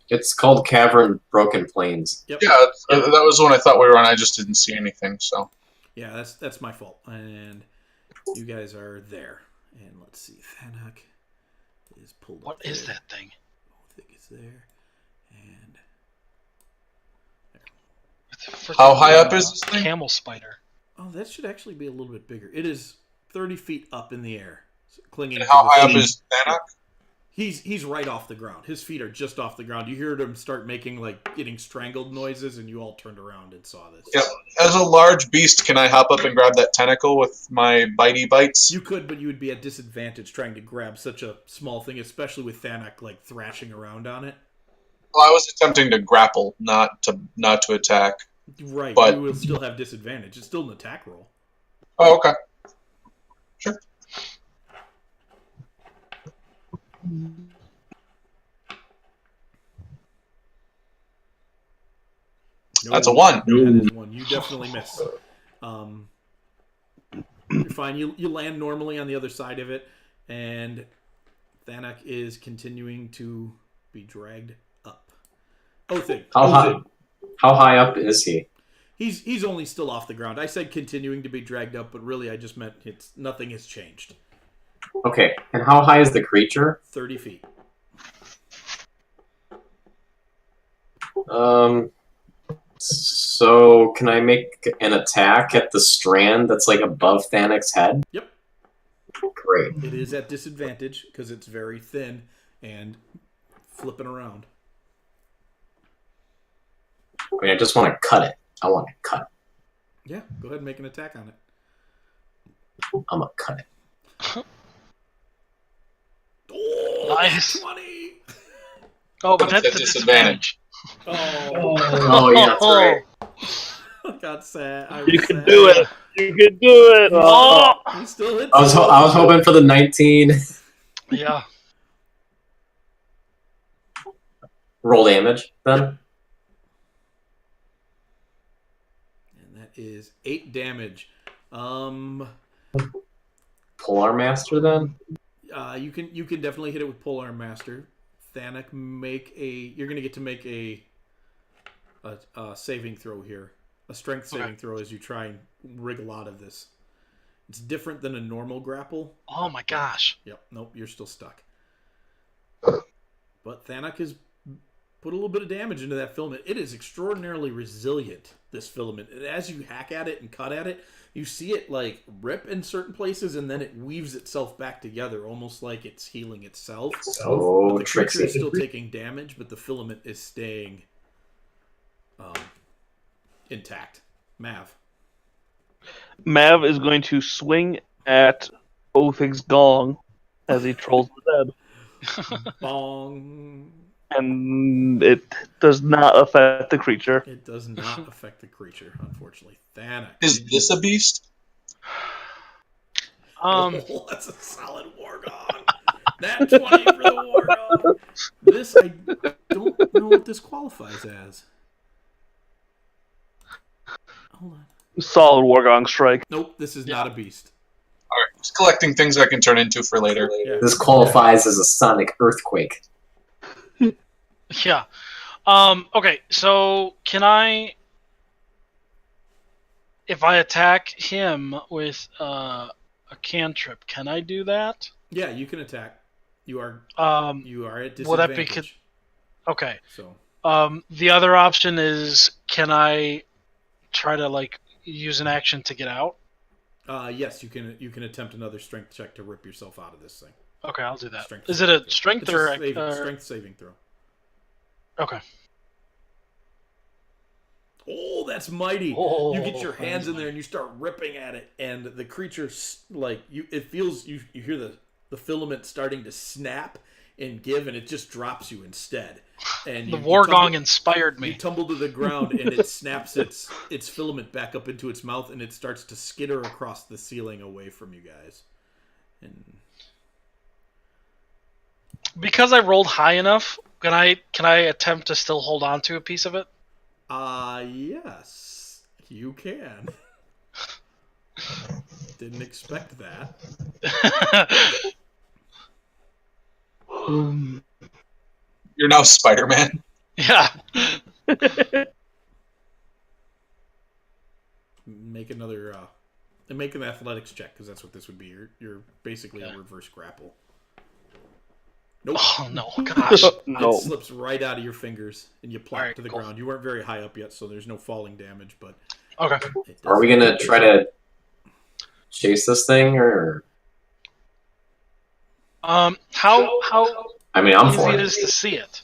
It's called Cavern Broken Plains. Yep. Yeah, that was the one I thought we were on. I just didn't see anything. So Yeah, that's my fault. And you guys are there. And let's see, Thanak is pulled up. What is there. that thing? Othig is there. And how high up is this thing? Camel spider. oh, that should actually be a little bit bigger. It is 30 feet up in the air, clinging. And to how the high up ceiling. is Thanak? He's right off the ground. His feet are just off the ground. You heard him start making like getting strangled noises, and you all turned around and saw this. Yep. As a large beast, can I hop up and grab that tentacle with my bitey bites? You could, but you would be at disadvantage trying to grab such a small thing, especially with Thanak like thrashing around on it. Well, I was attempting to grapple, not to attack. Right, But- you will still have disadvantage. It's still an attack roll. Oh, okay. Sure. That's a 1. That is 1. You definitely miss. You're fine. You land normally on the other side of it, and Thanak is continuing to be dragged up. Othig. How high up is he? He's only still off the ground. I said continuing to be dragged up, but really I just meant nothing has changed. Okay, and how high is the creature? 30 feet. So can I make an attack at the strand that's like above Thanik's head? Yep. Great. It is at disadvantage because it's very thin and flipping around. I mean, I just want to cut it. I want to cut it. Yeah, go ahead and make an attack on it. I'm going to cut it. Oh, Nice. 20! Oh, but That's that's a a disadvantage. disadvantage. Oh, yeah, that's right. I got sad. I You was can sad. do it. You can do it. Oh! He still hits. I was hoping for the 19. Yeah. Roll damage, then? And that is 8 damage. Polar Master, then? You can definitely hit it with Polearm Master. Thanik, you're gonna get to make a saving throw here, a strength saving throw as you try and wriggle out of this. It's different than a normal grapple. Oh my gosh. Yep, nope, you're still stuck. But Thanik has put a little bit of damage into that filament. It is extraordinarily resilient, this filament. And as you hack at it and cut at it, you see it like rip in certain places, and then it weaves itself back together, almost like it's healing itself. So But the creature tricksy. is still taking damage, but the filament is staying intact. Mav. Mav is going to swing at Othig's gong as he trolls the dead. Bong. And it does not affect the creature. It does not affect the creature, unfortunately. Thanik. Is this a beast? Oh, that's a solid war gong. Nat 20 for the War Dog. This, I don't know what this qualifies as. Hold on. Solid Wargong strike. Nope, this is not a beast. All right, just collecting things I can turn into for later. Yeah. This qualifies as a sonic earthquake. Yeah. Okay, so can I... If I attack him with a cantrip, can I do that? Yeah, you can attack. You are at disadvantage. Would that be... Okay. So. The other option is, can I try to, like, use an action to get out? Yes, you can attempt another strength check to rip yourself out of this thing. Okay, I'll do that. Strength Is it a strength or strength saving throw? Okay. Oh, that's mighty! Oh, you get your hands in there and you start ripping at it, and the creature it feels you hear the filament starting to snap and give, and it just drops you instead. And the Wargong inspired me. You tumble to the ground, and it snaps its filament back up into its mouth, and it starts to skitter across the ceiling away from you guys. And because I rolled high enough, can I attempt to still hold on to a piece of it? Yes, you can. Didn't expect that. You're now Spider-Man. Yeah. Make an athletics check, because that's what this would be. You're basically a reverse grapple. Nope. Oh no, gosh. No. It slips right out of your fingers, and you plop to the cool. ground. You weren't very high up yet, so there's no falling damage. But Okay. Are we gonna try to chase this thing, or? How I mean, I'm easy for it it. is to see it?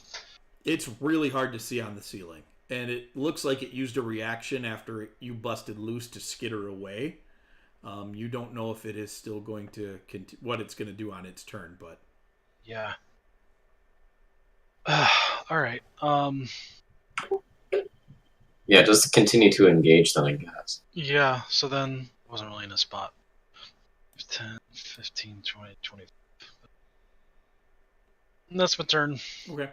It's really hard to see on the ceiling, and it looks like it used a reaction after you busted loose to skitter away. You don't know if it is still going to what it's going to do on its turn, but Yeah. All right. Yeah, just continue to engage then, I guess. Yeah, so then I wasn't really in a spot. 10, 15, 20, 20. And that's my turn. okay.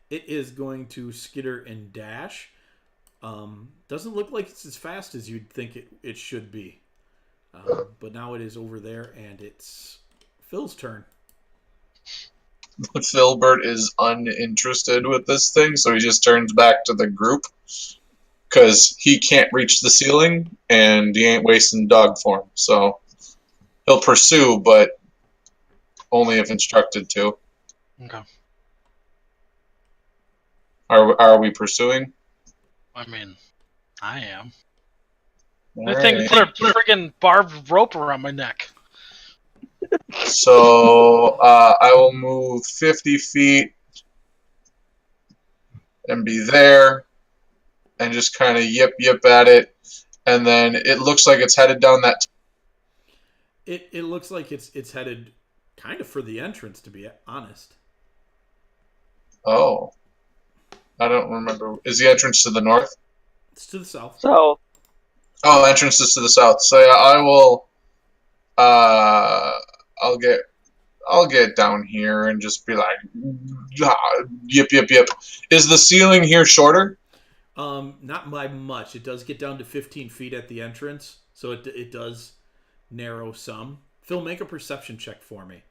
It is going to skitter and dash. Doesn't look like it's as fast as you'd think it should be. But now it is over there, and it's Phil's turn. Filbert is uninterested with this thing, so he just turns back to the group because he can't reach the ceiling and he ain't wasting dog form. So he'll pursue, but only if instructed to. Okay. Are we pursuing? I mean, I am. All That thing right. put a friggin' barbed rope around my neck. So I will move 50 feet and be there and just kind of yip at it. And then it looks like it's headed down that. It looks like it's headed kind of for the entrance, to be honest. Oh. I don't remember. Is the entrance to the north? It's to the south. So, Oh, the entrance is to the south. So yeah, I will. I'll get down here and just be like, yip. Is the ceiling here shorter? Not by much. It does get down to 15 feet at the entrance, so it does narrow some. Phil, make a perception check for me.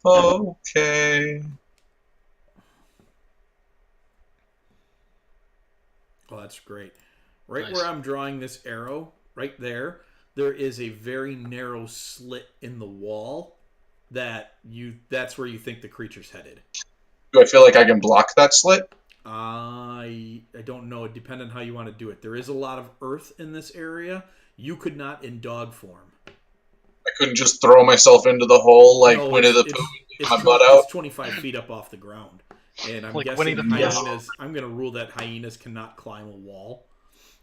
Okay. Oh, that's great. Right Nice. where I'm drawing this arrow, right there is a very narrow slit in the wall that's where you think the creature's headed. Do I feel like I can block that slit? I don't know. It depends on how you want to do it. There is a lot of earth in this area. You could not in dog form. I couldn't just throw myself into the hole like No, Winnie the it's- Pooh, It's, my tw- butt out. it's 25 feet up off the ground. And I'm Like guessing Winnie the Pooh. hyenas... I'm going to rule that hyenas cannot climb a wall.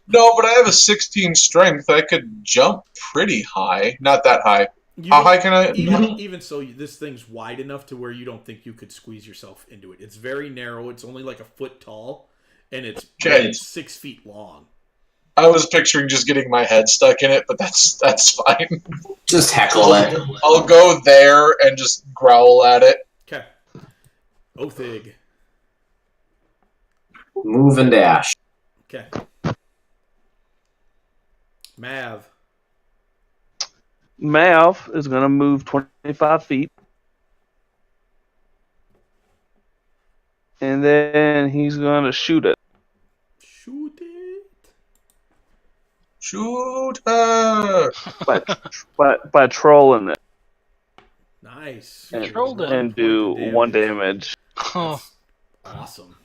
No, but I have a 16 strength. I could jump pretty high. Not that high. How high can I? Even so, this thing's wide enough to where you don't think you could squeeze yourself into it. It's very narrow. It's only like a foot tall, and it's Okay. 6 feet long. I was picturing just getting my head stuck in it, but that's fine. Just heckle it. I'll go there and just growl at it. Okay. Othig. Move and dash. Okay. Mav. Mav is going to move 25 feet. And then he's going to shoot it. Shoot it. Shoot her! by trolling it. Nice. And, Trolled it. and do 1 damage. Oh, Awesome.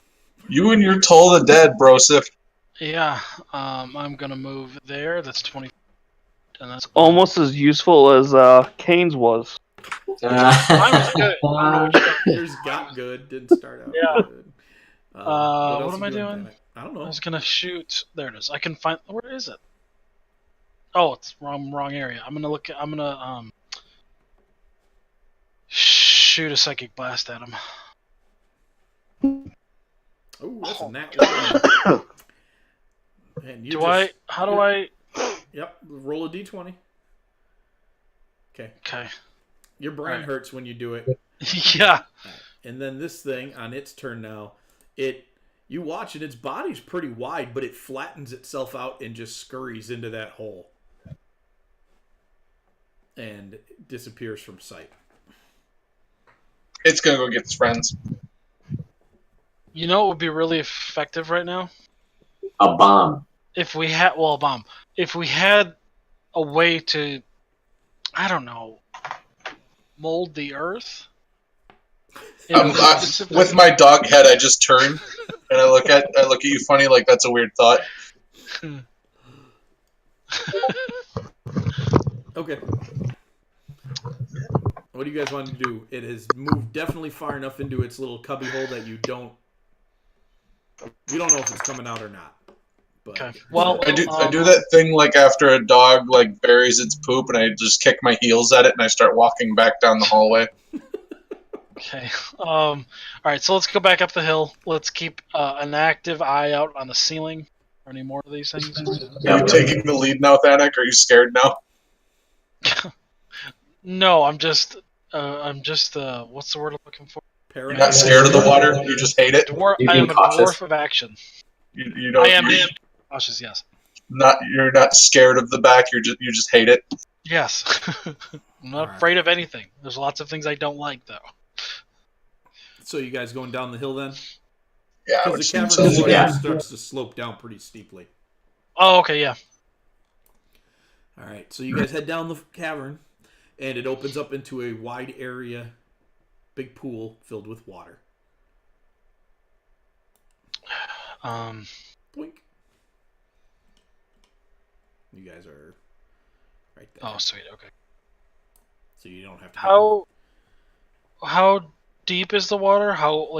You and your Toll the Dead, brosif. yeah. I'm gonna move there. That's 20. And that's Almost as useful as Kane's was. Mine was good. I don't know what you got. Yours got good. Didn't start out Yeah. good. What am I doing? Panic? I don't I know. was gonna shoot. There it is. I can find. Where is it? Oh, it's wrong area. I'm gonna shoot a psychic blast at him. Oh, that's a nat one. And you How do I? Yep. Roll a d20. Okay. Okay. Your brain Alright. hurts when you do it. Yeah. And then this thing on its turn now, you watch it. Its body's pretty wide, but it flattens itself out and just scurries into that hole, and disappears from sight. It's gonna go get its friends. You know what would be really effective right now? A bomb. If we had a bomb. If we had a way to, I don't know, mold the earth. With my dog head, I just turn and I look at you funny, like that's a weird thought. Okay. What do you guys want to do? It has moved definitely far enough into its little cubby hole that you don't know if it's coming out or not. But Okay. Well, I do that thing like after a dog like buries its poop, and I just kick my heels at it, and I start walking back down the hallway. Okay. All right. So let's go back up the hill. Let's keep an active eye out on the ceiling. Are any more of these things? Are you taking the lead now, Thanak? Are you scared now? No, I'm just. What's the word I'm looking for? You're not scared of the water. You just hate it. You're I being am a cautious. dwarf of action. You don't. I am cautious. Yes. You're not scared of the back. You just hate it. Yes. I'm not Alright. afraid of anything. There's lots of things I don't like, though. So you guys going down the hill then? Yeah, Because which the cavern seems floor yeah. starts to slope down pretty steeply. Oh, okay, yeah. All right, so you guys head down the cavern, and it opens up into a wide area, big pool filled with water. Boink. You guys are right there. Oh, sweet. Okay. So you don't have to. How deep is the water? How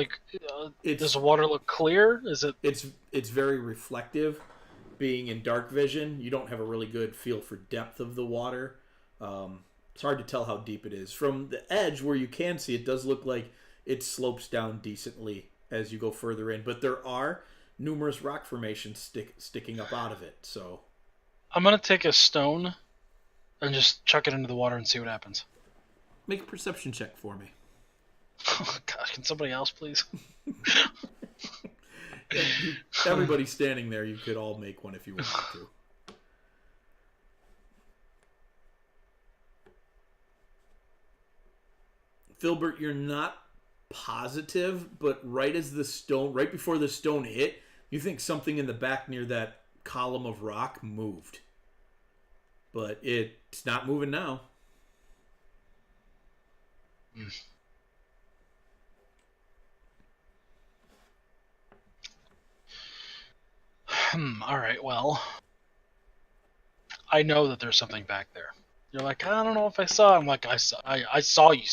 It's- does the water look clear? Is it? It's very reflective. Being in dark vision, you don't have a really good feel for depth of the water. It's hard to tell how deep it is. From the edge where you can see, it does look like it slopes down decently as you go further in. But there are numerous rock formations sticking up out of it. So I'm gonna take a stone and just chuck it into the water and see what happens. make a perception check for me. Oh, gosh, can somebody else please? Everybody standing there, you could all make one if you wanted to. Filbert, you're not positive, but right before the stone hit, you think something in the back near that column of rock moved. But it's not moving now. All right. Well, I know that there's something back there. You're like, I don't know if I saw. I'm like, I saw you.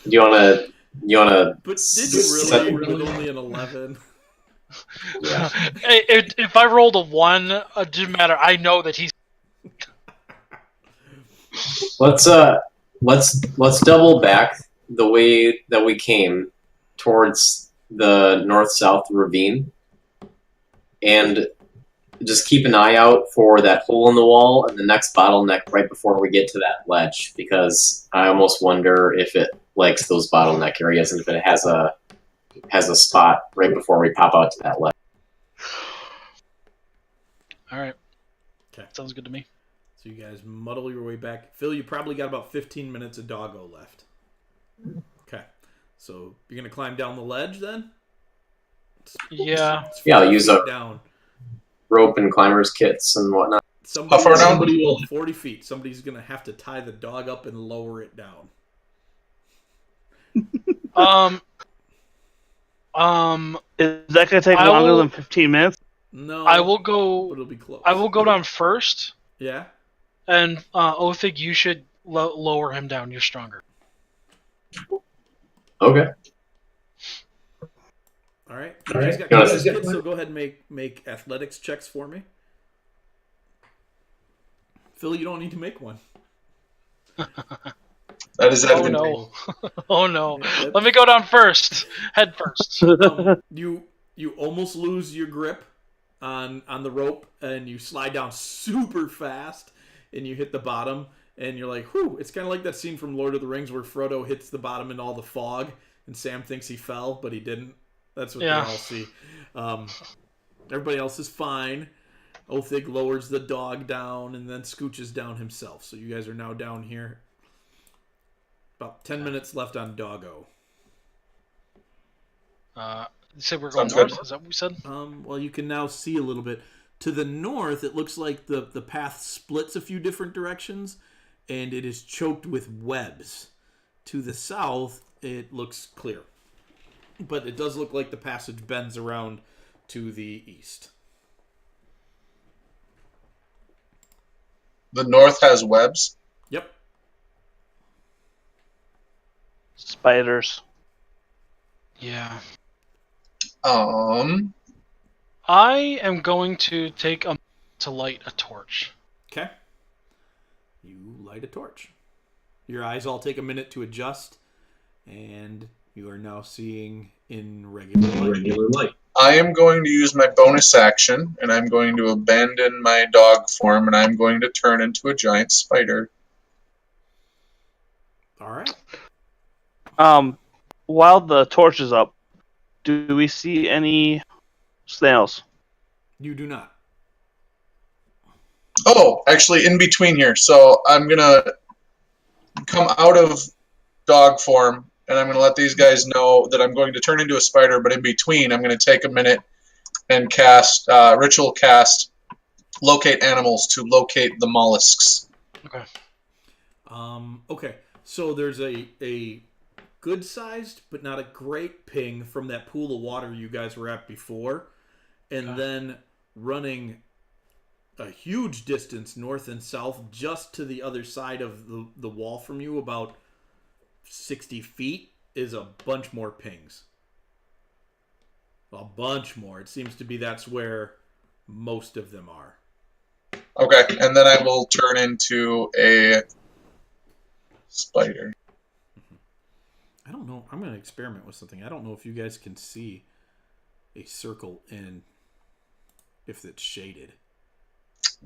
You wanna? But did you really with only an 11? Yeah. Hey, if I rolled a 1, it didn't matter. I know that he's. Let's double back the way that we came towards the north-south ravine, and just keep an eye out for that hole in the wall and the next bottleneck right before we get to that ledge, because I almost wonder if it likes those bottleneck areas and if it has a spot right before we pop out to that ledge. All right. Okay. Sounds good to me. So you guys muddle your way back. Phil, you probably got about 15 minutes of doggo left. Okay. So you're going to climb down the ledge then? Yeah. It's Yeah, I'll 40 use feet a down. rope and climbers kits and whatnot. Somebody, How far down? 40 feet. Somebody's going to have to tie the dog up and lower it down. Is that going to take longer than 15 minutes? No. I will But go. it'll be close. I will go down first, Yeah? and Othig, you should lower him down. You're stronger. Okay. All right. You guys got Got it. climbers kits, so go ahead and make athletics checks for me. Phil, you don't need to make one. That is Oh no! Oh no! Yeah, Let me go down first. Head first. You almost lose your grip on the rope, and you slide down super fast, and you hit the bottom, and you're like, whew. It's kind of like that scene from Lord of the Rings where Frodo hits the bottom in all the fog, and Sam thinks he fell, but he didn't. That's what they all see. Everybody else is fine. Othig lowers the dog down and then scooches down himself. So you guys are now down here. About 10 minutes left on doggo. You said we're going Sounds north? good. Is that what we said? Well, you can now see a little bit. To the north, it looks like the path splits a few different directions, and it is choked with webs. To the south, it looks clear. But it does look like the passage bends around to the east. The north has webs. Yep. Spiders. Yeah. I am going to take a to light a torch. Okay. You light a torch. Your eyes all take a minute to adjust, and you are now seeing in regular light. I am going to use my bonus action, and I'm going to abandon my dog form, and I'm going to turn into a giant spider. All right. While the torch is up, do we see any snails? You do not. Oh, actually, in between here. So I'm going to come out of dog form, and I'm going to let these guys know that I'm going to turn into a spider, but in between, I'm going to take a minute and cast, ritual cast, locate animals to locate the mollusks. Okay. Okay. So there's a good-sized but not a great ping from that pool of water you guys were at before, and then running a huge distance north and south just to the other side of the wall from you, about 60 feet, is a bunch more pings. A bunch more. It seems to be that's where most of them are. Okay, and then I will turn into a spider. I don't know. I'm going to experiment with something. I don't know if you guys can see a circle in if it's shaded.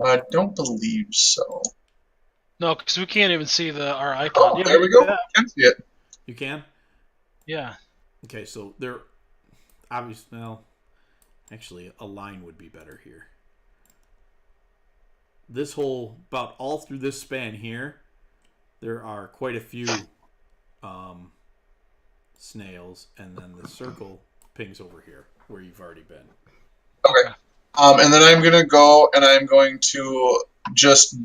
I don't believe so. No, because we can't even see our icon. Oh, there we go. Yeah. I can see it. You can? Yeah. Okay, so they're obvious. Well, actually, a line would be better here. This whole, about all through this span here, there are quite a few snails, and then the circle pings over here where you've already been. Okay. And then I'm going to go and I'm going to just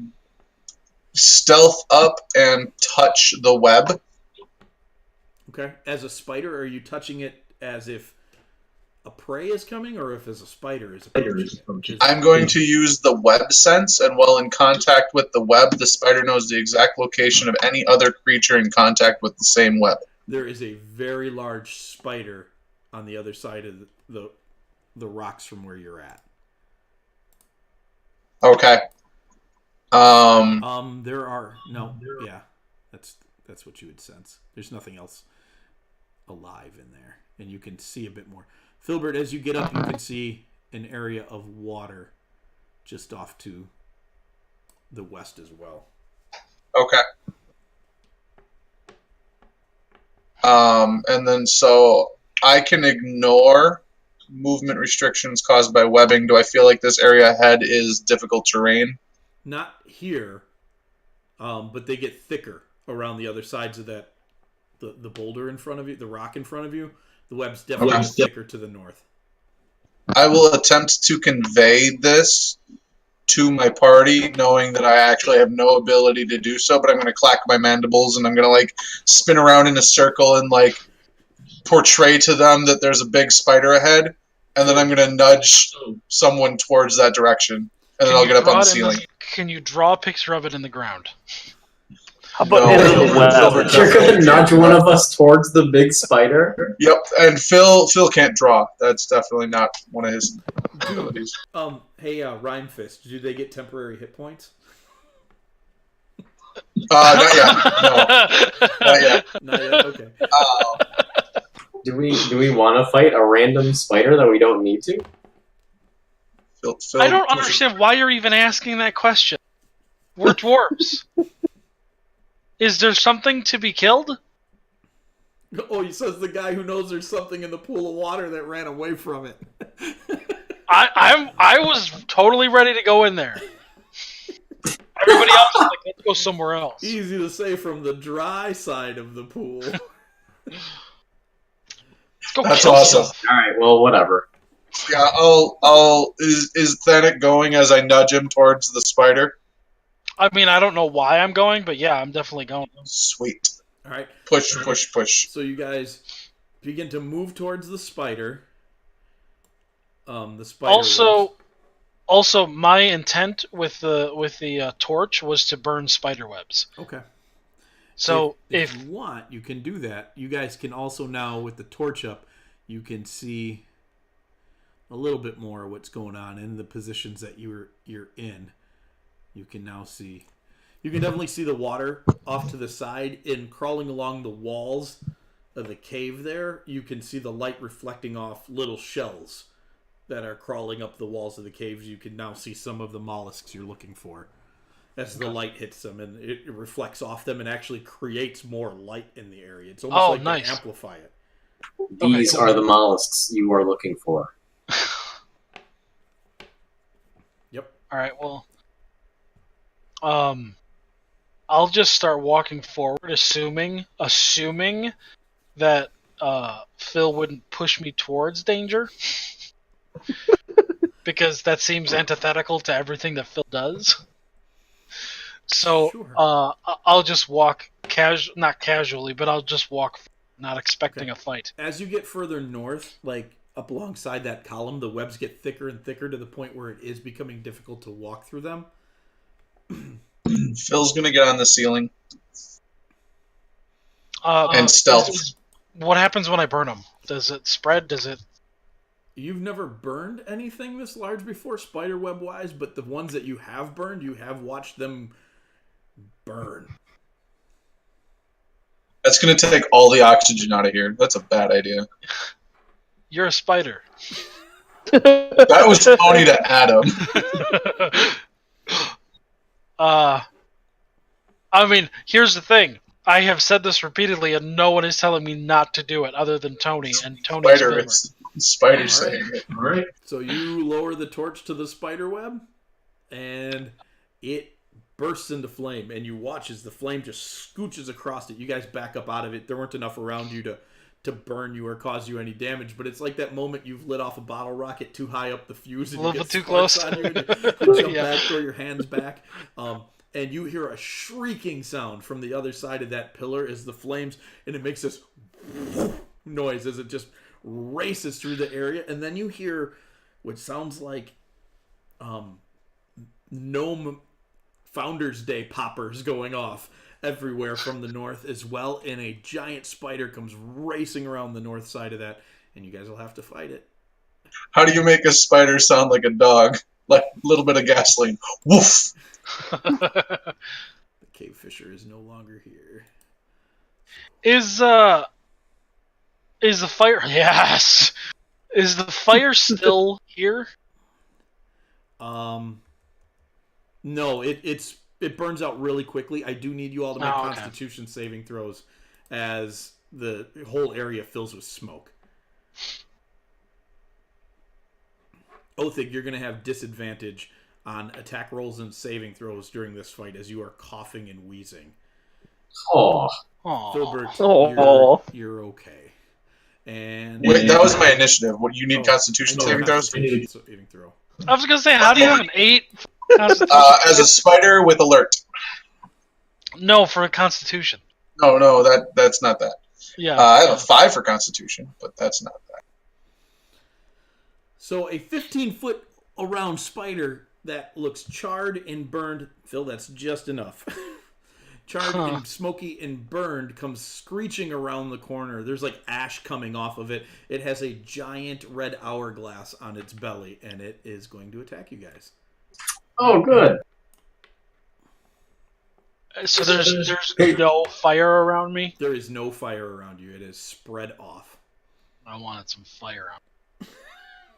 stealth up and touch the web. Okay. As a spider, are you touching it as if a prey is coming, or if as a spider is approaching? I'm going to use the web sense, and while in contact with the web, the spider knows the exact location of any other creature in contact with the same web. There is a very large spider on the other side of the rocks from where you're at. Okay. There are yeah, that's what you would sense. There's nothing else alive in there, and you can see a bit more. Filbert, as you get up, you can see an area of water just off to the west as well. Okay. And then so I can ignore movement restrictions caused by webbing. Do I feel like this area ahead is difficult terrain? Not here, but they get thicker around the other sides of that, the boulder in front of you, the rock in front of you. The web's definitely thicker to the north. I will attempt to convey this to my party, knowing that I actually have no ability to do so, but I'm going to clack my mandibles and I'm going to like spin around in a circle and like portray to them that there's a big spider ahead, and then I'm going to nudge someone towards that direction, and then I'll get up on the ceiling. Can you draw a picture of it in the ground? How about No. into the web? You're gonna nudge one of us towards the big spider? Yep, and Phil can't draw. That's definitely not one of his abilities. Hey, Rhyme Fist, do they get temporary hit points? Not yet. No, not yet. Not yet. Okay. Do we want to fight a random spider that we don't need to? Phil, I don't understand why you're even asking that question. We're dwarves. Is there something to be killed? Oh, he says the guy who knows there's something in the pool of water that ran away from it. I was totally ready to go in there. Everybody else is like, let's go somewhere else. Easy to say from the dry side of the pool. Let's go That's kill awesome. someone. Alright, well, whatever. Yeah, is Thanet going as I nudge him towards the spider? I mean, I don't know why I'm going, but yeah, I'm definitely going. Sweet. All right. Push, push, push. So you guys begin to move towards the spider. The spider. Also, my intent with the torch was to burn spider webs. Okay. So if you want, you can do that. You guys can also now, with the torch up, you can see a little bit more of what's going on in the positions that you're in. You can now see. You can definitely see the water off to the side, and crawling along the walls of the cave there, you can see the light reflecting off little shells that are crawling up the walls of the caves. You can now see some of the mollusks you're looking for as the light hits them, and it reflects off them and actually creates more light in the area. It's almost like they amplify it. These are the mollusks you are looking for. Yep. All right, well, I'll just start walking forward, assuming that Phil wouldn't push me towards danger, because that seems antithetical to everything that Phil does. So Sure. I'll just walk not casually, but I'll just walk, not expecting a fight. As you get further north, like up alongside that column, the webs get thicker and thicker to the point where it is becoming difficult to walk through them. Phil's gonna get on the ceiling And and stealth. What happens when I burn them? Does it spread? Does it? You've never burned anything this large before, spiderweb wise, but the ones that you have burned, you have watched them burn. That's gonna take all the oxygen out of here. That's a bad idea. You're a spider. That was Tony to Adam. I mean, here's the thing. I have said this repeatedly, and no one is telling me not to do it, other than Tony. And Tony's Spider, it's Spider All saying right. it. All right. So you lower the torch to the spider web, and it bursts into flame, and you watch as the flame just scooches across it. You guys back up out of it. There weren't enough around you to burn you or cause you any damage, but it's like that moment you've lit off a bottle rocket too high up the fuse and A you little get bit too sparks close. on you, and you jump Yeah. back, throw your hands back, and you hear a shrieking sound from the other side of that pillar as the flames, and it makes this noise as it just races through the area, and then you hear what sounds like gnome Founders Day poppers going off everywhere from the north as well, and a giant spider comes racing around the north side of that, and you guys will have to fight it. How do you make a spider sound like a dog? Like a little bit of gasoline. Woof! The cave fisher is no longer here. Is the fire? Yes. Is the fire still here? No, it burns out really quickly. I do need you all to make Okay. Constitution saving throws as the whole area fills with smoke. Othig, you're going to have disadvantage on attack rolls and saving throws during this fight as you are coughing and wheezing. Oh, Filbert, Aw. you're okay. And Wait, that was my initiative. What you need Oh, Constitution I know saving throws? Constitution saving throw. I was gonna say, how do you have an 8? As a spider with alert. No, for a Constitution. No, that's not that. Yeah. I have a 5 for Constitution, but that's not that. So a 15-foot around spider that looks charred and burned. Phil, that's just enough. Charred and smoky and burned comes screeching around the corner. There's like ash coming off of it. It has a giant red hourglass on its belly, and it is going to attack you guys. oh, good. So there's no fire around me. There is no fire around you. It is spread off. I wanted some fire on.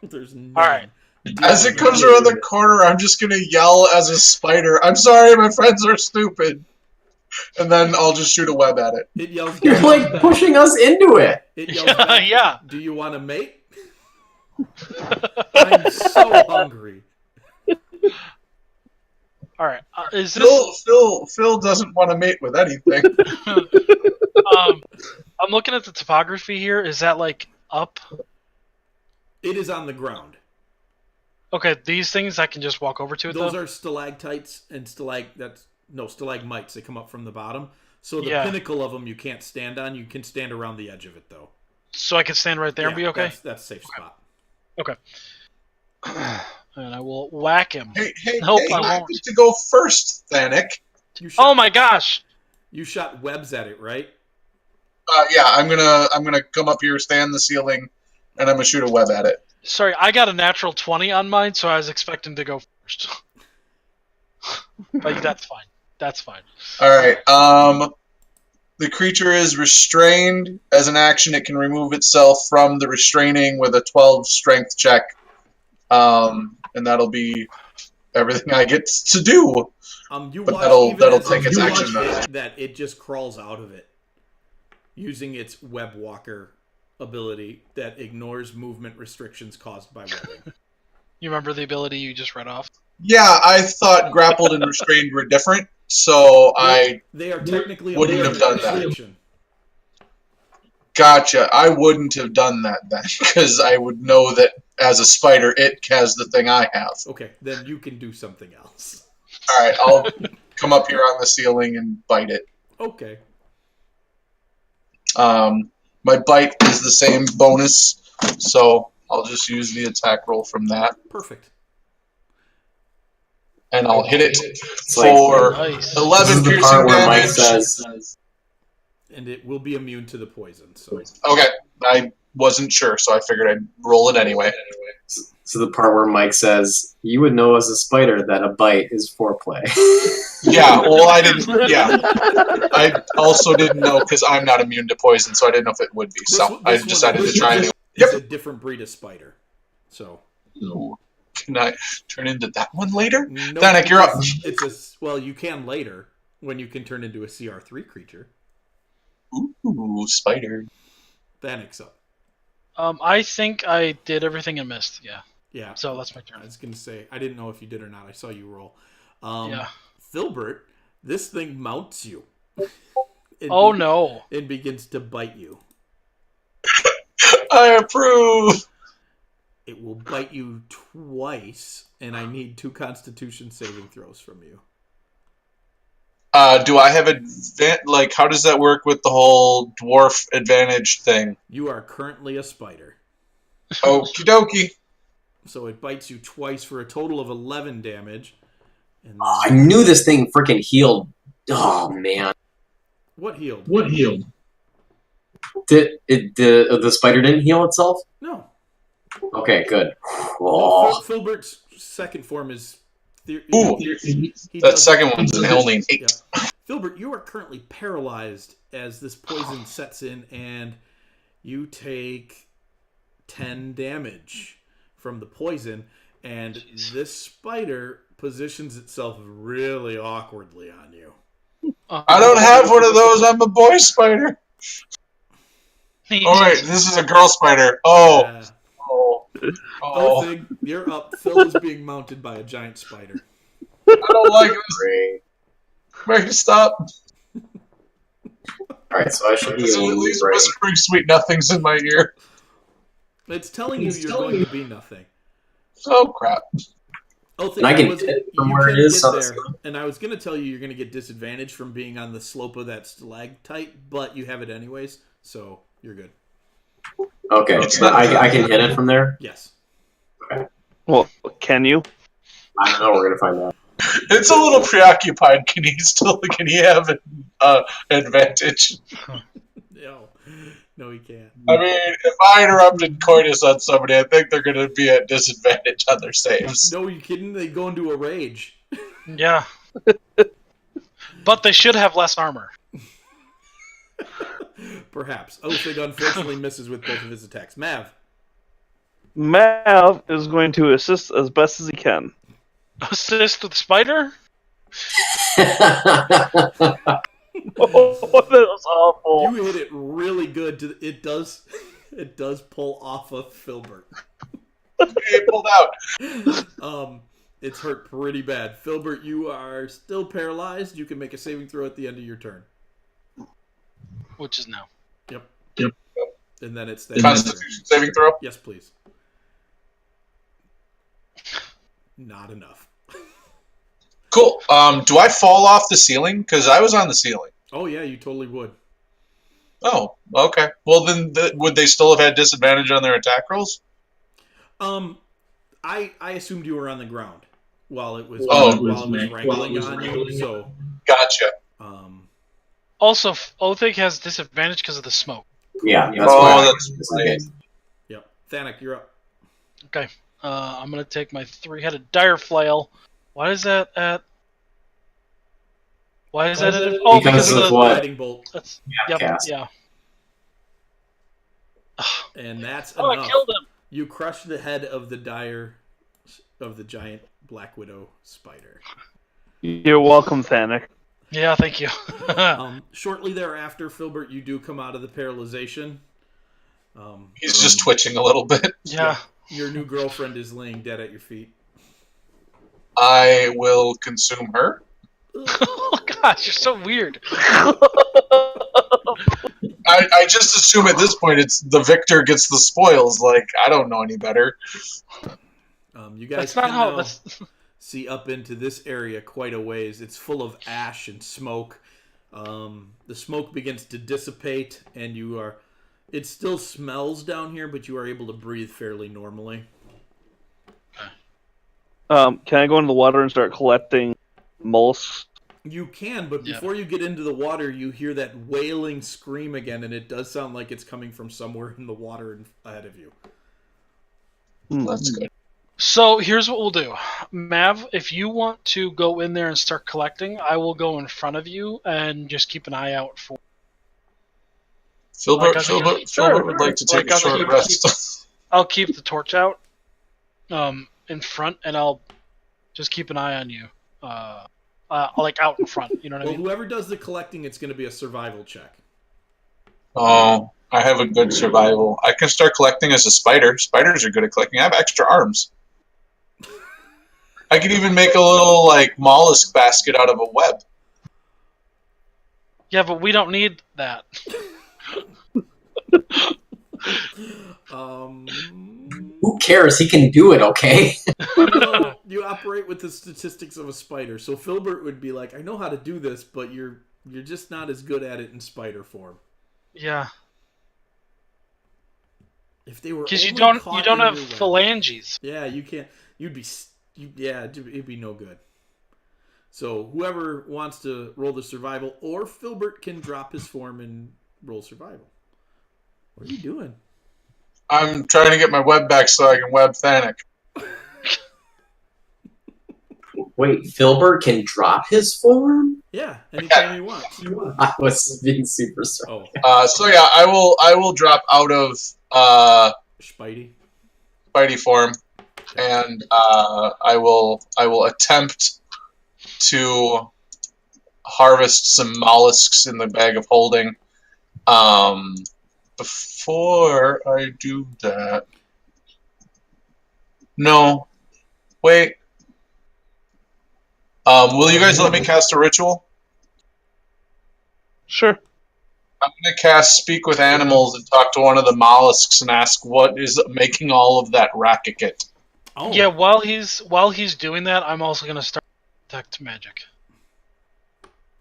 There's none. All right. As it comes around the corner, I'm just gonna yell as a spider, "I'm sorry, my friends are stupid," and then I'll just shoot a web at it. It yells. You're like pushing us into it. It yells back, Yeah. Do you want to mate? I'm so hungry. All right. Is this? Phil doesn't want to mate with anything. I'm looking at the topography here. Is that like up? It is on the ground. Okay, these things I can just walk over to it. Those though? are stalactites and stalagmites. They come up from the bottom. So the Yeah. pinnacle of them you can't stand on. You can stand around the edge of it though. So I can stand right there and be okay. That's a safe spot. Okay. And I will whack him. Hey, Nope, hey, I I won't. get to go first, Thanik. You shot, Oh my gosh! You shot webs at it, right? Yeah, I'm gonna come up here, stand in the ceiling, and I'm gonna shoot a web at it. Sorry, I got a natural 20 on mine, so I was expecting to go first. But that's fine. That's fine. All right. The creature is restrained. As an action, it can remove itself from the restraining with a 12 strength check. And that'll be everything I get to do. You But watch that'll even as take its you action watch that it just crawls out of it, using its web walker ability that ignores movement restrictions caused by webbing. You remember the ability you just read off? Yeah, I thought grappled and restrained were different, so I They are technically a wouldn't have done movement that. restriction. gotcha. I wouldn't have done that then, because I would know that as a spider, it has the thing I have. Okay, then you can do something else. All right, I'll come up here on the ceiling and bite it. Okay. My bite is the same bonus, so I'll just use the attack roll from that, Perfect. and I'll hit it like- for Nice. 11 This is the piercing part where Mike damage. says, And it will be immune to the poison. So Okay, I wasn't sure, so I figured I'd roll it anyway. so the part where Mike says, you would know as a spider that a bite is foreplay. Yeah, well, I didn't. Yeah, I also didn't know because I'm not immune to poison, so I didn't know if it would be. So I decided to try and. It's a different breed of spider. So Can I turn into that one later? no, Danik, you're up. It's a well, you can later when you can turn into a CR3 creature. Ooh, spider. Danik's up. I think I did everything and missed. Yeah. Yeah. So that's my I turn. was gonna say I didn't know if you did or not. I saw you roll. Yeah. Filbert, this thing mounts you. It Oh no. It begins to bite you. I approve. It will bite you twice, and I need 2 Constitution saving throws from you. Do I have like? How does that work with the whole dwarf advantage thing? You are currently a spider, Okie dokie. so it bites you twice for a total of 11 damage. And Oh, I knew this thing freaking healed. Oh, man. what healed? The spider didn't heal itself? No. Okay, good. No, Oh, Filbert's second form is. Ooh, he that does- second one's only an 8. Yeah. Filbert, you are currently paralyzed as this poison sets in, and you take 10 damage from the poison. And Jeez. this spider positions itself really awkwardly on you. I don't have one of those. I'm a boy spider. Oh wait, this is a girl spider. Oh. Yeah. Oh. Oh. Thing, you're up. Phil is being mounted by a giant spider. I don't like this. Mary, stop. Alright, so I should be So at least whispering sweet nothings in my ear. It's telling you you're going to be nothing. Oh crap. Thing, and I can hit it from where it is. There, and I was going to tell you you're going to get disadvantage from being on the slope of that stalactite, but you have it anyways, so you're good. Okay, I can hit it from there? Yes. Okay. Well, can you? I don't know, we're going to find out. It's a little preoccupied. Can he have an advantage? No, he can't. I mean, if I interrupted coitus on somebody, I think they're going to be at disadvantage on their saves. No, you kidding? They go into a rage. Yeah. But they should have less armor. Perhaps. Othing unfortunately misses with both of his attacks. Mav. Mav is going to assist as best as he can. Assist with the spider? Oh, that was awful. You hit it really good. It does pull off of Filbert. He pulled out. It's hurt pretty bad. Filbert, you are still paralyzed. You can make a saving throw at the end of your turn. Which is now. Yep. Yep. And then it's Constitution saving throw? Yes, please. Not enough. Cool. Do I fall off the ceiling? Because I was on the ceiling. Oh, yeah, you totally would. Oh, okay. Well, then would they still have had disadvantage on their attack rolls? I assumed you were on the ground while it was wrangling on you. So gotcha. Also, Othig has disadvantage because of the smoke. Yeah, that's why. That's right. Yep. Thanik, you're up. Okay. I'm gonna take my 3-headed dire flail. Why is that at? Why is that at? Oh, because of the lightning bolt. That's, cast. Yeah. And that's enough. I killed him. You crush the head of the giant Black Widow spider. You're welcome, Thanik. Yeah, thank you. Shortly thereafter, Filbert, you do come out of the paralyzation. He's just twitching a little bit. Yeah. Your new girlfriend is laying dead at your feet. I will consume her. Oh gosh, you're so weird. I just assume at this point it's the victor gets the spoils. Like, I don't know any better. You guys see up into this area quite a ways. It's full of ash and smoke. The smoke begins to dissipate, and it still smells down here, but you are able to breathe fairly normally. Can I go into the water and start collecting mollusks? You can, but before you get into the water, you hear that wailing scream again, and it does sound like it's coming from somewhere in the water ahead of you. That's good. So here's what we'll do. Mav, if you want to go in there and start collecting, I will go in front of you and just keep an eye out for... Filbert would like to take a short rest. I'll keep the torch out in front, and I'll just keep an eye on you. Like out in front, you know what I mean? Whoever does the collecting, it's going to be a survival check. Oh, I have a good survival. I can start collecting as a spider. Spiders are good at collecting. I have extra arms. I could even make a little, like, mollusk basket out of a web. Yeah, but we don't need that. Who cares? He can do it, okay? You operate with the statistics of a spider. So Filbert would be like, I know how to do this, but you're just not as good at it in spider form. Yeah. If they were because you don't have phalanges. Yeah, you can't. It'd be no good. So whoever wants to roll the survival, or Filbert can drop his form and roll survival. What are you doing? I'm trying to get my web back so I can web Thanik. Wait, Filbert can drop his form? Yeah, anytime he wants. I was being super sorry. So yeah, I will drop out of Spidey form. and I will attempt to harvest some mollusks in the bag of holding. Before I do that, no, wait. Will you guys let me cast a ritual? Sure. I'm going to cast Speak with Animals and talk to one of the mollusks and ask what is making all of that racket. Oh. Yeah, while he's doing that, I'm also gonna start detect magic.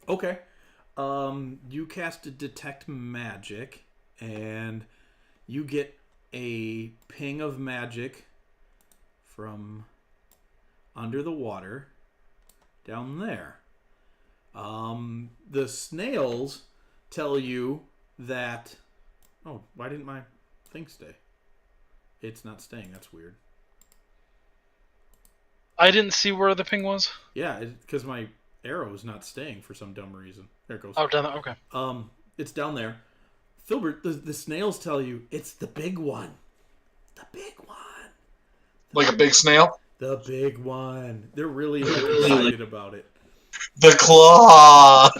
Okay. You cast a detect magic, and you get a ping of magic from under the water down there. The snails tell you that... Oh, why didn't my thing stay? It's not staying. That's weird. I didn't see where the ping was. Yeah, because my arrow is not staying for some dumb reason. There it goes. Oh, down there. Okay. It's down there. Filbert, the snails tell you it's the big one. The big one. Like a big snail? The big one. They're really excited about it. The claw!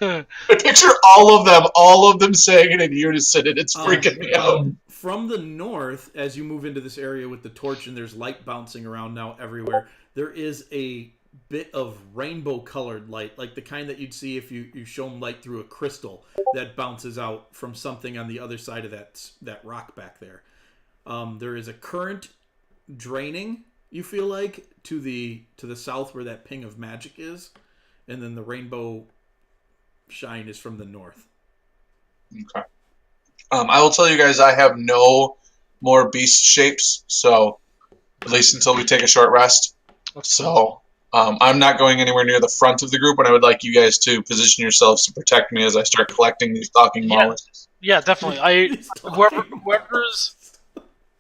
I picture all of them saying it in unison, and it's freaking me out. From the north, as you move into this area with the torch and there's light bouncing around now everywhere, there is a bit of rainbow-colored light, like the kind that you'd see if you shone light through a crystal that bounces out from something on the other side of that rock back there. There is a current draining, you feel like, to the south where that ping of magic is, and then the rainbow shine is from the north. Okay. I will tell you guys I have no more beast shapes, so at least until we take a short rest. So I'm not going anywhere near the front of the group, and I would like you guys to position yourselves to protect me as I start collecting these talking mollusks. Yeah, definitely.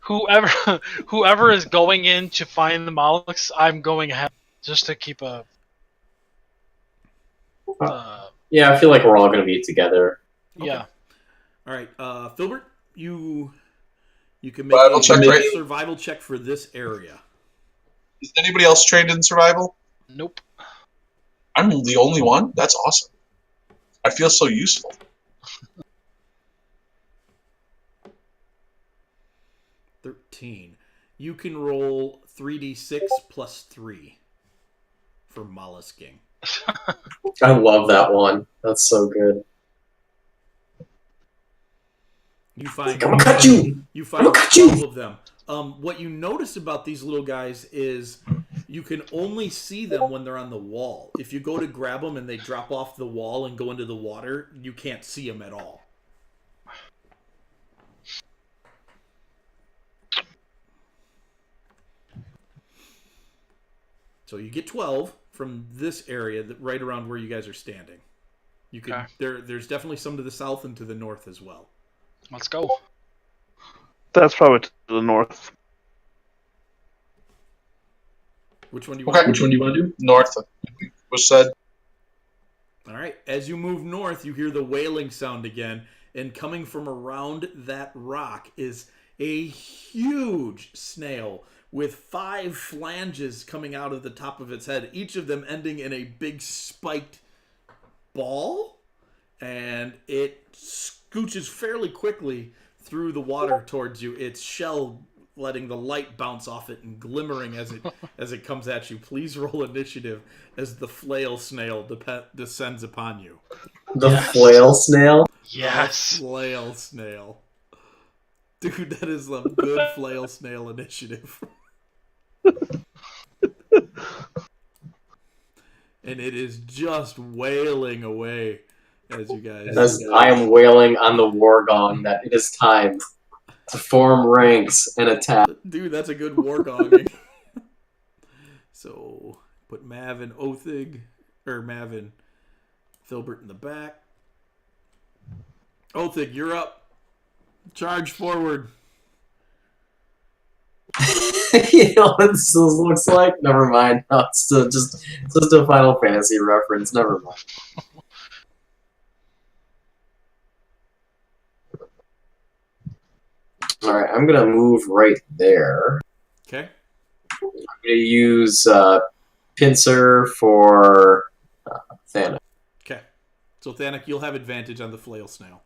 Whoever is going in to find the mollusks, I'm going ahead just to keep a. Yeah, I feel like we're all going to be together. Yeah. All right, Filbert, you can make a survival check for this area. Is anybody else trained in survival? Nope. I'm the only one? That's awesome. I feel so useful. 13. You can roll 3d6 plus 3 for mollusking. I love that one. That's so good. You find I'm gonna cut you. You find 12 of them. What you notice about these little guys is you can only see them when they're on the wall. If you go to grab them and they drop off the wall and go into the water, you can't see them at all. So you get 12 from this area, right around where you guys are standing. You can. Okay. There's definitely some to the south and to the north as well. Let's go. That's probably to the north. Which one do you want? Which one do you want to do? North, was said. All right. As you move north, you hear the wailing sound again, and coming from around that rock is a huge snail with 5 flanges coming out of the top of its head, each of them ending in a big spiked ball, and it scooches fairly quickly through the water towards you, its shell letting the light bounce off it and glimmering as it comes at you. Please roll initiative as the flail snail descends upon you. The flail snail? Yes. The flail snail. Dude, that is a good flail snail initiative. And it is just wailing away as you guys. I am wailing on the war gong that it is time to form ranks and attack. Dude, that's a good war gonging. So put Mav and Mav and Filbert in the back. Othig, you're up. Charge forward. You know what this looks like? Never mind. No, it's just a Final Fantasy reference. Never mind. Alright, I'm gonna move right there. Okay. I'm going to use Pincer for Thanos. Okay. So Thanak, you'll have advantage on the flail snail.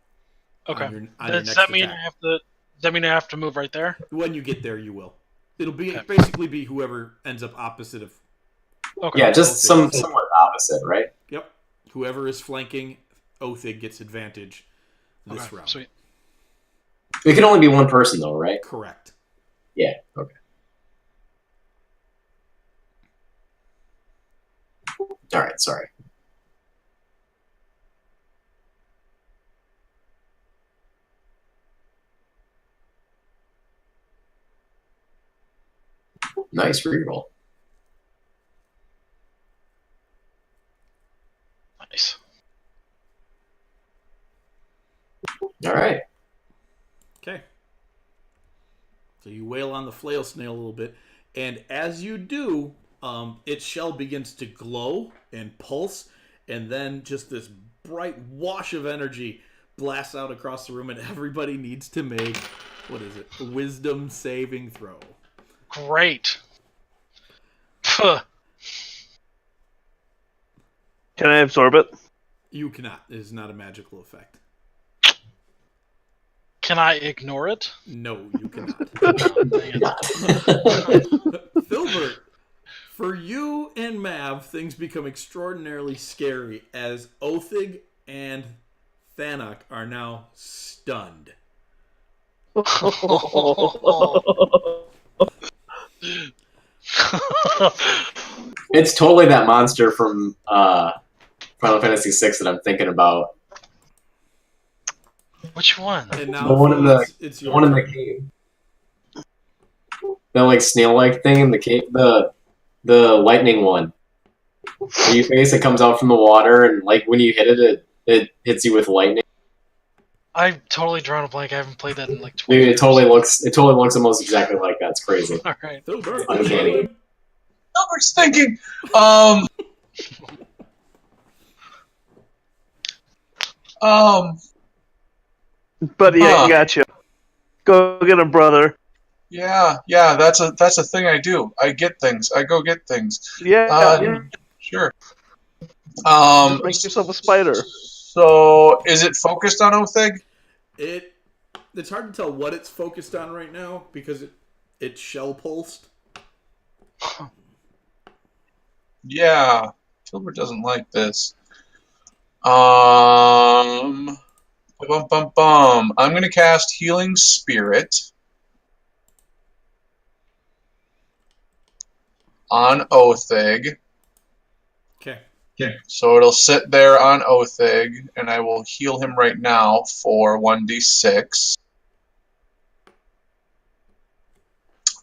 Okay. On your Does next that mean attack. I have to? Does that mean I have to move right there? When you get there, you will. It'll be Okay. basically be whoever ends up opposite of. Okay. Yeah, just somewhat opposite, right? Yep. Whoever is flanking Othig gets advantage this Okay, round. sweet. It can only be one person, though, right? Correct. Yeah. Okay. All right. Sorry. Nice reroll. Nice. All right. Okay. So you wail on the flail snail a little bit, and as you do, its shell begins to glow and pulse, and then just this bright wash of energy blasts out across the room, and everybody needs to make, what is it, a wisdom saving throw. Great. Puh. Can I absorb it? You cannot. It is not a magical effect. Can I ignore it? No, you cannot. Oh, dang it. Filbert, for you and Mav, things become extraordinarily scary as Othig and Thanak are now stunned. It's totally that monster from Final Fantasy VI that I'm thinking about. Which one? And now The one in the it's the your one in the turn. cave. That like snail-like thing in the cave. The lightning one. You face it comes out from the water, and like when you hit it, it hits you with lightning. I've totally drawn a blank. I haven't played that in like 20 Dude, years. it totally looks almost exactly like that. It's crazy. All right. Filbert, Uncanny. Albert's thinking. Buddy, I got you. Go get him, brother. Yeah, that's a thing I do. I get things. I go get things. Yeah, Sure. just make yourself a spider. So, is it focused on Othig? It's hard to tell what it's focused on right now because it's shell pulsed. Yeah. Filbert doesn't like this. I'm gonna cast Healing Spirit on Othig. Okay. So it'll sit there on Othig, and I will heal him right now for 1d6.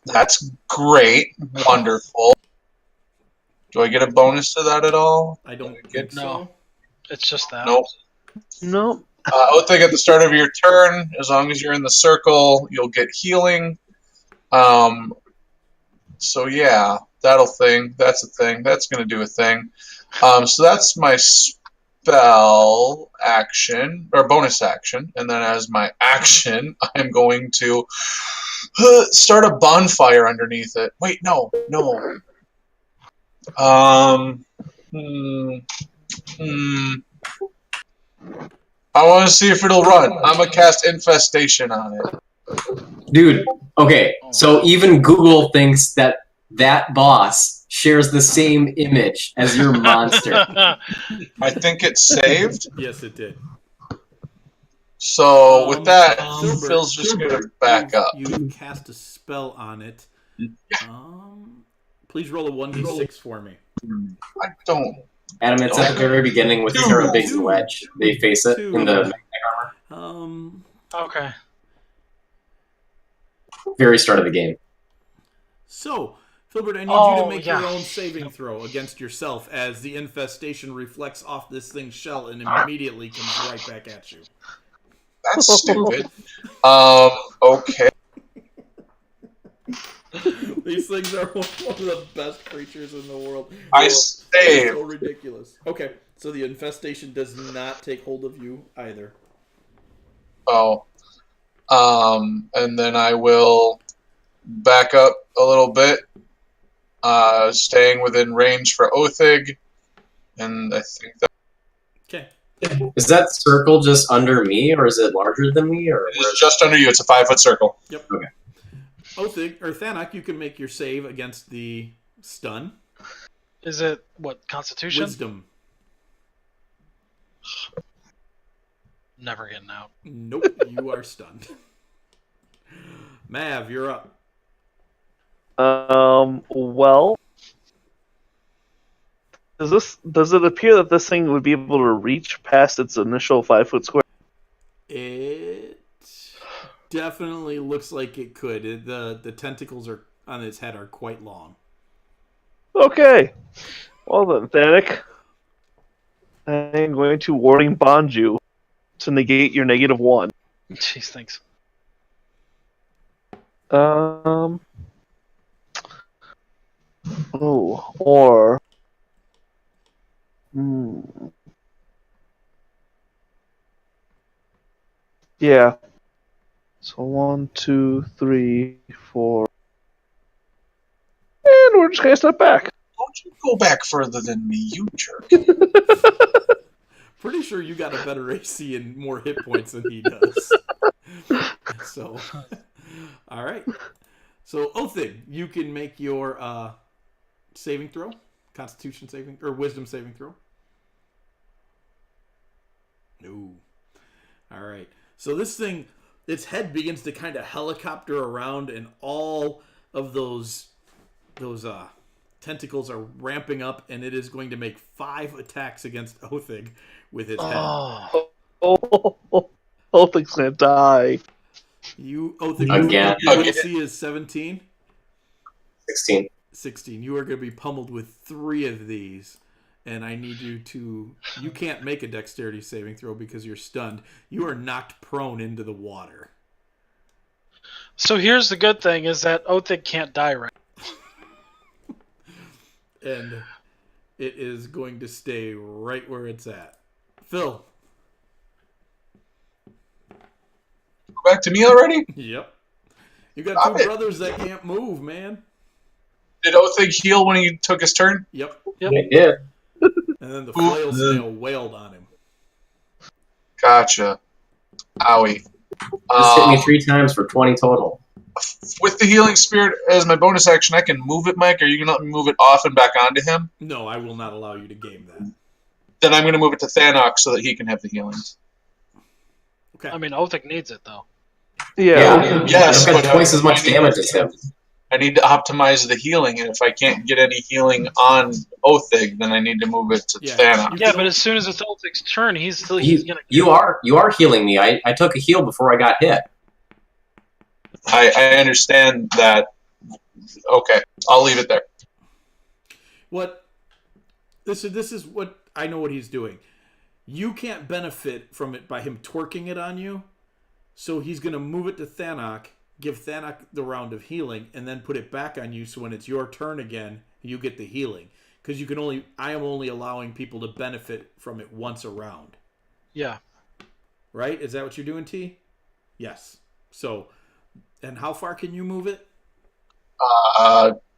That's great. Wonderful. Do I get a bonus to that at all? I don't get think so. No. It's just that. Nope. No. Othig, at the start of your turn, as long as you're in the circle, you'll get healing. So yeah, that's a thing. That's going to do a thing. So that's my spell action, or bonus action. And then as my action, I'm going to start a bonfire underneath it. Wait, no. I want to see if it'll run. I'm going to cast Infestation on it. Dude, okay, so even Google thinks that boss shares the same image as your monster. I think it's saved. Yes, it did. So with that, Filbert, Phil's just going to back up. You cast a spell on it. Please roll a 1d6 for me. I don't. Adam, it's at the very beginning with Terra Big's wedge. They face it in the Okay. very start of the game. So, Filbert, I need you to make yeah. your own saving throw against yourself as the infestation reflects off this thing's shell and immediately comes right back at you. That's stupid. Okay. These things are one of the best creatures in the world. I It's saved. so ridiculous. Okay, so the infestation does not take hold of you either. Oh. And then I will back up a little bit, staying within range for Othig, and I think that Okay. Is that circle just under me, or is it larger than me, or it is just under you. It's a 5-foot circle. Yep. Okay. Othig or Thanak, you can make your save against the stun. Is it what Constitution? Wisdom. Never getting out. Nope, you are stunned. Mav, you're up. Well, does it appear that this thing would be able to reach past its initial 5-foot square? It definitely looks like it could. The tentacles are on its head are quite long. Okay. Well then, Thanik, I am going to warding bond you to negate your -1. Jeez, thanks. Oh, or yeah. So 1, 2, 3, 4, and we're just gonna step back. Don't you go back further than me, you jerk. Pretty sure you got a better AC and more hit points than he does. So, all right. So, Othig, you can make your saving throw, Constitution saving or Wisdom saving throw. No. All right. So this thing, its head begins to kind of helicopter around, and all of those tentacles are ramping up, and it is going to make 5 attacks against Othig with its head. Othig's gonna die. Othig, Again. your AC is 17? 16? 16. You are going to be pummeled with 3 of these, and I need you to... You can't make a dexterity saving throw because you're stunned. You are knocked prone into the water. So here's the good thing, is that Othig can't die right. And it is going to stay right where it's at. Phil. Go back to me already? Yep. You got 2 brothers that can't move, man. Did Othig heal when he took his turn? Yep. It did. And then the flail snail wailed on him. Gotcha. Owie. Just hit me 3 times for 20 total. With the healing spirit as my bonus action, I can move it, Mike. Are you going to let me move it off and back onto him? No, I will not allow you to game that. Then I'm going to move it to Thanak so that he can have the healing. Okay. I mean, Othig needs it, though. Yeah. Yes, I've got but twice as much damage as him. I need to optimize the healing, and if I can't get any healing on Othig, then I need to move it to Thanak. Yeah, but as soon as it's Othig's turn, he's gonna. You are healing me. I took a heal before I got hit. I understand that. Okay, I'll leave it there. What? This is what I know what he's doing. You can't benefit from it by him twerking it on you, so he's going to move it to Thanak, give Thanak the round of healing, and then put it back on you. So when it's your turn again, you get the healing. Because I am only allowing people to benefit from it once a round. Yeah. Right? Is that what you're doing, T? Yes. So, and how far can you move it?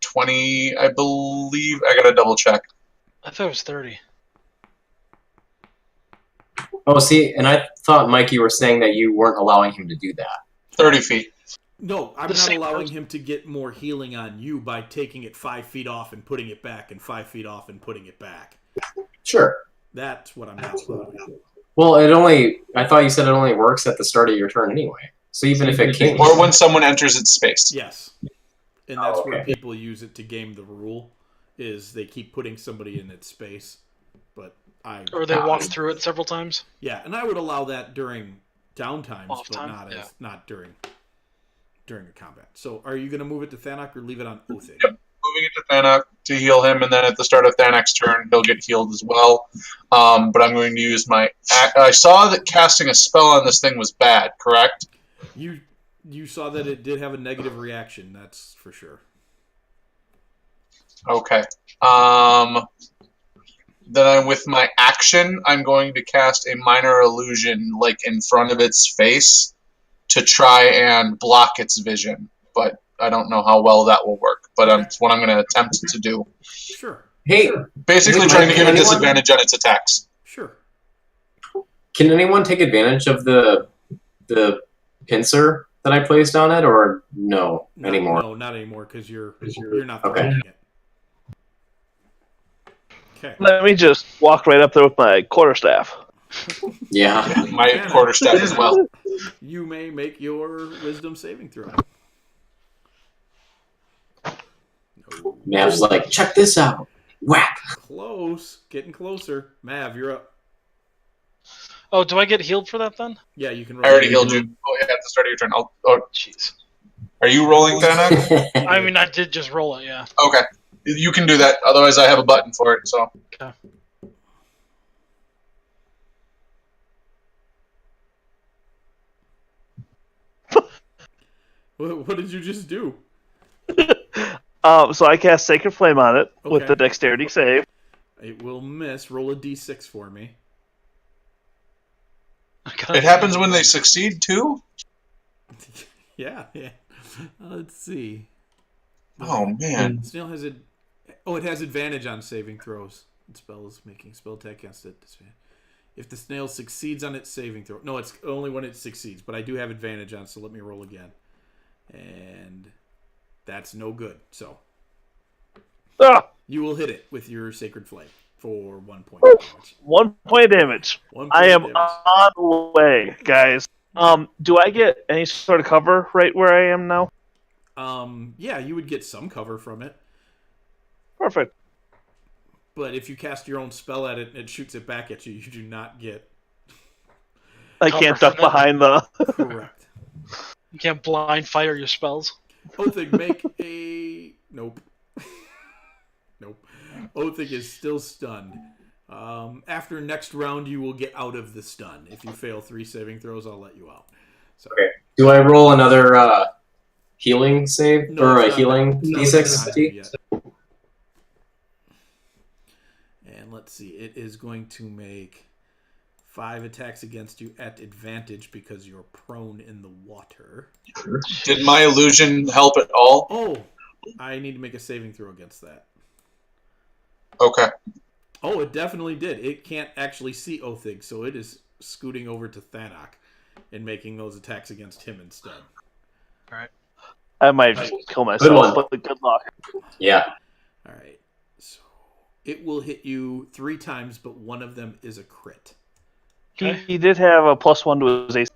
20, I believe. I got to double check. I thought it was 30. Oh, see, and I thought, Mike, you were saying that you weren't allowing him to do that. 30 feet. No, I'm not allowing him to get more healing on you by taking it 5 feet off and putting it back, and 5 feet off and putting it back. Sure. That's what I'm not allowing. Well, I thought you said it only works at the start of your turn anyway. So even if it came... Or when someone enters its space. Yes. And that's where people use it to game the rule, is they keep putting somebody in its space. But Or they walk through it several times? Yeah, and I would allow that during downtimes, Off but time? not during a combat. So are you going to move it to Thanak or leave it on Othig? Yep. Moving it to Thanak to heal him, and then at the start of Thanak's turn, he'll get healed as well. But I'm going to use my... I saw that casting a spell on this thing was bad, correct? You saw that it did have a negative reaction, that's for sure. Okay. Then with my action, I'm going to cast a minor illusion, like in front of its face, to try and block its vision. But I don't know how well that will work, but Okay. it's what I'm going to attempt to do. Sure. Hey, Basically, trying to give a disadvantage on its attacks. Sure. can anyone take advantage of the pincer that I placed on it, or no anymore? No, not anymore, because you're not Okay. threatening it. Okay. Let me just walk right up there with my quarterstaff. Yeah. My quarterstaff as well. You may make your wisdom saving throw. No. Mav's like, check this out. Whack. Close. Getting closer. Mav, you're up. Oh, do I get healed for that then? Yeah, you can roll. I already healed you. Oh, yeah, at the start of your turn. Oh, Jeez. are you rolling, Thanak? I mean, I did just roll it, yeah. Okay. You can do that. Otherwise, I have a button for it. So Okay. What did you just do? So I cast Sacred Flame on it with Okay. the Dexterity save. It will miss. Roll a d6 for me. it happens when they succeed too. Yeah. Let's see. Oh man. Snail has it has advantage on saving throws. The spell is making spell attack against it. If the snail succeeds on its saving throw. No, it's only when it succeeds, but I do have advantage on, so let me roll again. And that's no good. So Ah, you will hit it with your Sacred Flame for 1 point of damage. 1 point of damage. 1 point I am of damage. on the way, guys. Do I get any sort of cover right where I am now? Yeah, you would get some cover from it. Perfect. But if you cast your own spell at it and it shoots it back at you, you do not get I Cover can't from duck it. behind the. correct. You can't blind fire your spells. Othig, make a... Nope. Nope. Othig is still stunned. After next round, you will get out of the stun. If you fail 3 saving throws, I'll let you out. So, Okay. Do I roll another healing save No, or a it's not healing that- no, d6? it's not yet. And let's see. It is going to make 5 attacks against you at advantage because you're prone in the water. Did my illusion help at all? Oh, I need to make a saving throw against that. Okay. Oh, it definitely did. It can't actually see Othig, so it is scooting over to Thanak and making those attacks against him instead. I might just kill one. myself, but good luck. Yeah. All right. So it will hit you 3 times, but one of them is a crit. Okay. He did have a +1 to his AC.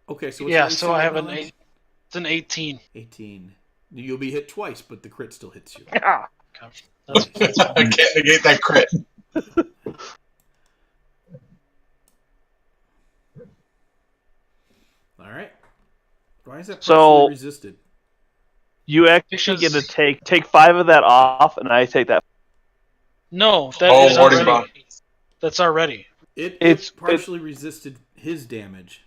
Okay, so what's Yeah, your so AC I have right an now? 8. It's an 18. 18. You'll be hit twice, but the crit still hits you. That's I can't negate that crit. All right. Why is that So- partially resisted? You actually Because- get to take 5 of that off, and I take that. No, that Oh, is warding already. bomb. That's already. It's partially resisted his damage.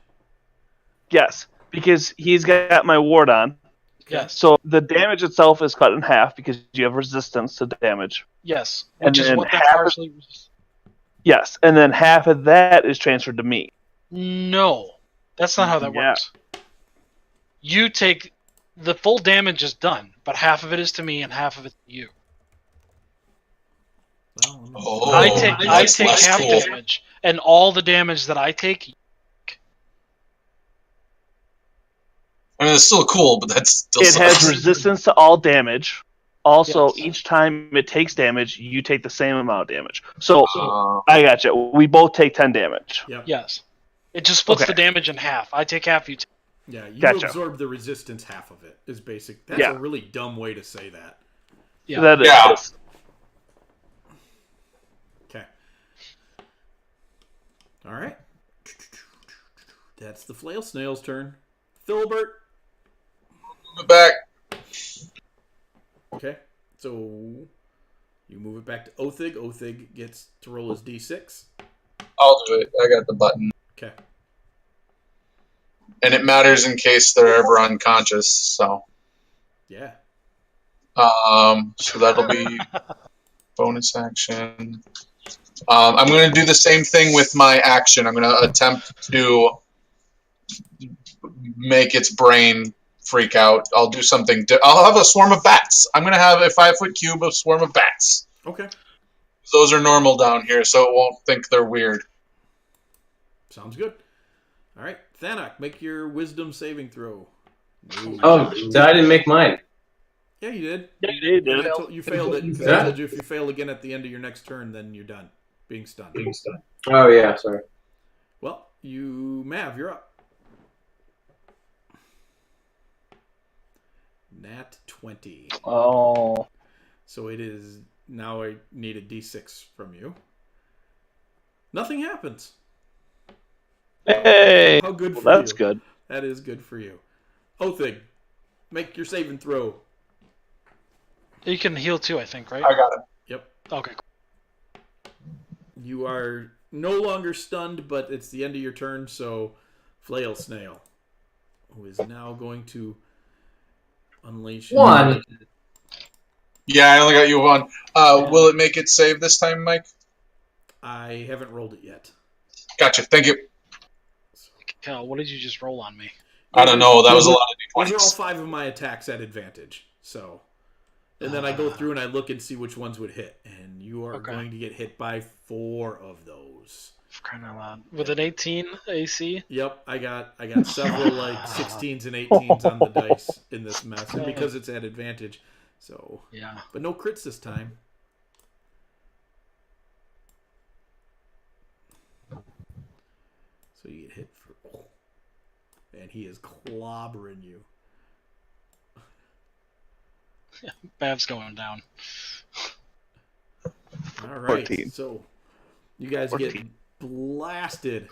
Yes, because he's got my ward on. Yes. So the damage itself is cut in half because you have resistance to damage. Yes. And Which is then what that half- partially resists. Yes, and then half of that is transferred to me. No. That's not how that Yeah. works. You take. The full damage is done, but half of it is to me and half of it to you. Well, let me- Oh, I take that's less half cool. damage, and all the damage that I take. I mean, it's still cool, but that's still It has sucks. resistance to all damage. Also, Yes. each time it takes damage, you take the same amount of damage. So Uh, I got you. We both take 10 damage. Yep. Yes. It just splits Okay. the damage in half. I take half, you take. Yeah, you Gotcha. absorb the resistance half of it. Is basic. That's Yeah. a really dumb way to say that. Yeah. That is. Yeah. Okay. All right. That's the flail snail's turn. Philibert. move it back. Okay. So you move it back to Othig. Othig gets to roll his d6. I'll do it. I got the button. Okay. And it matters in case they're ever unconscious, so. Yeah. So that'll be bonus action. I'm going to do the same thing with my action. I'm going to attempt to make its brain freak out. I'll do something. I'll have a swarm of bats. I'm going to have a 5-foot cube of swarm of bats. Okay. Those are normal down here, so it won't think they're weird. Sounds good. All right, Thanak, make your wisdom saving throw. No. Oh, so I didn't make mine. Yeah, you did. Yeah, you did. You failed it. 'Cause Yeah. I told you if you fail again at the end of your next turn, then you're done being stunned. Oh, yeah, sorry. Well, Mav, you're up. Nat 20. Oh. So it is now. I need a D6 from you. Nothing happens. Hey. How good for Well, that's you. good. That is good for you. Othig, make your save and throw. You can heal too, I think, right? I got it. Yep. Okay. You are no longer stunned, but it's the end of your turn, so Flail Snail, who is now going to unleash... One. Yeah, I only got you one. Will it make it save this time, Mike? I haven't rolled it yet. Gotcha. Thank you. Cal, what did you just roll on me? I don't know. That was a lot of Those are all D20s. 5 of my attacks at advantage. So, and then I go through and I look and see which ones would hit, and you are Okay. going to get hit by 4 of those. For crying out loud. With an 18 AC? Yep, I got several like 16s and 18s on the dice in this mess, and because it's at advantage. So, Yeah. but no crits this time. So you get hit for, and he is clobbering you. Bav's going down. All right, 14. so you guys 14. get blasted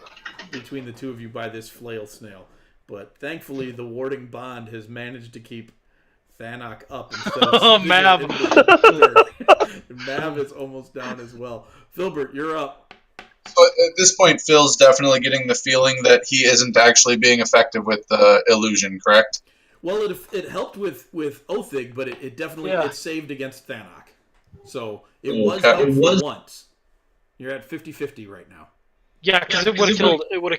between the two of you by this flail snail, but thankfully the warding bond has managed to keep Thanak up instead of Oh, sending Mav. him into the dirt. Mav is almost down as well. Filbert, you're up. So at this point, Phil's definitely getting the feeling that he isn't actually being effective with the illusion, correct? Well, it helped with Othig, but it definitely Yeah. it saved against Thanak. So it was Okay. helpful once. You're at 50-50 right now. Yeah, because it would have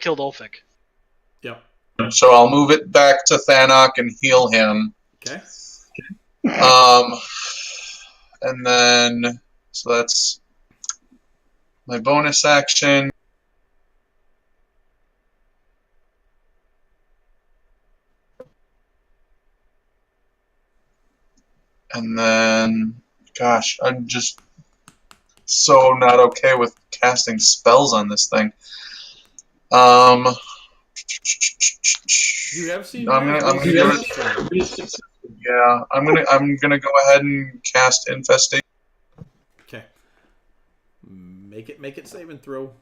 killed Ulfic. Yep. So I'll move it back to Thanak and heal him. Okay. And then, so that's my bonus action. And then, gosh, I'm just so not okay with casting spells on this thing. You have seen. I'm gonna go ahead and cast Infestation. Okay. Make it save and throw.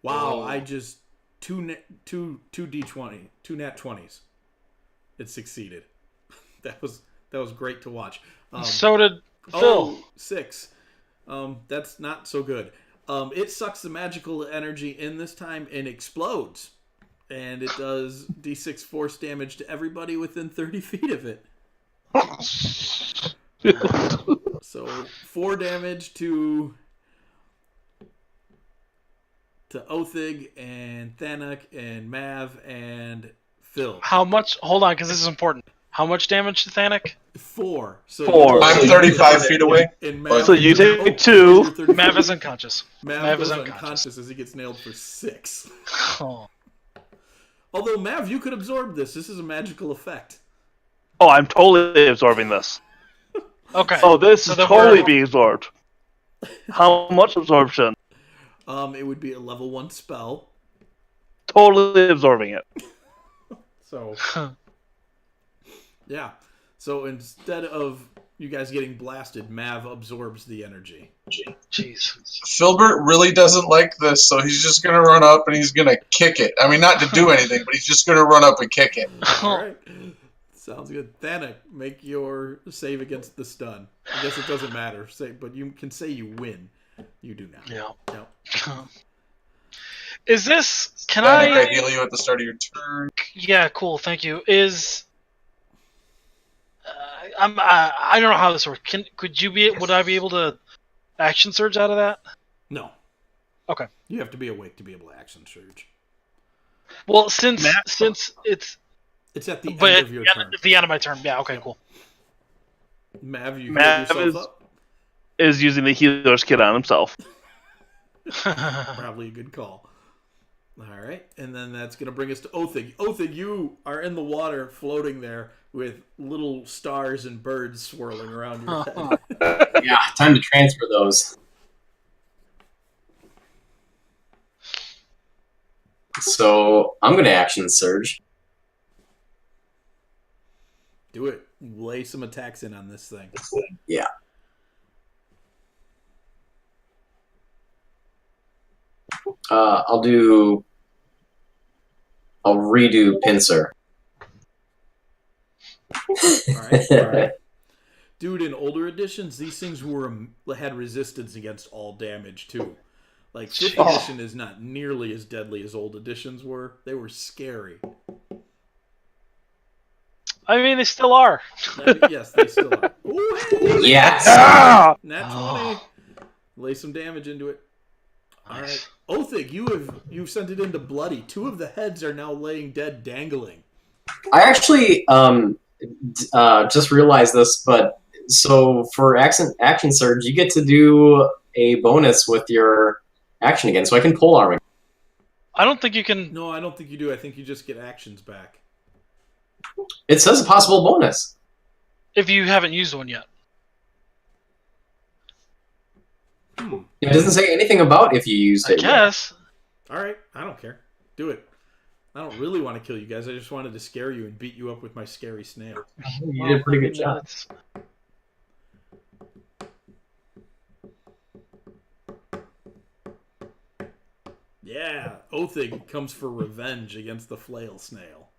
Wow, I just two nat 20s. It succeeded. That was great to watch. So did Phil. 6. That's not so good. It sucks the magical energy in this time and explodes. And it does D6 force damage to everybody within 30 feet of it. So 4 damage to Othig and Thanak and Mav and Phil. How much? Hold on, because this is important. How much damage to Thanak? 4. So 4. I'm 35 feet away. And Mav, So you take you're 2. 30 Mav feet. is unconscious. Mav is goes unconscious. unconscious as he gets nailed for 6. Oh. Although, Mav, you could absorb this. This is a magical effect. Oh, I'm totally absorbing this. Okay. Oh, this So is then totally we're- being absorbed. How much absorption? It would be a level 1 spell. Totally absorbing it. So, yeah. So instead of you guys getting blasted, Mav absorbs the energy. Jeez. Filbert really doesn't like this, so he's just going to run up and he's going to kick it. I mean, not to do anything, but he's just going to run up and kick it. All right. Sounds good. Thanak, make your save against the stun. I guess it doesn't matter, but you can say you win. You do now. Yeah. Yep. Is this? Can I I? heal you at the start of your turn. Yeah. Cool. Thank you. Is. I don't know how this works. Could you be? Would I be able to action surge out of that? No. Okay. You have to be awake to be able to action surge. Well, since it's It's at the But end of your turn. at the end of my turn. Yeah. Okay. Cool. Mav, you Mav healed yourself up? is using the healer's kit on himself. Probably a good call. All right, and then that's going to bring us to Othig. Othig, you are in the water floating there with little stars and birds swirling around your head. Yeah, time to transfer those. So I'm going to action surge. Do it. Lay some attacks in on this thing. Yeah. I'll redo pincer. All right. Dude, in older editions, these things had resistance against all damage too. Like 5th edition is not nearly as deadly as old editions were. They were scary. I mean, they still are. Yes, they still are. Ooh, hey! Yes. Nat 20. Lay some damage into it. All right, Othig, you've sent it into bloody. 2 of the heads are now laying dead, dangling. I actually just realized this, but so for action surge, you get to do a bonus with your action again, so I can pole arm again. I don't think you can. No, I don't think you do. I think you just get actions back. It says a possible bonus. If you haven't used one yet. It doesn't say anything about if you used it. I guess. All right, I don't care. Do it. I don't really want to kill you guys. I just wanted to scare you and beat you up with my scary snail. You did a pretty good job. Yeah, Othig comes for revenge against the flail snail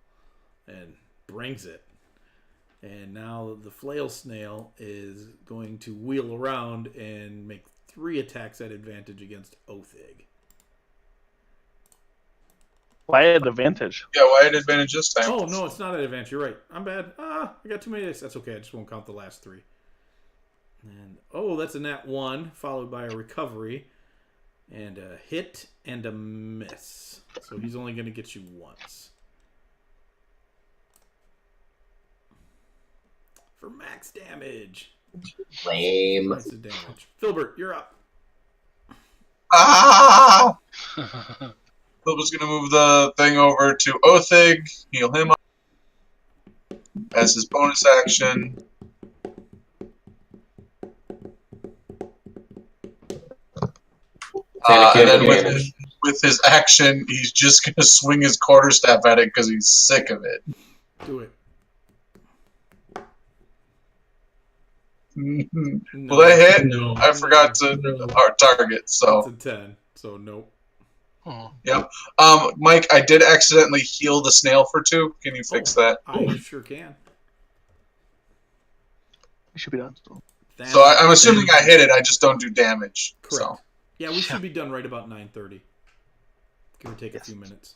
and brings it. And now the flail snail is going to wheel around and make 3 attacks at advantage against Othig. Why at advantage? Yeah, why at advantage this time? Oh, no, it's not at advantage. You're right. I'm bad. I got too many dice. That's okay. I just won't count the last 3. And that's a nat 1, followed by a recovery, and a hit, and a miss. So he's only going to get you once. For max damage. Lame. Twice the damage. Filbert, you're up. Ah! Philip's gonna move the thing over to Othig, heal him up as his bonus action. And then with his action, he's just gonna swing his quarterstaff at it because he's sick of it. Do it. Will that hit? No. I forgot to our target, so. It's a 10, so nope. Oh. Yep. Mike, I did accidentally heal the snail for 2. Can you fix that? I sure can. We should be done. So I'm assuming I hit it, I just don't do damage. Correct. So. Yeah, we should be done right about 9:30. Give or take a few minutes.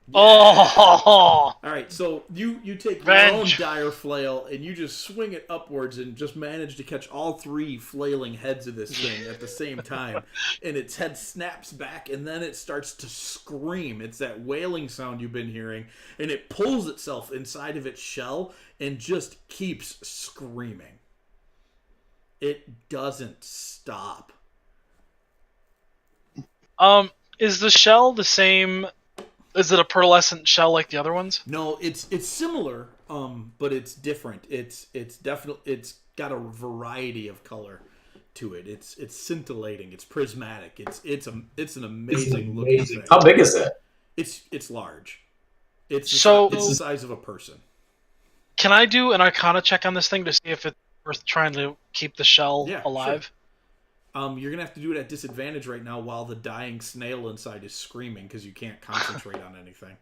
Yeah. Oh! All right, so you take Revenge. your own dire flail and you just swing it upwards and just manage to catch all 3 flailing heads of this thing at the same time. And its head snaps back and then it starts to scream. It's that wailing sound you've been hearing. And it pulls itself inside of its shell and just keeps screaming. It doesn't stop. Is the shell the same? Is it a pearlescent shell like the other ones? No, it's similar, but it's different. It's got a variety of color to it. It's scintillating. It's prismatic. It's an amazing looking thing. How big is it? It's large. It's the size of a person. Can I do an Arcana check on this thing to see if it's worth trying to keep the shell alive? Sure. You're going to have to do it at disadvantage right now while the dying snail inside is screaming because you can't concentrate on anything.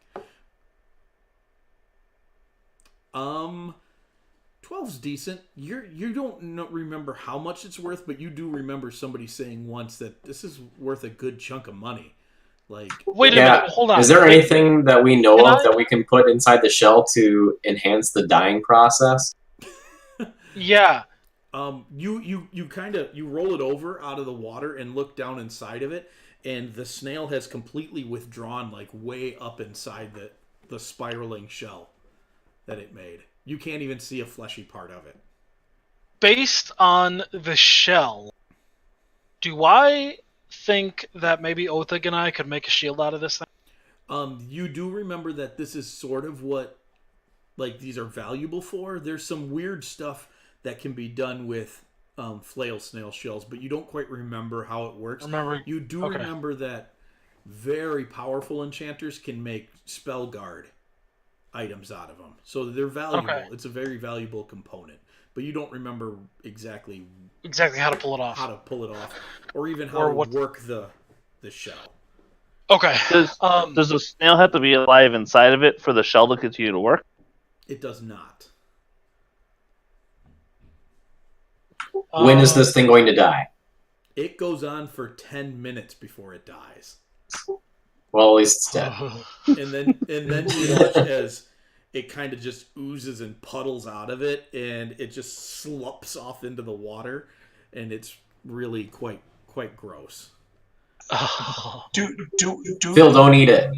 12's decent. You don't remember how much it's worth, but you do remember somebody saying once that this is worth a good chunk of money. Like, wait a minute, hold on. Is there anything that we know of that we can put inside the shell to enhance the dying process? Yeah. You kind of roll it over out of the water and look down inside of it, and the snail has completely withdrawn, like way up inside the spiraling shell that it made. You can't even see a fleshy part of it. Based on the shell, do I think that maybe Othig and I could make a shield out of this thing? You do remember that this is sort of what, like, these are valuable for. There's some weird stuff that can be done with flail snail shells, but you don't quite remember how it works. You do remember that very powerful enchanters can make spell guard items out of them, so they're valuable. Okay. It's a very valuable component, but you don't remember exactly how to pull it off, or even how to work the shell. Okay. Does the snail have to be alive inside of it for the shell to continue to work? It does not. When is this thing going to die? It goes on for 10 minutes before it dies. Well, at least it's dead. And then you watch as it kind of just oozes and puddles out of it, and it just slumps off into the water, and it's really quite gross. Phil, don't eat it.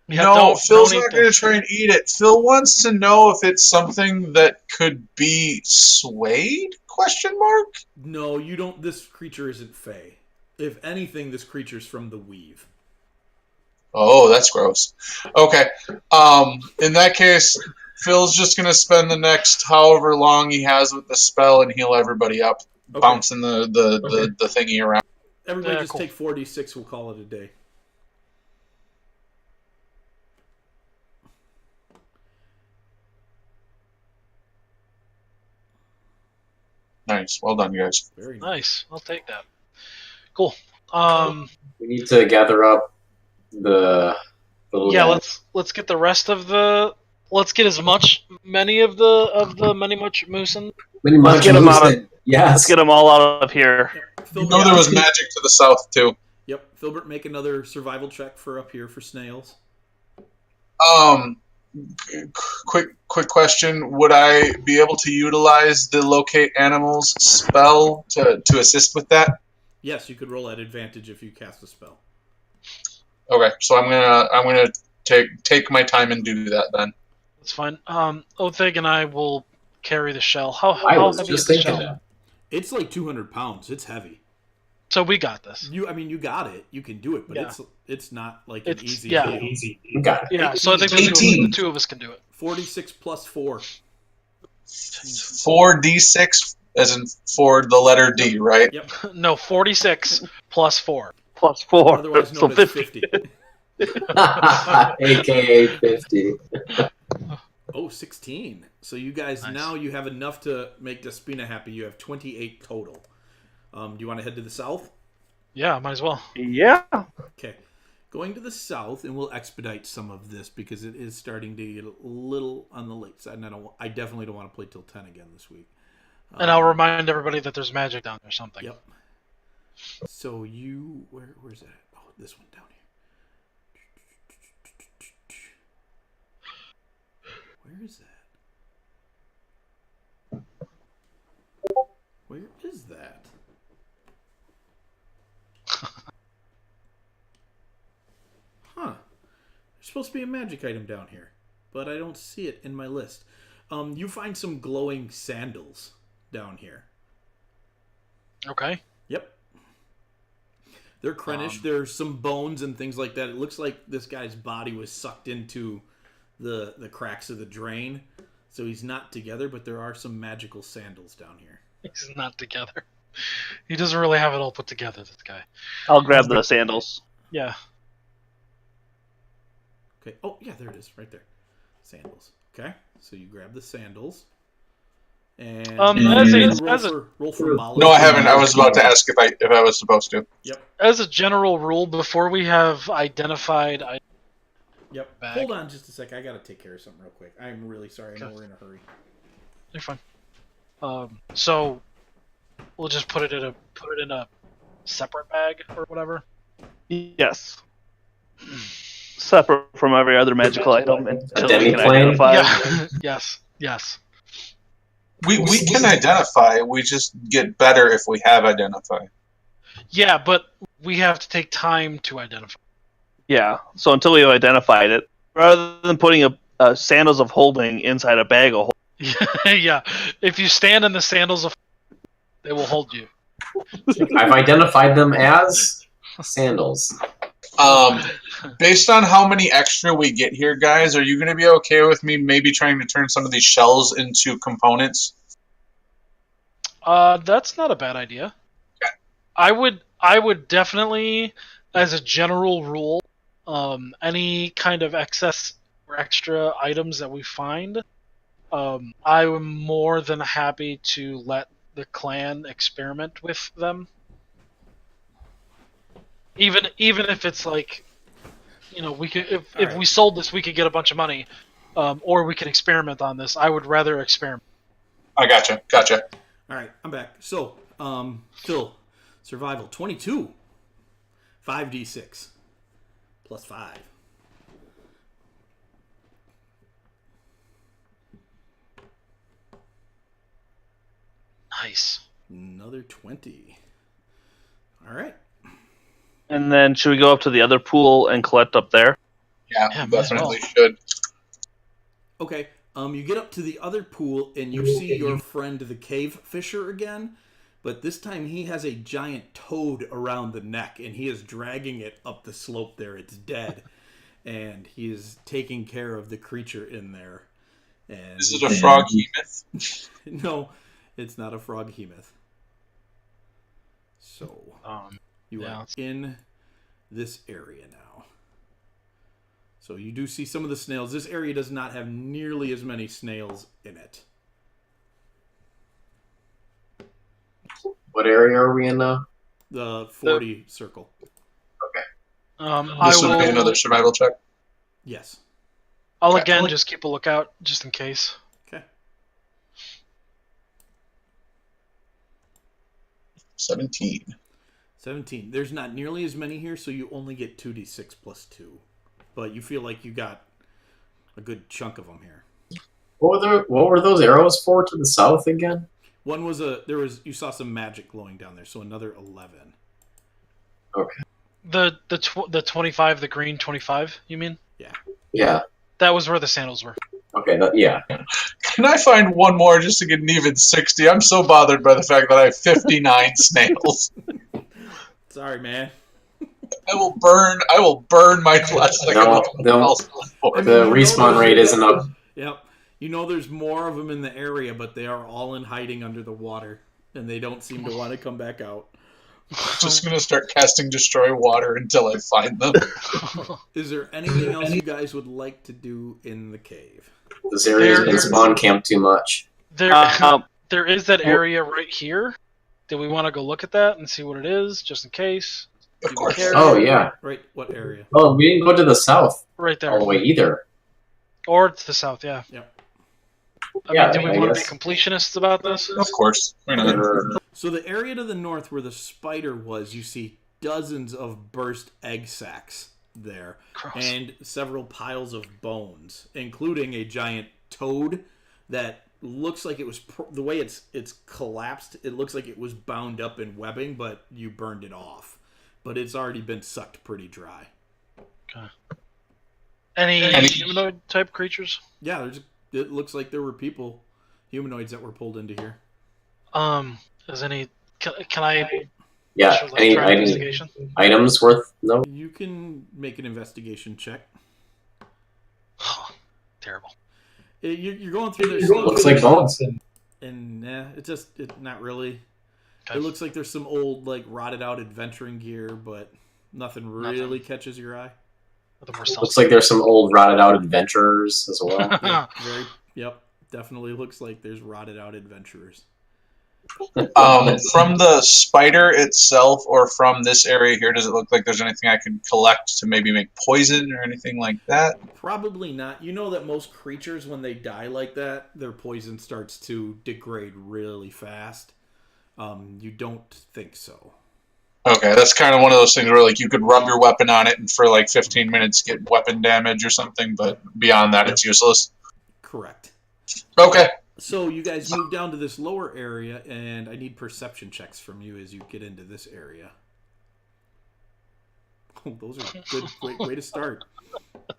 Yeah, no, Phil's not going to that. try and eat it. Phil wants to know if it's something that could be swayed? Question mark? No, you don't. This creature isn't fey. If anything, this creature's from the weave. Oh, that's gross. Okay. In that case, Phil's just going to spend the next however long he has with the spell and heal everybody up, bouncing the thingy around. Everybody just take 4d6. We'll call it a day. Nice. Well done, guys. Very Nice. I'll take that. Cool. We need to gather up the little Yeah, guy. let's get the rest of the. Let's get many of the many much moosin. Let's get them out of. Yes. Let's get them all out of here. You know there was magic to the south, too. Yep. Filbert, make another survival check for up here for snails. Quick question. Would I be able to utilize the locate animals spell to assist with that? Yes, you could roll at advantage if you cast a spell. Okay, so I'm gonna take my time and do that then. That's fine. Othig and I will carry the shell. I How was heavy just is the thinking shell? that. It's like 200 pounds. It's heavy. So we got this. You got it. You can do it, but Yeah. it's not like It's an easy yeah. deal. Easy. Got it. Yeah, so I think the 18. two of us can do it. 46 plus 4. 4d6 as in for the letter D, right? Yep. No, 46 plus 4. Plus 4. Otherwise So known as 50. 50. AKA 50. Oh, 16. So you guys, now you have enough to make Despina happy. You have 28 total. Do you want to head to the south? Yeah, might as well. Yeah. Okay. Going to the south, and we'll expedite some of this because it is starting to get a little on the late side, and I definitely don't want to play till 10 again this week. And I'll remind everybody that there's magic down there or something. Yep. So where's that? Oh, this one down here. Where is that? Where is that? Huh. There's supposed to be a magic item down here, but I don't see it in my list. You find some glowing sandals down here. Okay. Yep. They're Krennish. There's some bones and things like that. It looks like this guy's body was sucked into the cracks of the drain. So he's not together, but there are some magical sandals down here. He's not together. He doesn't really have it all put together, this guy. I'll grab the sandals. Yeah. Okay. Oh, yeah, there it is. Right there. Sandals. Okay. So you grab the sandals. And roll for mollusks. No, I haven't. I was about to ask if I was supposed to. Yep. As a general rule, before we have identified... Yep. Bag. Hold on just a sec. I got to take care of something real quick. I'm really sorry. I know we're in a hurry. You're fine. So we'll just put it in a separate bag or whatever. Yes. Separate from every other magical item until we can demi-plane? identify. Yeah. Yes. We can identify. We just get better if we have identify. Yeah, but we have to take time to identify. Yeah. So until we've identified it, rather than putting a sandals of holding inside a bag of holding. Yeah, if you stand in the sandals of, they will hold you. I've identified them as sandals. Based on how many extra we get here, guys, are you going to be okay with me maybe trying to turn some of these shells into components? That's not a bad idea. Okay. I would definitely, as a general rule, any kind of excess or extra items that we find, I am more than happy to let the clan experiment with them. Even if it's like, we could if we sold this, we could get a bunch of money, or we could experiment on this. I would rather experiment. I gotcha. All right, I'm back. So, Phil, survival 22, 5d6 plus 5. Nice. Another 20. All right. And then should we go up to the other pool and collect up there? Yeah, Yeah, definitely might should. Okay. You get up to the other pool and you see your friend the cave fisher again, but this time he has a giant toad around the neck and he is dragging it up the slope there. It's dead. And he is taking care of the creature in there. And Is it a frog hemoth? No, it's not a frog hemoth. So, you are in this area now. So you do see some of the snails. This area does not have nearly as many snails in it. What area are we in now? The 40 circle. This would be another survival check. Yes. I'll again just keep a lookout just in case. Okay. 17. 17. There's not nearly as many here, so you only get 2d6 plus 2. But you feel like you got a good chunk of them here. What were those arrows for to the south again? One was you saw some magic glowing down there, so another 11. Okay. The 25, the green 25, you mean? Yeah. Yeah. That was where the sandals were. Okay, yeah. Can I find one more just to get an even 60? I'm so bothered by the fact that I have 59 snails. Sorry, man. I will burn my flesh like The respawn rate isn't up. Yep. You know there's more of them in the area, but they are all in hiding under the water, and they don't seem to want to come back out. Just going to start casting Destroy Water until I find them. Is there anything else you guys would like to do in the cave? This area has been spawn camp too much. There is that area right here. Do we want to go look at that and see what it is, just in case? Of course. Oh, yeah. Right, what area? Oh, we didn't go to the south Right there. all the way either. Or to the south, yeah. Yep. I Yeah, mean, do we I want to be guess. completionists about this? Of course. Why not? So the area to the north where the spider was, you see dozens of burst egg sacs there. Gross. And several piles of bones, including a giant toad that looks like it was the way it's collapsed. It looks like it was bound up in webbing, but you burned it off. But it's already been sucked pretty dry. Okay. Any humanoid type creatures? Yeah, it looks like there were humanoids that were pulled into here. Is any? Can I? Yeah, try any investigation? items worth no? You can make an investigation check. Terrible. You're going through this. Looks like bones. And not really. Okay. It looks like there's some old, like, rotted out adventuring gear, but nothing really catches your eye. Looks like there's some old rotted out adventurers as well. Yep, definitely looks like there's rotted out adventurers. From the spider itself or from this area here, does it look like there's anything I could collect to maybe make poison or anything like that? Probably not. You know that most creatures, when they die like that, their poison starts to degrade really fast. You don't think so. Okay, that's kind of one of those things where like you could rub your weapon on it and for like 15 minutes get weapon damage or something, but beyond that it's useless. Correct. Okay, So you guys move down to this lower area, and I need perception checks from you as you get into this area. Oh, those are good. Way to start.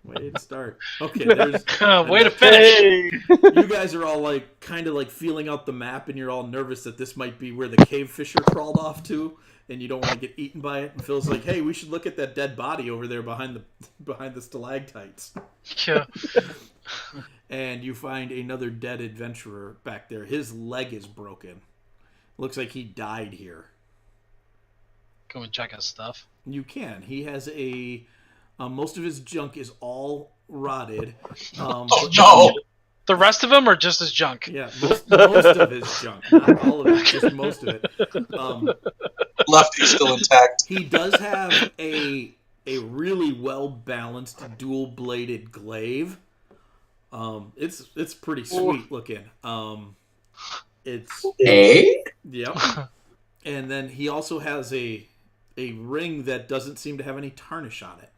Way to start. Okay, there's Way to finish. Hey! you guys are all like kind of like feeling out the map, and you're all nervous that this might be where the cave fisher crawled off to, and you don't want to get eaten by it. And Phil's like, "Hey, we should look at that dead body over there behind the stalactites." Yeah. And you find another dead adventurer back there. His leg is broken. Looks like he died here. Go and check his stuff. You can. He has most of his junk is all rotted. Oh no! The rest of them are just his junk. Yeah, most of his junk, not all of it, just most of it. Lefty's still intact. He does have a really well balanced dual bladed glaive. It's pretty sweet looking. It's yep. And then he also has a ring that doesn't seem to have any tarnish on it.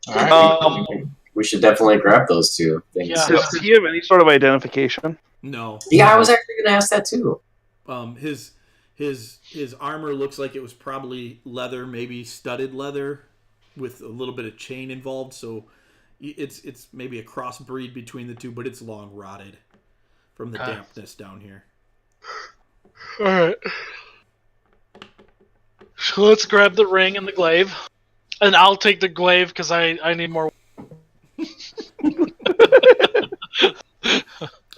All right. We should definitely grab those two things. Yeah. Does he have any sort of identification? No. Yeah, I was actually going to ask that too. His armor looks like it was probably leather, maybe studded leather, with a little bit of chain involved. So it's maybe a crossbreed between the two, but it's long rotted from the dampness down here. All right. So let's grab the ring and the glaive, and I'll take the glaive because I need more.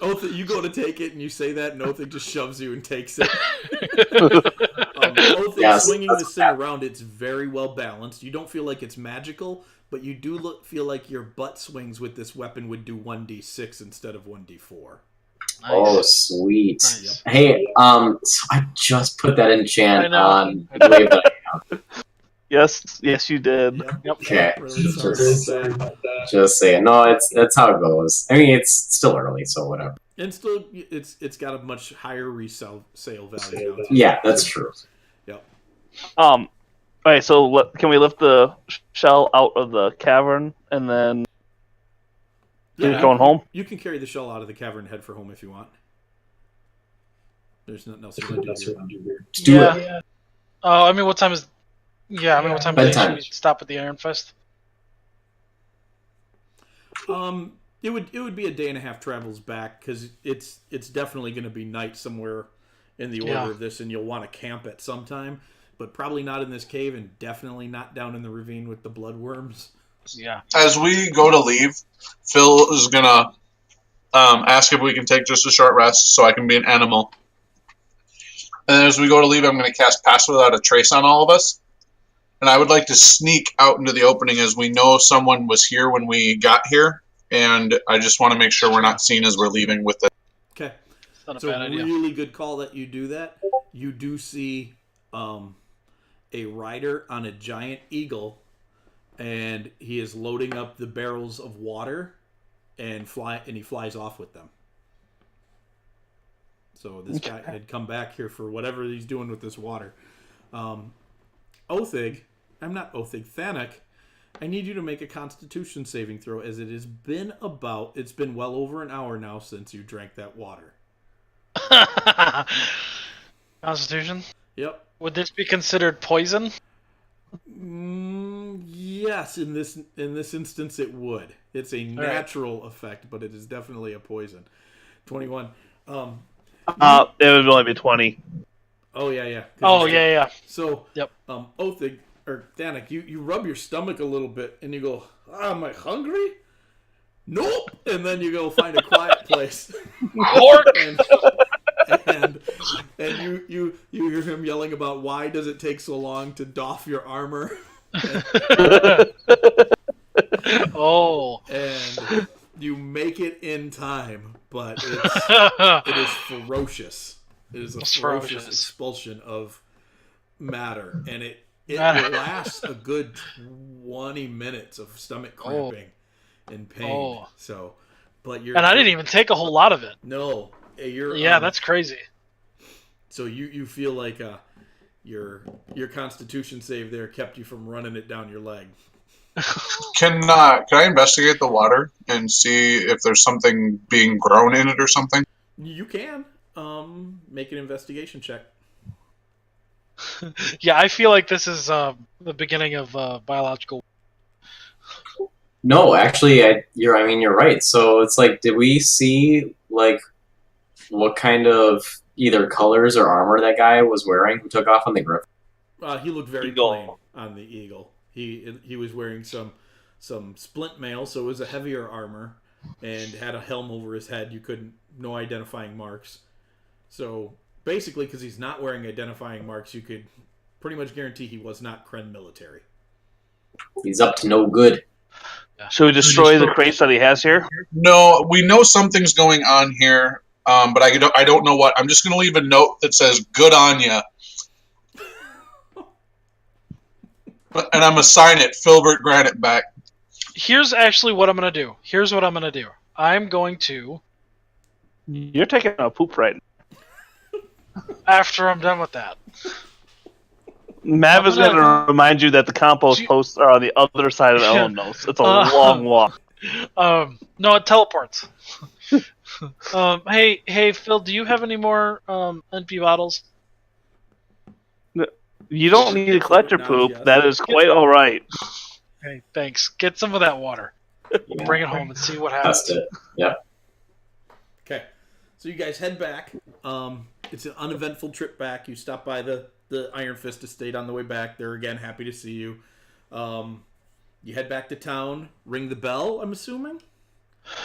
Oath, you go to take it and you say that, and Oath just shoves you and takes it. Oath Yes, swinging that's this thing around, it's very well balanced. You don't feel like it's magical, but you do feel like your butt swings with this weapon would do 1d6 instead of 1d4. Nice. Oh, sweet. Nice. Hey, so I just put that enchant I know. on the glaive that I have. Yes, you did. Yep. Okay. Really sorry about that. Just saying. No, that's how it goes. I mean, it's still early, so whatever. And still, it's got a much higher resale value now, too. Yeah, that's true. Yep. All right. So can we lift the shell out of the cavern and then Yeah, going home? You can carry the shell out of the cavern and head for home if you want. There's nothing else you want to do here. Just do it. Yeah. Oh, I mean, what time is? Yeah, I mean, what time is Bedtime. we stop at the Iron Fist? It would be a day and a half travels back because it's definitely going to be night somewhere in the order of this, and you'll want to camp at some time, but probably not in this cave, and definitely not down in the ravine with the bloodworms. Yeah. As we go to leave, Phil is gonna ask if we can take just a short rest so I can be an animal. And then as we go to leave, I'm going to cast Pass Without a Trace on all of us. And I would like to sneak out into the opening as we know someone was here when we got here. And I just want to make sure we're not seen as we're leaving with it. Okay. It's not a It's bad a idea. really good call that you do that. You do see a rider on a giant eagle, and he is loading up the barrels of water, and he flies off with them. So this guy had come back here for whatever he's doing with this water. Thanak, I need you to make a Constitution saving throw, as it's been well over an hour now since you drank that water. Constitution? Yep. Would this be considered poison? Yes, in this instance it would. It's a natural effect, but it is definitely a poison. 21. It would only be 20. Oh yeah. Oh yeah. So Yep. Othig or Danik, you rub your stomach a little bit and you go, am I hungry? Nope. And then you go find a quiet place. and you hear him yelling about why does it take so long to doff your armor? Oh. And you make it in time, but it is ferocious. It is a ferocious expulsion of matter, and it lasts a good 20 minutes of stomach cramping and pain. Oh. So, but And I didn't even take a whole lot of it. No, you're that's crazy. So you feel like your Constitution save there kept you from running it down your leg. Can I investigate the water and see if there's something being grown in it or something? You can make an investigation check. Yeah, I feel like this is the beginning of biological. No, actually, you're right. So it's like, did we see like what kind of either colors or armor that guy was wearing who took off on the Griffin? He looked very Eagle. plain on the eagle. He was wearing some splint mail, so it was a heavier armor, and had a helm over his head. You couldn't no identifying marks. So basically, because he's not wearing identifying marks, you could pretty much guarantee he was not Kren military. He's up to no good. Should we destroy the crates that he has here? No, we know something's going on here, but I don't know what. I'm just going to leave a note that says "Good on ya," and I'm gonna sign it Filbert Granite back. Here's actually what I'm gonna do. I'm going to, You're taking a poop right now. after I'm done with that. Mav is going to remind you that the compost posts are on the other side of the Elenos. It's a long walk. No, it teleports. Hey, Phil, do you have any more NP bottles? You don't need to collect your poop. That is quite all right. Hey, thanks. Get some of that water. Bring it home and see what happens. That's it. Yeah. Okay, so you guys head back. It's an uneventful trip back. You stop by the Iron Fist estate on the way back. They're again happy to see you. You head back to town, ring the bell, I'm assuming?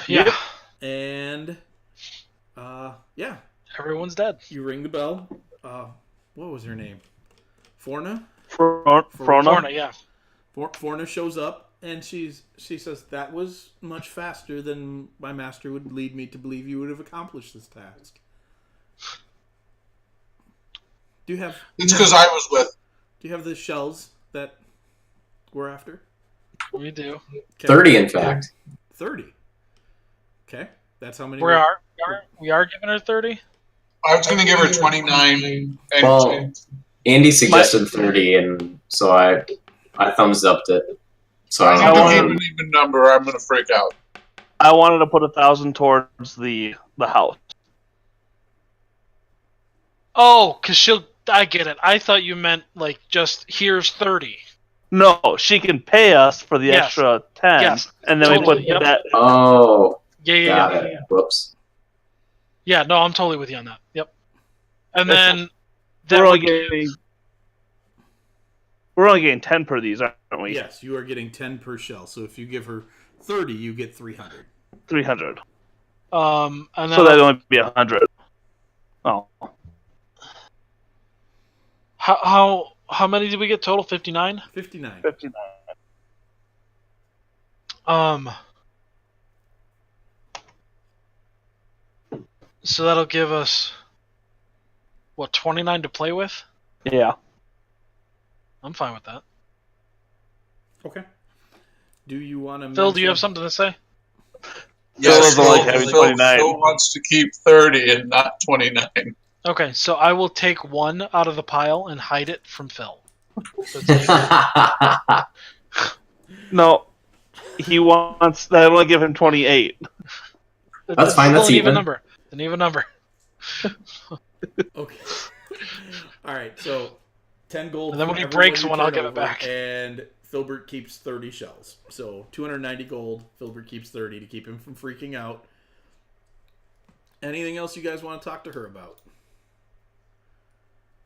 Yeah. And, yeah. Everyone's dead. You ring the bell. What was her name? Forna? Frona? Yeah. Forna shows up, and she says, "That was much faster than my master would lead me to believe you would have accomplished this task." Do you have... It's because I was with. Do you have the shells that we're after? We do. Okay. 30, in fact. 30. Okay. That's how many... We are giving her 30? I was going to give her 29. And Well, Andy suggested 30, and so I thumbs upped it. So I I want don't an even number. I'm going to freak out. I wanted to put 1,000 towards the house. Oh, because I get it. I thought you meant, like, just here's 30. No, she can pay us for the Yes. extra 10, Yes. and then Totally, we put yep. that. Oh, Yeah. got it. Whoops. Yeah, no, I'm totally with you on that. Yep. And then We're only getting 10 per these, aren't we? Yes, you are getting 10 per shell. So if you give her 30, you get 300. 300. and then So that'd only be 100. Oh, how many did we get total? 59? 59. 59. So that'll give us what, 29 to play with? Yeah. I'm fine with that. Okay. Do you want to... Phil, do you have something to say? Yes, Phil doesn't like having 29. Phil wants to keep 30 and not 29. Okay, so I will take one out of the pile and hide it from Phil. No, he wants. That'll only give him 28. That's fine, that's an even even. number. An even number. Okay. All right, so 10 gold. And then for when he everyone breaks you one, I'll turn give it over, back. And Filbert keeps 30 shells. So 290 gold. Filbert keeps 30 to keep him from freaking out. Anything else you guys want to talk to her about?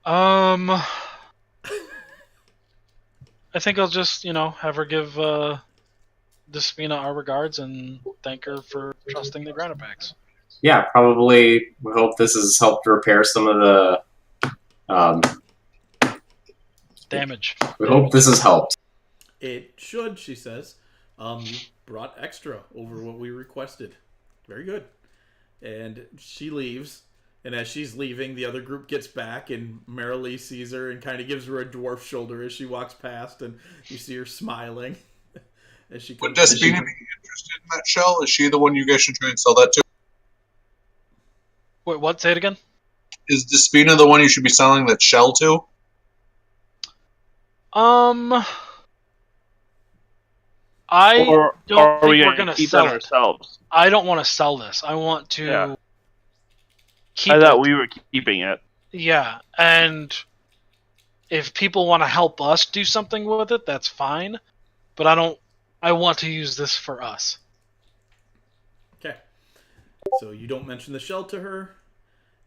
I think I'll just, have her give Despina our regards and thank her for trusting the granite packs. Yeah, probably. We hope this has helped repair some of the. Damage. We hope this has helped. It should, she says. You brought extra over what we requested. Very good. And she leaves. And as she's leaving, the other group gets back, and Marilee sees her and kind of gives her a dwarf shoulder as she walks past, and you see her smiling. As she Would Despina be interested in that shell? Is she the one you guys should try and sell that to? Wait, what? Say it again? Is Despina the one you should be selling that shell to? I Or don't are think we we're going gonna to keep sell that it. ourselves? I don't want to sell this. I want to Yeah. keep I it. thought we were keeping it. Yeah, and if people want to help us do something with it, that's fine. But I don't. I want to use this for us. Okay. So you don't mention the shell to her,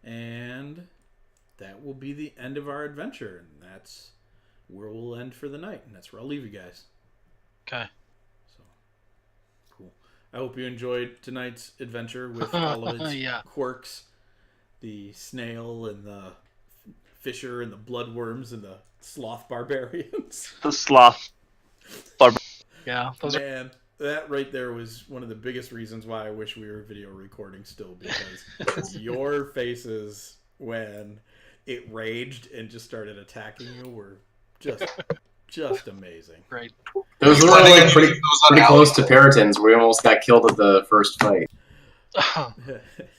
and that will be the end of our adventure, and that's where we'll end for the night, and that's where I'll leave you guys. Okay. So cool. I hope you enjoyed tonight's adventure with all of its Yeah. quirks, the snail and the fisher and the bloodworms and the sloth barbarians. The sloth. Yeah. Those are Man, that right there was one of the biggest reasons why I wish we were video recording still, because your faces when it raged and just started attacking you were just amazing. great. Those were Planning like on pretty using those on pretty close to Allie? Peritons. We almost got killed at the first fight.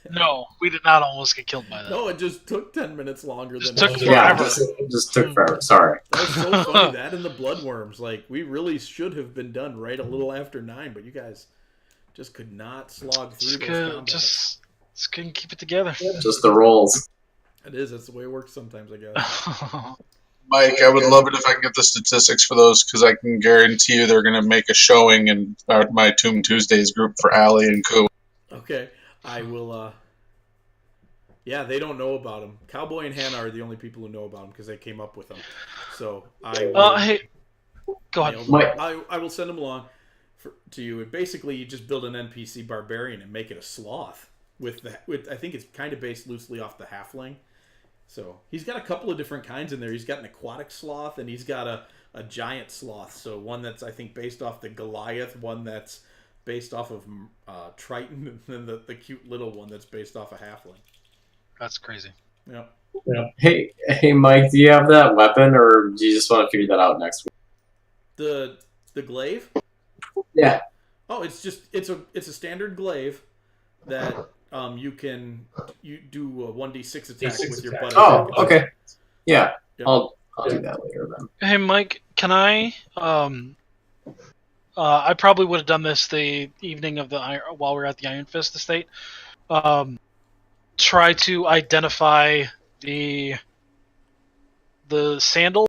No, we did not almost get killed by that. No, it just took 10 minutes longer Just than took it should Yeah, have. forever. just took forever. Sorry. That was so funny. That and the bloodworms. Like, we really should have been done right a little after 9, but you guys just could not slog through those combats. Just couldn't keep it together. Just the rolls. It is. That's the way it works sometimes, I guess. Mike, I would love it if I can get the statistics for those, because I can guarantee you they're going to make a showing in my Tomb Tuesdays group for Allie and Koo. Okay. I will, yeah, they don't know about them. Cowboy and Hannah are the only people who know about them because they came up with them. So I will. Hey, go ahead. mail them. I will send them along to you. And basically, you just build an NPC barbarian and make it a sloth. With I think it's kind of based loosely off the halfling. So he's got a couple of different kinds in there. He's got an aquatic sloth and he's got a giant sloth. So one that's I think based off the Goliath, one that's based off of Triton, and then the cute little one that's based off a halfling. That's crazy. Yeah. Yeah. Hey, Mike, do you have that weapon, or do you just want to figure that out next week? The glaive? Yeah. Oh, it's a standard glaive that you do a 1d6 attack with your buddy. Oh, okay. Yeah, Yep. I'll do that later then. Hey, Mike, can I? I probably would have done this the evening of while we're at the Iron Fist estate. Try to identify the sandal